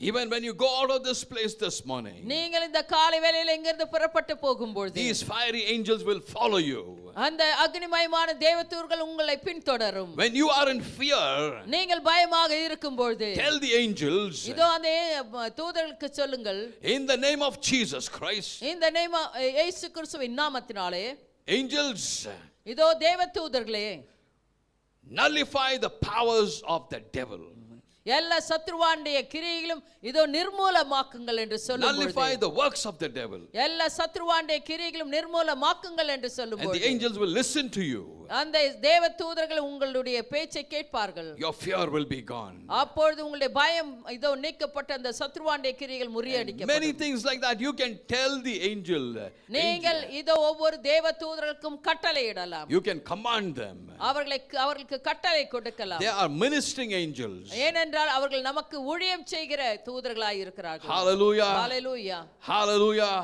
Even when you go out of this place this morning, நீங்கள் இந்த காலை வேளையில இங்கிருந்து புறப்பட்டு போகும்போது these fiery angels will follow you. அந்த அக்னிமயமான தேவதூதர்கள் உங்களை பின்தொடரும். When you are in fear, நீங்கள் பயமாக இருக்கும்போது tell the angels, இதோ அந்த தூதர்களுக்கு சொல்லுங்கள், in the name of Jesus Christ, இந்த இயேசு கிறிஸ்துவின் நாமத்தினாலே angels, இதோ தேவதூதர்களே nullify the powers of the devil. எல்லா சத்ருவானுடைய கிரியைகளும் இதோ நிர்மூலமாக்குங்கள் என்று சொல்லும்போது, Nullify the works of the devil. எல்லா சத்ருவானுடைய கிரியைகளும் நிர்மூலமாக்குங்கள் என்று And சொல்லும்போது the angels will listen to you. அந்த தேவதூதர்கள் உங்களுடைய பேச்சை கேட்பார்கள். Your fear will be gone. அப்பொழுது உங்களுடைய பயம் இதோ நீக்கப்பட்ட அந்த சத்ருவானுடைய கிரியைகள் Many முறியடிக்கப்படும். things like that you can tell the angel. நீங்கள் இதோ ஒவ்வொரு தேவதூதர்களுக்கும் கட்டளையிடலாம். You can command them. அவர்களுக்கு கட்டளை கொடுக்கலாம். They are ministering angels. ஏனென்றால் அவர்கள் நமக்கு ஊழியம் செய்கிற தூதர்களாய் இருக்கிறார்கள். Hallelujah. Hallelujah. Hallelujah.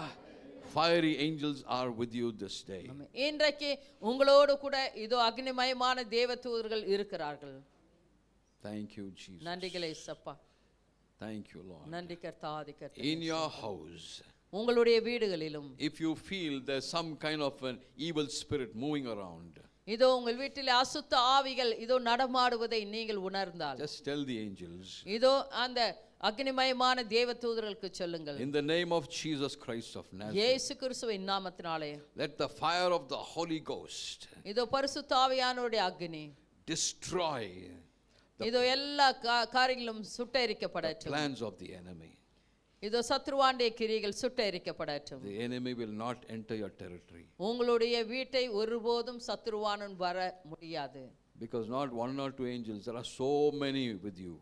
Fiery angels are with you this day. இன்றைக்கு உங்களோடு கூட இதோ அக்னிமயமான தேவதூதர்கள் இருக்கிறார்கள். Thank you, Jesus. நன்றிகளே இயேசப்பா. Thank you, Lord. நன்றி கர்த்தாவே கர்த்தாவே. In your house, உங்களுடைய வீடுகளிலும் if you feel there's some kind of an evil spirit moving around, இதோ உங்கள் வீட்டில் அசுத்த ஆவிகள் இதோ நடமாடுவதை நீங்கள் உணர்ந்தால் just tell the angels, இதோ அந்த அக்னிமயமான தேவதூதர்களுக்கு சொல்லுங்கள், in the name of Jesus Christ of Nazareth, இயேசு கிறிஸ்துவின் நாமத்தினாலே let the fire of the Holy Ghost இதோ பரிசுத்த ஆவியானவருடைய அக்னி destroy இதோ எல்லா காரியங்களும் the சுட்டெரிக்கப்படட்டும். plans of the enemy. இதோ சத்ருவானுடைய கிரியைகள் சுட்டெரிக்கப்படட்டும். The enemy will not enter your territory. உங்களுடைய வீட்டை ஒருபோதும் சத்ருவானன் வர முடியாது. Because not one or two angels, there are so many with you.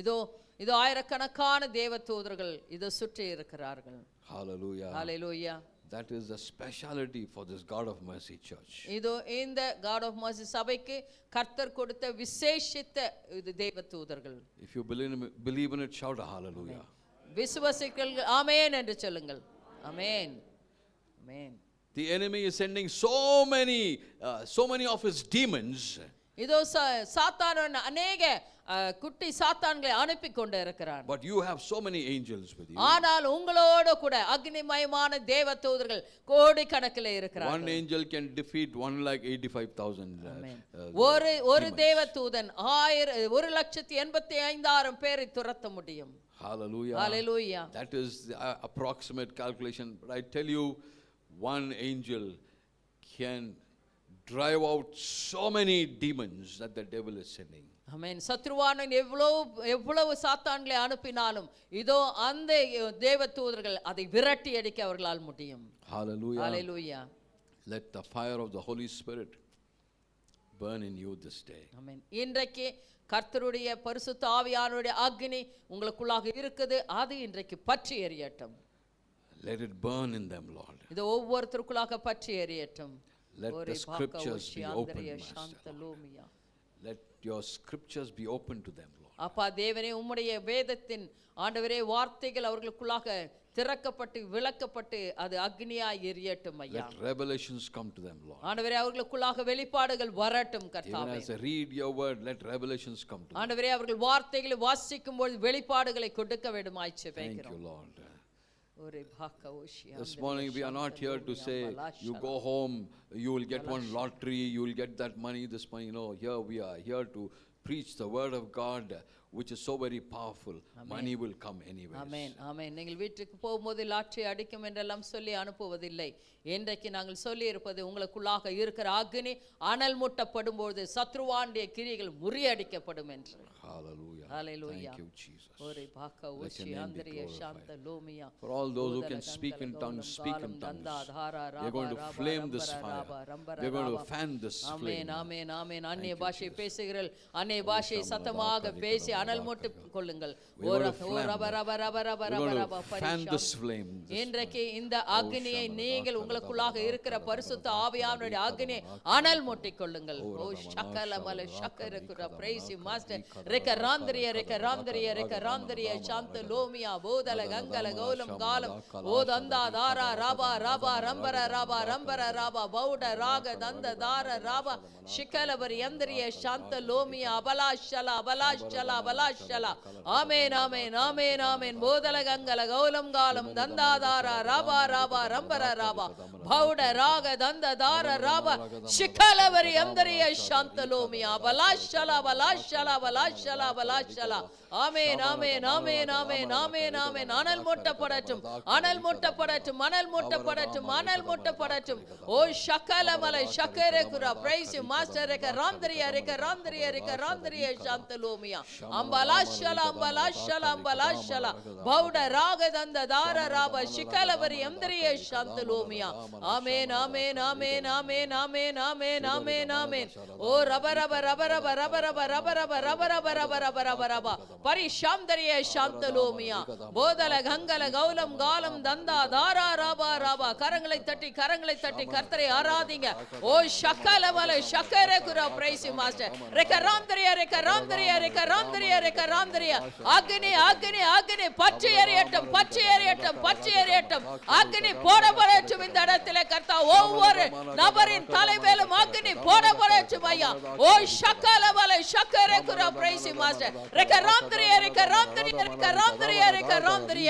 இதோ ஆயிரக்கணக்கான தேவதூதர்கள் இதோ சுற்றி இருக்கிறார்கள். Hallelujah. Hallelujah. That is the speciality for this God of Mercy church. இதோ இந்த God of Mercy சபைக்கு கர்த்தர் கொடுத்த விசேஷித்த இது தேவதூதர்கள். If you believe in it, shout a hallelujah. விசுவாசிகள் ஆமென் என்று சொல்லுங்கள். ஆமென். ஆமென். The enemy is sending so many of his demons. இதோ சாத்தான் அநேக குட்டி சாத்தான்களை அனுப்பி கொண்டு இருக்கிறான். But you have so many angels with you. ஆனால் உங்களோட கூட அக்னிமயமான தேவதூதர்கள் கோடிக்கணக்கில் இருக்கிறார்கள். One angel can defeat 1,85,000. ஒரு தேவதூதன் 1,85,000 பேரை துரத்த முடியும். Hallelujah. Hallelujah. That is the approximate calculation. But I tell you, one angel can drive out so many demons that the devil is sending. ஆமென். சத்ருவானன் எவ்வளவு சாத்தான்களை அனுப்பினாலும் இதோ அந்த தேவதூதர்கள் அதை விரட்டி அடிக்க அவர்களால் முடியும். Hallelujah. Hallelujah. Let the fire of the Holy Spirit burn in you this day. ஆமென். இன்றைக்கு கர்த்தருடைய பரிசுத்த ஆவியானவருடைய அக்னி உங்களுக்குள்ளாக இருக்குது. அது இன்றைக்கு பற்றி எரியட்டும். Let it burn in them, Lord. இது ஒவ்வொருத்தருக்குள்ளாக பற்றி எரியட்டும். Let the scriptures be open, Master. Let your scriptures be open to them, Lord. அப்பா தேவனே, உம்முடைய வேதத்தின் ஆண்டவரே வார்த்தைகள் அவர்களுக்குள்ளாக திறக்கப்பட்டு விளக்கப்பட்டு அது அக்னியாய் எரியட்டும் ஐயா. Let revelations come to them, Lord. ஆண்டவரே அவர்களுக்குள்ளாக வெளிப்பாடுகள் வரட்டும் கர்த்தாவே. Even as they read your word, let revelations come to them. ஆண்டவரே அவர்கள் வார்த்தைகளை வாசிக்கும் பொழுது வெளிப்பாடுகளை கொடுக்க வேண்டுமாய் ஜெபிக்கிறோம். Thank you, Lord. This morning we are not here to say you go home, you will get one lottery, you will get that money this morning. No, here we are here to preach the word of God, which is so very powerful. Money will come anyways. Amen. Amen. நீங்கள் வீட்டுக்கு போகும்போது லாட்டரி அடிக்கும் என்றெல்லாம் சொல்லி அனுப்புவதில்லை. இன்றைக்கு நாங்கள் சொல்லி இருப்பது உங்களுக்குள்ளாக இருக்கிற அக்னி அனல் மூட்டப்படும் பொழுது சத்ருவானுடைய கிரியைகள் முறியடிக்கப்படும் என்று. Hallelujah. Hallelujah. Thank you, Jesus. For all those who can speak in tongues, speak in tongues. We are going to flame this fire. We are going to fan this flame. Amen. Amen. அந்நிய பாஷை பேசுகிறீர்கள். அந்நிய பாஷை சத்தமாக பேசி அனல் மூட்டிக் கொள்ளுங்கள். Fan this flame. இன்றைக்கு இந்த அக்னியை நீங்கள் உங்களுக்குள்ளாக இருக்கிற பரிசுத்த ஆவியானவருடைய அக்னியை அனல் மூட்டிக் கொள்ளுங்கள். ஓ சக்கலமல சக்கரகுர praise you master. ரெக்கராந்திரிய ரெக்கராந்திரிய ரெக்கராந்திரிய சாந்த லோமியா போதல கங்கல கௌலம் காலம் ஓ தந்தா தாரா ராபா ராபா ரம்பர ராபா ரம்பர ராபா பௌட ராக தந்த தார ராபா ಶಿಖಲವರಿ ಯಂದ್ರಿಯ ಶಾಂತ ಲೋಮಿಯ ಅಬಲಾಶಲ ಅಬಲಾಶಲ ಅಬಲಾಶಲ ಆಮೇನ್ ಆಮೇನ್ ಆಮೇನ್ ಆಮೇನ್ ಬೋದಲ ಗಂಗಲ ಗೌಲಂ ಗಾಲಂ ದಂದಾದಾರ ರಾಬಾ ರಾಬಾ ರಂಬರ ರಾಬಾ ಭೌಡ ರಾಗ ದಂದ ದಾರ ರಾಬಾ ಶಿಖಲವರಿ ಯಂದ್ರಿಯ ಶಾಂತ ಲೋಮಿಯ ಅಬಲಾಶಲ ಅಬಲಾಶಲ ಅಬಲಾಶಲ ಅಬಲಾಶಲ ஆமென் ஆமென் ஆமென் ஆமென் ஆமென் ஆமென் அனல் மூட்டப்படட்டும் அனல் மூட்டப்படட்டும் அனல் மூட்டப்படட்டும் அனல் மூட்டப்படட்டும் ஓ சகலமலை சக்கரகுரா praise you master ரெக்கராந்திரிய ரெக்கராந்திரிய ரெக்கராந்திரிய சாந்தலோமியா அம்பலாஷல அம்பலாஷல அம்பலாஷல பௌட ராகதந்த தார ராப சிகலவரி அந்தரிய சாந்தலோமியா ஆமென் ஆமென் ஆமென் ஆமென் ஆமென் ஆமென் ஆமென் ஆமென் ஓ ரப ரப ரப ரப ரப ரப ரப ரப ரப ரப ரப ரப ரப ரப பரிஷாந்தரிய சாந்தலோமியா போதல கங்கல கௌலம் காலம் தந்தா தாரா ராபா ராபா கரங்களை தட்டி கர்த்தரை ஆராதிங்க ஓ சகலவல சக்கரகுர praise you master ரெக்கராந்திரிய ரெக்கராந்திரிய ரெக்கராந்திரிய ரெக்கராந்திரிய அக்னி அக்னி அக்னி பச்சை எரியட்டும் பச்சை எரியட்டும் பச்சை எரியட்டும் அக்னி போடப்படட்டும் இந்த இடத்திலே கர்த்தா ஒவ்வொரு நபரின் தலைமேலும் அக்னி போடப்படட்டும் ஐயா ஓ சகலவல சக்கரகுர praise you master ரெக்கராந்திரிய ரெக்கராந்திரிய ரெக்கராந்திரிய ரெக்கராந்திரிய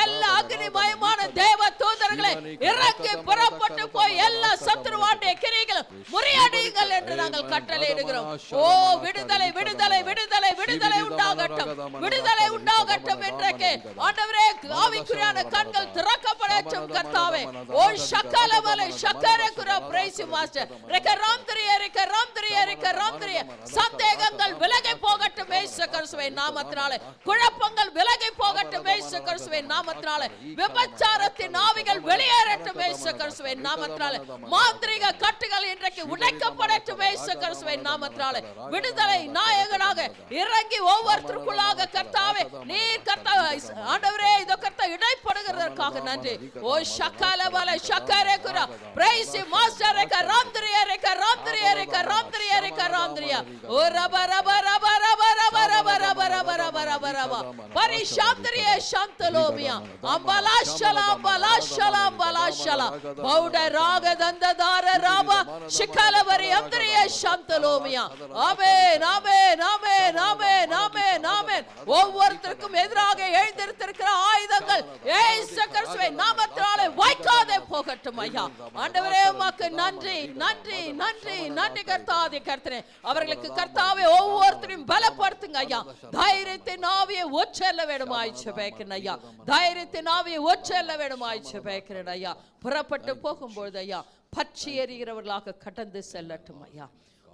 எல்லா அக்னிமயமான தேவ தூதர்களே இறங்கி புறப்பட்டு போய் எல்லா சத்துருவானுடைய கிரியைகளை முறியடியுங்கள் என்று நாங்கள் கட்டளையிடுகிறோம் ஓ விடுதலை விடுதலை விடுதலை விடுதலை உண்டாகட்டும் விடுதலை உண்டாகட்டும் இன்றைக்கு ஆண்டவரே ஆவிக்குரியான கண்கள் திறக்கப்படட்டும் கர்த்தாவே ஓ சகலவல சக்கரகுர praise you master ரெக்கராந்திரிய ரெக்கராந்திரிய ரெக்கராந்திரிய சந்தேகங்கள் விலகி போகட்டும் இயேசு கிறிஸ்துவின் நாமத்தினாலே குழப்பங்கள் விலகி போகட்டும் இயேசு கிறிஸ்துவின் நாமத்தினாலே விபச்சாரத்தின் ஆவிகள் வெளியேறட்டும் இயேசு கிறிஸ்துவின் நாமத்தினாலே மாந்திரீக கட்டுகள் இன்றைக்கு உடைக்கப்படட்டும் இயேசு கிறிஸ்துவின் நாமத்தினாலே விடுதலை நாயகனாக இறங்கி ஒவ்வொருத்தருக்குள்ளாக கர்த்தாவே நீர் கர்த்தாவே ஆண்டவரே இதோ கர்த்தா இடைப்படுகிறதற்காக நன்றி ஓ சகலவல சக்கரகுர praise you master ரெக்கராந்திரிய ரெக்கராந்திரிய ரெக்கராந்திரிய ரெக்கராந்திரிய ஓ ரப ரப ரப ரப ரப ரப ரப ரப ரப ரபரபா பரிஷாந்தரிய சாந்தலோமியா அம்பலாஷலா அம்பலாஷலா அம்பலாஷலா பௌட ராக தந்ததார ராபா சிக்கலவரி அந்தரிய சாந்தலோமியா. ஆமென் ஆமென் ஆமென் ஆமென் ஆமென் ஆமென். ஒவ்வொருத்தருக்கும் எதிராக எழுந்திருக்கிற ஆயுதங்கள் இயேசு கிறிஸ்துவின் நாமத்தினாலே வாய்க்காதே போகட்டும் ஐயா. ஆண்டவரே உமக்கு நன்றி நன்றி நன்றி நன்றி கர்த்தாவே கர்த்தரே. அவர்களுக்கு கர்த்தாவே ஒவ்வொருத்தரையும் பலப்படுத்துங்க ஐயா. தைரியத்தின் ஆவியை ஒற்றல்ல வேண்டுமாய் ஜெபிக்கிறேன் ஐயா. தைரியத்தின் ஆவியை ஒற்றல்ல வேண்டுமாய் ஜெபிக்கிறேன் ஐயா. புறப்பட்டு போகும்போது ஐயா பற்றி எறிகிறவர்களாக கடந்து செல்லட்டும் ஐயா.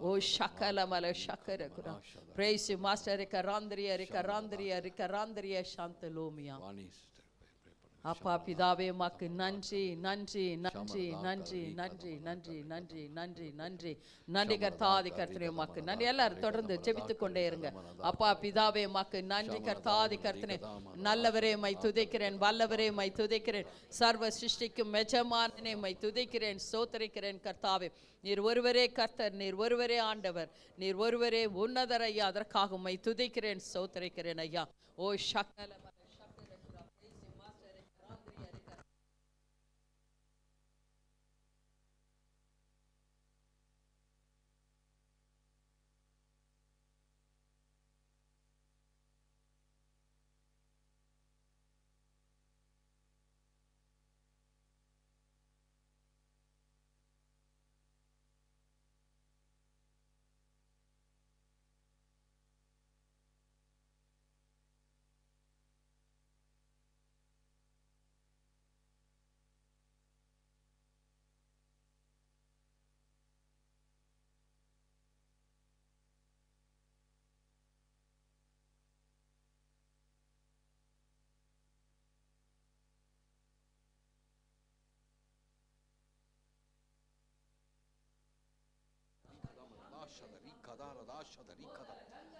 ஓ ஷக்கலமல ஷக்கரகுரா பிரேஸ் மாஸ்டர் கராந்திரிய சாந்தலோமியா. அப்பா பிதாவே உமக்கு நன்றி நன்றி நன்றி நன்றி நன்றி நன்றி நன்றி நன்றி நன்றி நன்றி கர்த்தாதி கர்த்தனே உமக்கு நன்றி. எல்லாரும் தொடர்ந்து ஜெபித்துக் கொண்டே இருங்க. அப்பா பிதாவே உமக்கு நன்றி கர்த்தாதி கர்த்தனே. நல்லவரே மை துதிக்கிறேன், வல்லவரே மை துதிக்கிறேன், சர்வ சிருஷ்டிக்கும் எஜமானனே மை துதிக்கிறேன், ஸ்தோத்திரிக்கிறேன் கர்த்தாவே. நீர் ஒருவரே கர்த்தர், நீர் ஒருவரே ஆண்டவர், நீர் ஒருவரே உன்னதர் ஐயா. அதற்காக மை துதிக்கிறேன், ஸ்தோத்திரிக்கிறேன் ஐயா. ஓ ஷக்கல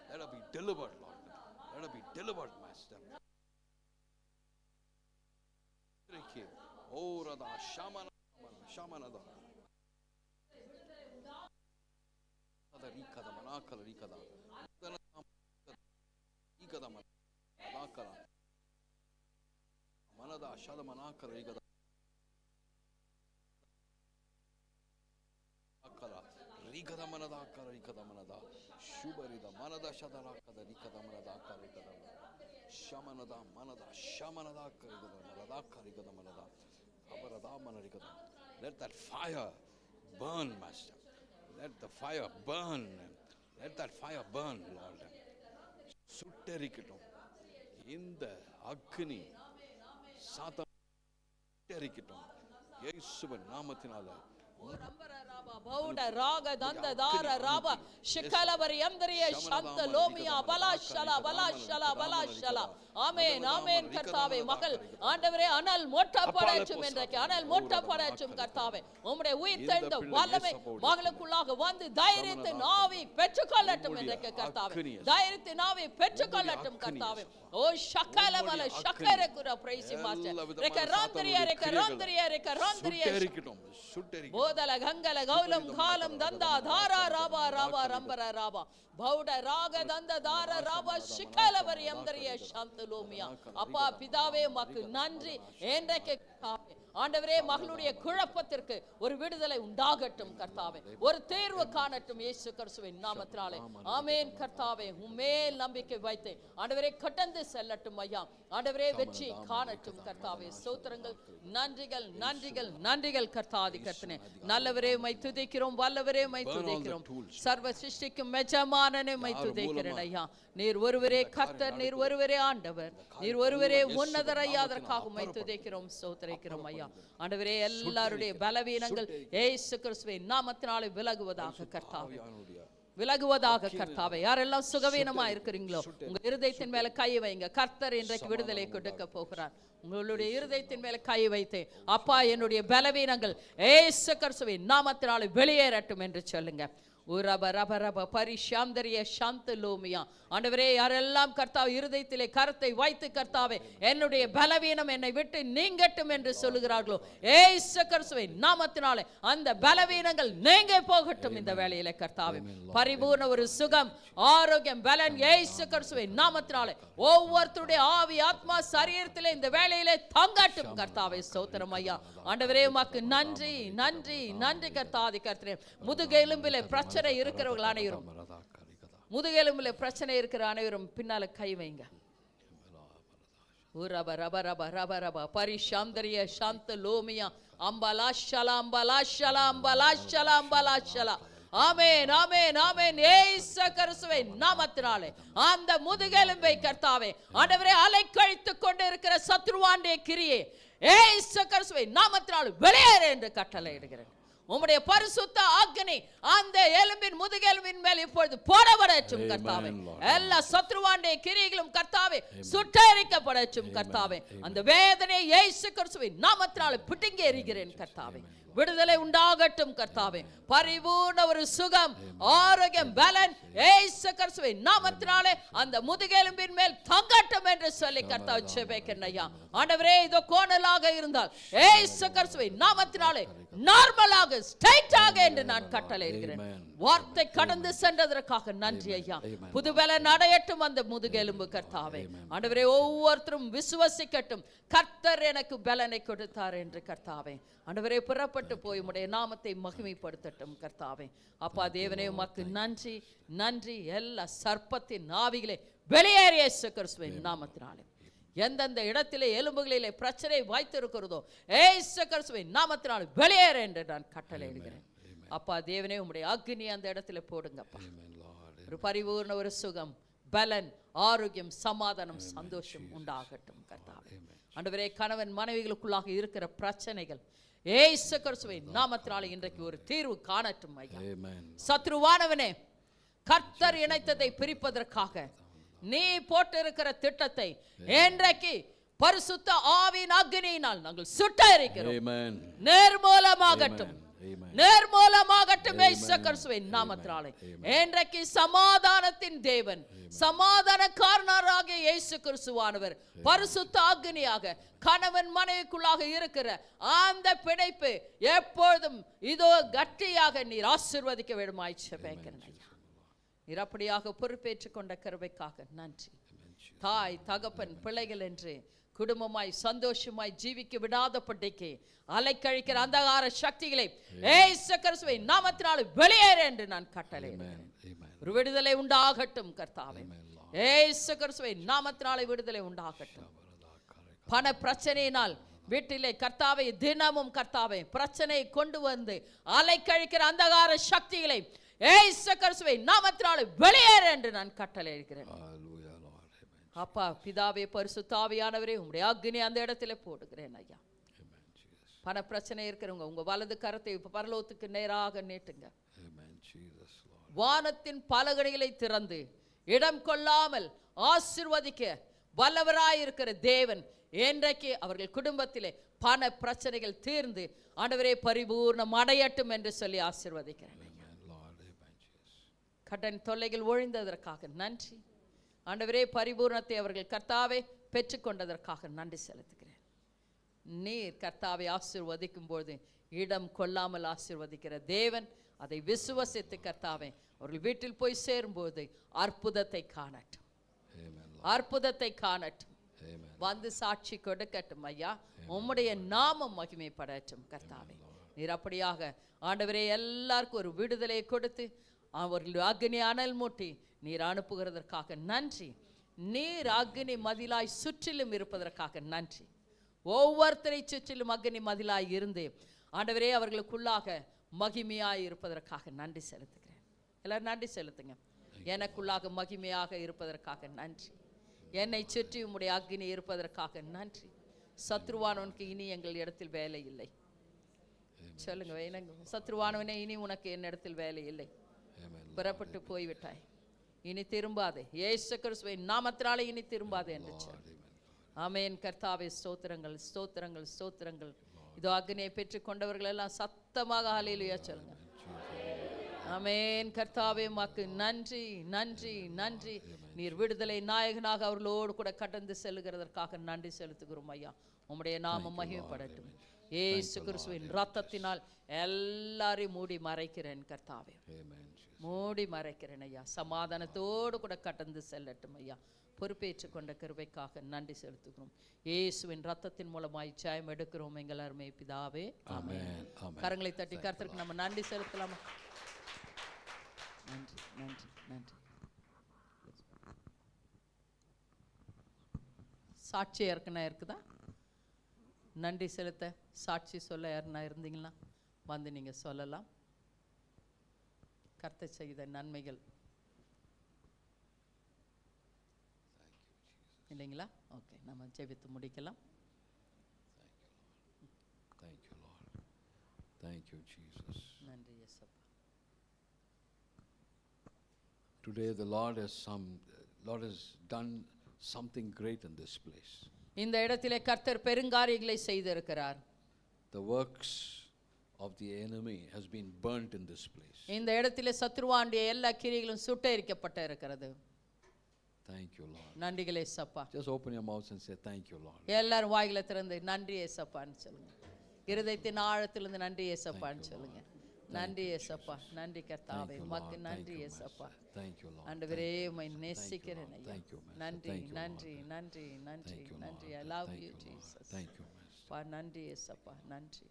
Let her be delivered, Lord. Let her be delivered, Master. Oh, Radha, Shamana, Shamanada. Rikada, Manakala, Rikada. Rikada, Manakala. Manada, Shada, Manakala, Rikada. Rikada, Manada, Rikada, Manada. Shubarida, Manada, Shadarakada, Rikada, Manada, Rikada. Shamanada, Manada, Shamanada, Rikada, Rikada, Manada. Abarada, Manarikada. Let that fire burn, Master. Let the fire burn. Let that fire burn, Lord. Sutterikitum. In the Agni, Satan, Sutterikitum. Yesuvan Namatinala. பௌட ராக தந்ததார ராபா ஷிகலவரி அந்தரிய சாந்த லோமியா பலாஷலா பலாஷலா பலாஷலா. ஆமென் ஆமென் கர்த்தாவே. மகள் ஆண்டவரே அனல் மொட்டப்படட்டும் இன்றைக்கு, அனல் மொட்டப்படட்டும் கர்த்தாவே. உம்முடைய உயிர் தெழுந்த வல்லமை மகளுக்குள்ளாக வந்து தைரியத்தின் ஆவி பெற்றுக்கொள்ளட்டும் இன்றைக்கு கர்த்தாவே. தைரியத்தின் ஆவி பெற்றுக்கொள்ளட்டும் கர்த்தாவே. ஓ ஷக்கலமல ஷக்கரகுர பிரைஸ் மாஸ்டர் ரெக்கராந்திரிய ரெக்கராந்திரிய ரெக்கராந்திரிய போதல கங்கல கௌலம் காலம் தந்தா தாரா ராபா ராபா ரம்பர ராபா பௌட ராக தந்த தார ராபா ஷிகலவரி அந்தரிய சாந்தலோமியா. அப்பா பிதாவே உமக்கு நன்றி. இன்றைக்கு ஆண்டவரே மகளுடைய குழப்பத்திற்கு ஒரு விடுதலை உண்டாகட்டும் கர்த்தாவே. ஒரு தேர்வு காணட்டும் இயேசு கிறிஸ்துவின் நாமத்தினாலே. ஆமென் கர்த்தாவே. உம்மேல் நம்பிக்கை வைத்து ஆண்டவரே கடந்து செல்லட்டும் ஐயா. ஆண்டவரே வெற்றி காணட்டும் கர்த்தாவே. ஸ்தோத்திரங்கள் நன்றிகள் நன்றிகள் நன்றிகள் கர்த்தாதி கர்த்தனே. நல்லவரே மை துதிக்கிறோம், வல்லவரே மை துதிக்கிறோம், சர்வ சிருஷ்டிக்கும் எஜமானனே மை துதிக்கிறேன் ஐயா. நீர் ஒருவரே கர்த்தர், நீர் ஒருவரே ஆண்டவர், நீர் ஒருவரே உன்னதர் ஐயா. அதற்காக மை துதிக்கிறோம், ஸ்தோத்திரிக்கிறோம் ஐயா. ஆண்டவரே எல்லாருடைய பலவீனங்கள் இயேசு கிறிஸ்துவின் நாமத்தினாலே விலகுவதாக கர்த்தாவே, விலகுவதாக கர்த்தாவே. யாரெல்லாம் சுகவீனமா இருக்கிறீங்களோ உங்க இருதயத்தின் மேல கை வைங்க. கர்த்தர் இன்றைக்கு விடுதலை கொடுக்க போகிறார். உங்களுடைய இருதயத்தின் மேல கை வைத்து அப்பா என்னுடைய பலவீனங்கள் இயேசு கிறிஸ்துவின் நாமத்தினாலே வெளியேறட்டும் என்று சொல்லுங்க. உரப ரப ரப பரிஷாந்தரிய சாந்த லோமியா. ஆண்டவரே, யாரெல்லாம் கர்த்தாவே இருதயத்திலே கரத்தை வைத்து கர்த்தாவே என்னுடைய பலவீனம் என்னை விட்டு நீங்கட்டும் என்று சொல்லுகிறார்களோ, இயேசு கிறிஸ்துவின் நாமத்தினாலே அந்த பலவீனங்கள் நீங்க போகட்டும். இந்த வேளையிலே கர்த்தாவே பரிபூர்ண ஒரு சுகம், ஆரோக்கியம், பலன் இயேசு கிறிஸ்துவின் நாமத்தினாலே ஒவ்வொருத்தருடைய ஆவி, ஆத்மா, சரீரத்திலே இந்த வேளையிலே தங்கட்டும் கர்த்தாவே. ஸ்தோத்திரம் ஐயா. ஆண்டவரே, உமக்கு நன்றி நன்றி நன்றி கர்த்தாதி கர்த்தரே. முதுகெலும்பிலே பிரச்சனை இருக்கிறவர்கள் அனைவரும், முதுகெலும்பிலே பிரச்சனை இருக்கிற அனைவரும் பின்னால கை வைங்க. உரப ரப ரப ரப ரப பரிஷாந்தரிய சாந்த லோமியா. அம்பலாஷலா அம்பலாஷலா அம்பலாஷலா அம்பலாஷலா. ஆமென் ஆமென் ஆமென். இயேசு கிறிஸ்துவின் நாமத்தினாலே அந்த முதுகெலும்பை கர்த்தாவே ஆண்டவரே அலைக்கழித்துக் கொண்டு இருக்கிற சத்ருவாண்டிய கிரியை இயேசு கிறிஸ்துவின் நாமத்தினாலே வெளியேறு என்று கட்டளையிடுகிறேன். உம்முடைய பரிசுத்த அக்கினி அந்த எலும்பின் முதுகெலும்பின் மேல் இப்பொழுது போடப்படட்டும் கர்த்தாவே. எல்லா சத்ருவாண்டிய கிரியைகளும் கர்த்தாவே சுட்டெரிக்கப்படட்டும் கர்த்தாவே. அந்த வேதனை இயேசு கிறிஸ்துவின் நாமத்தினாலே பிடுங்கி எறிகிறேன் கர்த்தாவே. விடுதலை உண்டாகட்டும் கர்த்தாவே. பரிபூர்ண ஒரு சுகம், ஆரோக்கியம், பலன் இயேசு கிறிஸ்துவின் நாமத்தினாலே அந்த முதுகெலும்பின் மேல் தங்கட்டும் என்று சொல்லி கர்த்தாவே ஜெபிக்கிறேன் ஐயா. ஆண்டவரே, இதோ கோணலாக இருந்தால் இயேசு கிறிஸ்துவின் நாமத்தினாலே நார்மலாக ஸ்ட்ரைட்டாக என்று நான் கட்டளையிடுகிறேன். வார்த்தை கடந்து சென்றதற்காக நன்றி ஐயா. புது பலன் அடையட்டும் அந்த முதுகெலும்பு கர்த்தாவே. ஆண்டவரே, ஒவ்வொருத்தரும் விசுவசிக்கட்டும் கர்த்தர் எனக்கு பலனை கொடுத்தார் என்று கர்த்தாவே. ஆண்டவரே, புறப்பட்டு போய் உம்முடைய நாமத்தை மகிமைப்படுத்தட்டும் கர்த்தாவே. அப்பா தேவனே, உமக்கு நன்றி நன்றி. எல்லா சர்ப்பத்தின் ஆவிகளே வெளியேறிய இயேசு கிறிஸ்துவின் நாமத்தினாலே எந்தெந்த இடத்திலே எலும்புகளிலே பிரச்சனை வாய்த்திருக்கிறதோ இயேசு கிறிஸ்துவின் நாமத்தினாலே வெளியேறு என்று நான் கட்டளையிடுகிறேன். அப்பா தேவனே, உம்முடைய அக்னி அந்த இடத்துல போடுங்கப்பா. ஒரு பரிபூர்ண ஒரு சுகம், பலன், ஆரோக்கியம், சமாதானம், சந்தோஷம் உண்டாகட்டும் கர்த்தாவே. ஆண்டவரே, கணவன் மனைவிகளுக்குள்ளாக இருக்கிற பிரச்சனைகள் இயேசு கிறிஸ்துவின் நாமத்தினாலே இன்றைக்கு ஒரு தீர்வு காணட்டும் ஐயா. சத்ருவானவனே, கர்த்தர் இணைத்ததை பிரிப்பதற்காக நீ போட்டிருக்கிற திட்டத்தை இன்றைக்கு பரிசுத்த ஆவியின் அக்னியினால் நாங்கள் சுட்டெரிக்கிறோம். நேர்மூலமாகட்டும், நேர்மூலமாகட்டும் இயேசு கிறிஸ்துவின் நாமத்தினாலே. இன்றைக்கு சமாதானத்தின் தேவன், சமாதானக்காரராகிய இயேசு கிறிஸ்துவானவர் பரிசுத்த அக்னியாக கணவன் மனைவிக்குள்ளாக இருக்கிற அந்த பிணைப்பு எப்பொழுதும் இதோ கட்டியாக நீர் ஆசீர்வதிக்க வேண்டுமாய் ஜெபிக்கிறேன் ஐயா. நீர் அப்படியாக பொறுப்பேற்றுக் கொண்ட கிருபைக்காக நன்றி. தாய், தகப்பன், பிள்ளைகள் என்று குடும்பமாய் சந்தோஷமாய் ஜீவிக்க விடாதபடிக்கு அலைக்கழிக்கிற அந்தகார சக்திகளை இயேசு கிறிஸ்துவின் நாமத்தினாலே வெளியேறு என்று நான் கட்டளையிடுகிறேன். ஒரு விடுதலை உண்டாகட்டும் கர்த்தாவே. இயேசு கிறிஸ்துவின் நாமத்தினாலே விடுதலை உண்டாகட்டும். பண பிரச்சனையினால் வீட்டிலே கர்த்தாவை தினமும் கர்த்தாவை பிரச்சனை கொண்டு வந்து அலைக்கழிக்கிற அந்தகார சக்திகளை இயேசு கிறிஸ்துவின் நாமத்தினாலே வெளியேறு என்று நான் கட்டளையிடுகிறேன். அப்பா பிதாவே, பரிசுத்த ஆவியானவரே, உம்முடைய அக்னி அந்த இடத்துல போடுகிறேன் ஐயா. பண பிரச்சனை இருக்கிறவங்க உங்க வலது கரத்தை பரலோகத்துக்கு நேராக நீட்டுங்க. வானத்தின் பலகணிகளை திறந்து இடம் கொள்ளாமல் ஆசீர்வதிக்க வல்லவராயிருக்கிற தேவன் இன்றைக்கு அவர்கள் குடும்பத்திலே பண பிரச்சனைகள் தீர்ந்து ஆண்டவரே பரிபூர்ணம் அடையட்டும் என்று சொல்லி ஆசீர்வதிக்கிறேன். கடன் தொல்லைகள் ஒழிந்ததற்காக நன்றி ஆண்டவரே. பரிபூர்ணத்தை அவர்கள் கர்த்தாவே பெற்றுக்கொண்டதற்காக நன்றி செலுத்துகிறேன். நீர் கர்த்தாவை ஆசீர்வதிக்கும் போது இடம் கொள்ளாமல் ஆசீர்வதிக்கிற தேவன், அதை விசுவசித்து கர்த்தாவே அவர்கள் வீட்டில் போய் சேரும்போது அற்புதத்தை காணட்டும், அற்புதத்தை காணட்டும், வந்து சாட்சி கொடுக்கட்டும் ஐயா. உம்முடைய நாமம் மகிமைப்படட்டும் கர்த்தாவே. நீர் அப்படியாக ஆண்டவரே எல்லாருக்கும் ஒரு விடுதலை கொடுத்து அவர்கள் அக்னி அனல் மூட்டி நீர் அனுப்புகிறதற்காக நன்றி. நீர் அக்னி மதிலாய் சுற்றிலும் இருப்பதற்காக நன்றி. ஒவ்வொருத்தரை சுற்றிலும் அக்னி மதிலாய் இருந்து ஆண்டவரே அவர்களுக்குள்ளாக மகிமையாய் இருப்பதற்காக நன்றி செலுத்துகிறேன். எல்லாரும் நன்றி செலுத்துங்க. எனக்குள்ளாக மகிமையாக இருப்பதற்காக நன்றி. என்னை சுற்றி உம்முடைய அக்னி இருப்பதற்காக நன்றி. சத்ருவானவனுக்கு இனி எங்கள் இடத்தில் வேலை இல்லை. சொல்லுங்க, சத்ருவானவனே, இனி உனக்கு என் இடத்தில் வேலை இல்லை. புறப்பட்டு போய்விட்டாய், இனி திரும்பாதே. இயேசு கிறிஸ்துவின் நாமத்தினாலே இனி திரும்பாதே என்று சொல். ஆமென். கர்த்தாவே ஸ்தோத்திரங்கள், ஸ்தோத்திரங்கள், ஸ்தோத்திரங்கள். இதோ அக்னியை பெற்றுக் கொண்டவர்கள் எல்லாம் சத்தமாக ஹல்லேலூயா சொல்லுங்க. ஆமென். கர்த்தாவே உமக்கு நன்றி நன்றி நன்றி. நீர் விடுதலை நாயகனாக அவர்களோடு கூட கடந்து செல்லுகிறதற்காக நன்றி செலுத்துகிறோம் ஐயா. உம்முடைய நாமம் மகிமைப்படட்டும். இயேசு கிறிஸ்துவின் ரத்தத்தினால் எல்லாரையும் மூடி மறைக்கிறேன் கர்த்தாவே. மூடி மறைக்கிறேன் ஐயா. சமாதானத்தோடு கூட கடந்து செல்லட்டும் ஐயா. பொறுப்பேற்று கொண்ட கிருபைக்காக நன்றி செலுத்துகிறோம். இயேசுவின் ரத்தத்தின் மூலமாய் ஜெயம் எடுக்கிறோம் எங்கள் அருமை பிதாவே. ஆமென். கரங்களை தட்டி கர்த்தருக்கு நம்ம நன்றி செலுத்தலாமா? நன்றி நன்றி நன்றி. சாட்சி யாருக்குன்னா இருக்குதா? நன்றி செலுத்த சாட்சி சொல்ல யாருன்னா இருந்தீங்களா வந்து நீங்க சொல்லலாம். கர்த்தர் செய்த நன்மைகள் இல்லைங்களா? ஓகே, நம்ம ஜெபித்து முடிக்கலாம். Thank you, Lord. Thank you, Jesus. நன்றி இயேசுப்பா. Today the Lord has done something great in this place. இந்த இடத்திலே கர்த்தர் பெருங்காரியங்களை செய்திருக்கிறார். The works of the enemy has been burnt in this place. இந்த இடத்திலே சத்துருவானுடைய எல்லா கிரியைகளும் சுட்டெரிக்கப்பட்டு இருக்கிறது. Thank you, Lord. நன்றிகளே இயேசுப்பா. Just open your mouths and say thank you, Lord. எல்லாரும் வாயில திறந்து நன்றி இயேசுப்பான்னு சொல்லுங்க. இருதயத்தின் ஆழத்திலிருந்து நன்றி இயேசுப்பான்னு சொல்லுங்க. நன்றி இயேசுப்பா. நன்றி கர்த்தாவே. உமக்கு நன்றி இயேசுப்பா. Thank you, Lord. ஆண்டவரே உம்மை நேசிக்கிறேன் ஐயா. Thank you, Master. நன்றி Thank you, Lord. நன்றி நன்றி நன்றி Thank you, நன்றி. Lord. I love Thank you you, Lord. Jesus. Thank you, Master. பா நன்றி இயேசுப்பா. நன்றி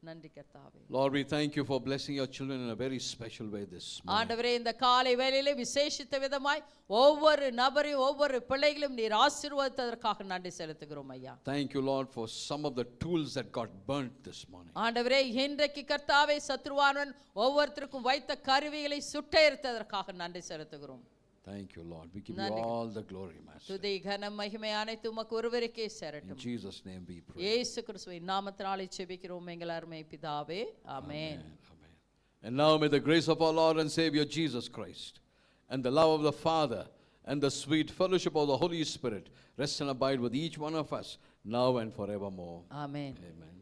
நன்றி கர்த்தாவே. Lord, we thank you for blessing your children in a very special way this morning. ஆண்டவரே இந்த காலை வேளையிலே விசேஷித்த விதமாய் ஒவ்வொரு நபரையும் ஒவ்வொரு பிள்ளைகளையும் நீர் ஆசீர்வதித்ததற்காக நன்றி செலுத்துகிறோம் ஐயா. Thank you, Lord, for some of the tools that got burnt this morning. ஆண்டவரே இன்றைக்கு கர்த்தாவே சத்ருவானவன் ஒவ்வொருத்தருக்கும் வைத்த கருவிகளை சுட்டெரித்ததற்காக நன்றி செலுத்துகிறோம். Thank you, Lord. We give you all the glory, Master. துதி கனம் மகிமை அனைத்தும் உமக்கு ஒருவருக்கே சேரட்டும். In Jesus' name we pray. இயேசு கிறிஸ்துவின் நாமத்தினாலே ஜெபிக்கிறோம் எங்கள் அருமை பிதாவே. ஆமென். Amen. And now may the grace of our Lord and Savior Jesus Christ and the love of the Father and the sweet fellowship of the Holy Spirit rest and abide with each one of us now and forevermore. Amen. Amen.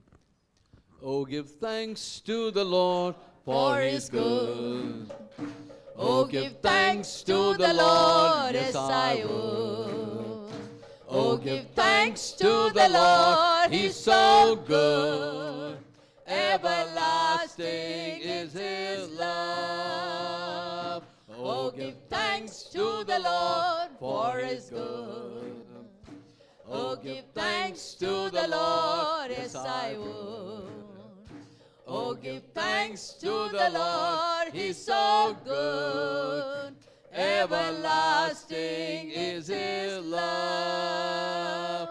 Oh, give thanks to the Lord for his good. Oh, give thanks to the Lord, yes I would. Oh, give thanks to the Lord, he's so good. Everlasting is his love. Oh, give thanks to the Lord for his good. Oh, give thanks to the Lord, yes I would. Oh, give thanks to the Lord, he's so good. Everlasting is his love.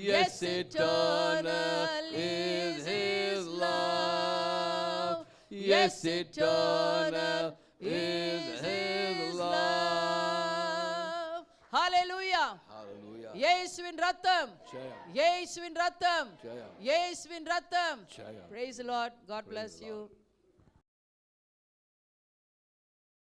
Yes, eternal is his love. Yes, eternal is his love. Hallelujah. Hallelujah. இயேசுவின் ரத்தம். Jaya. இயேசுவின் ரத்தம். Jaya. இயேசுவின் ரத்தம். Jaya. Praise the Lord. God bless you.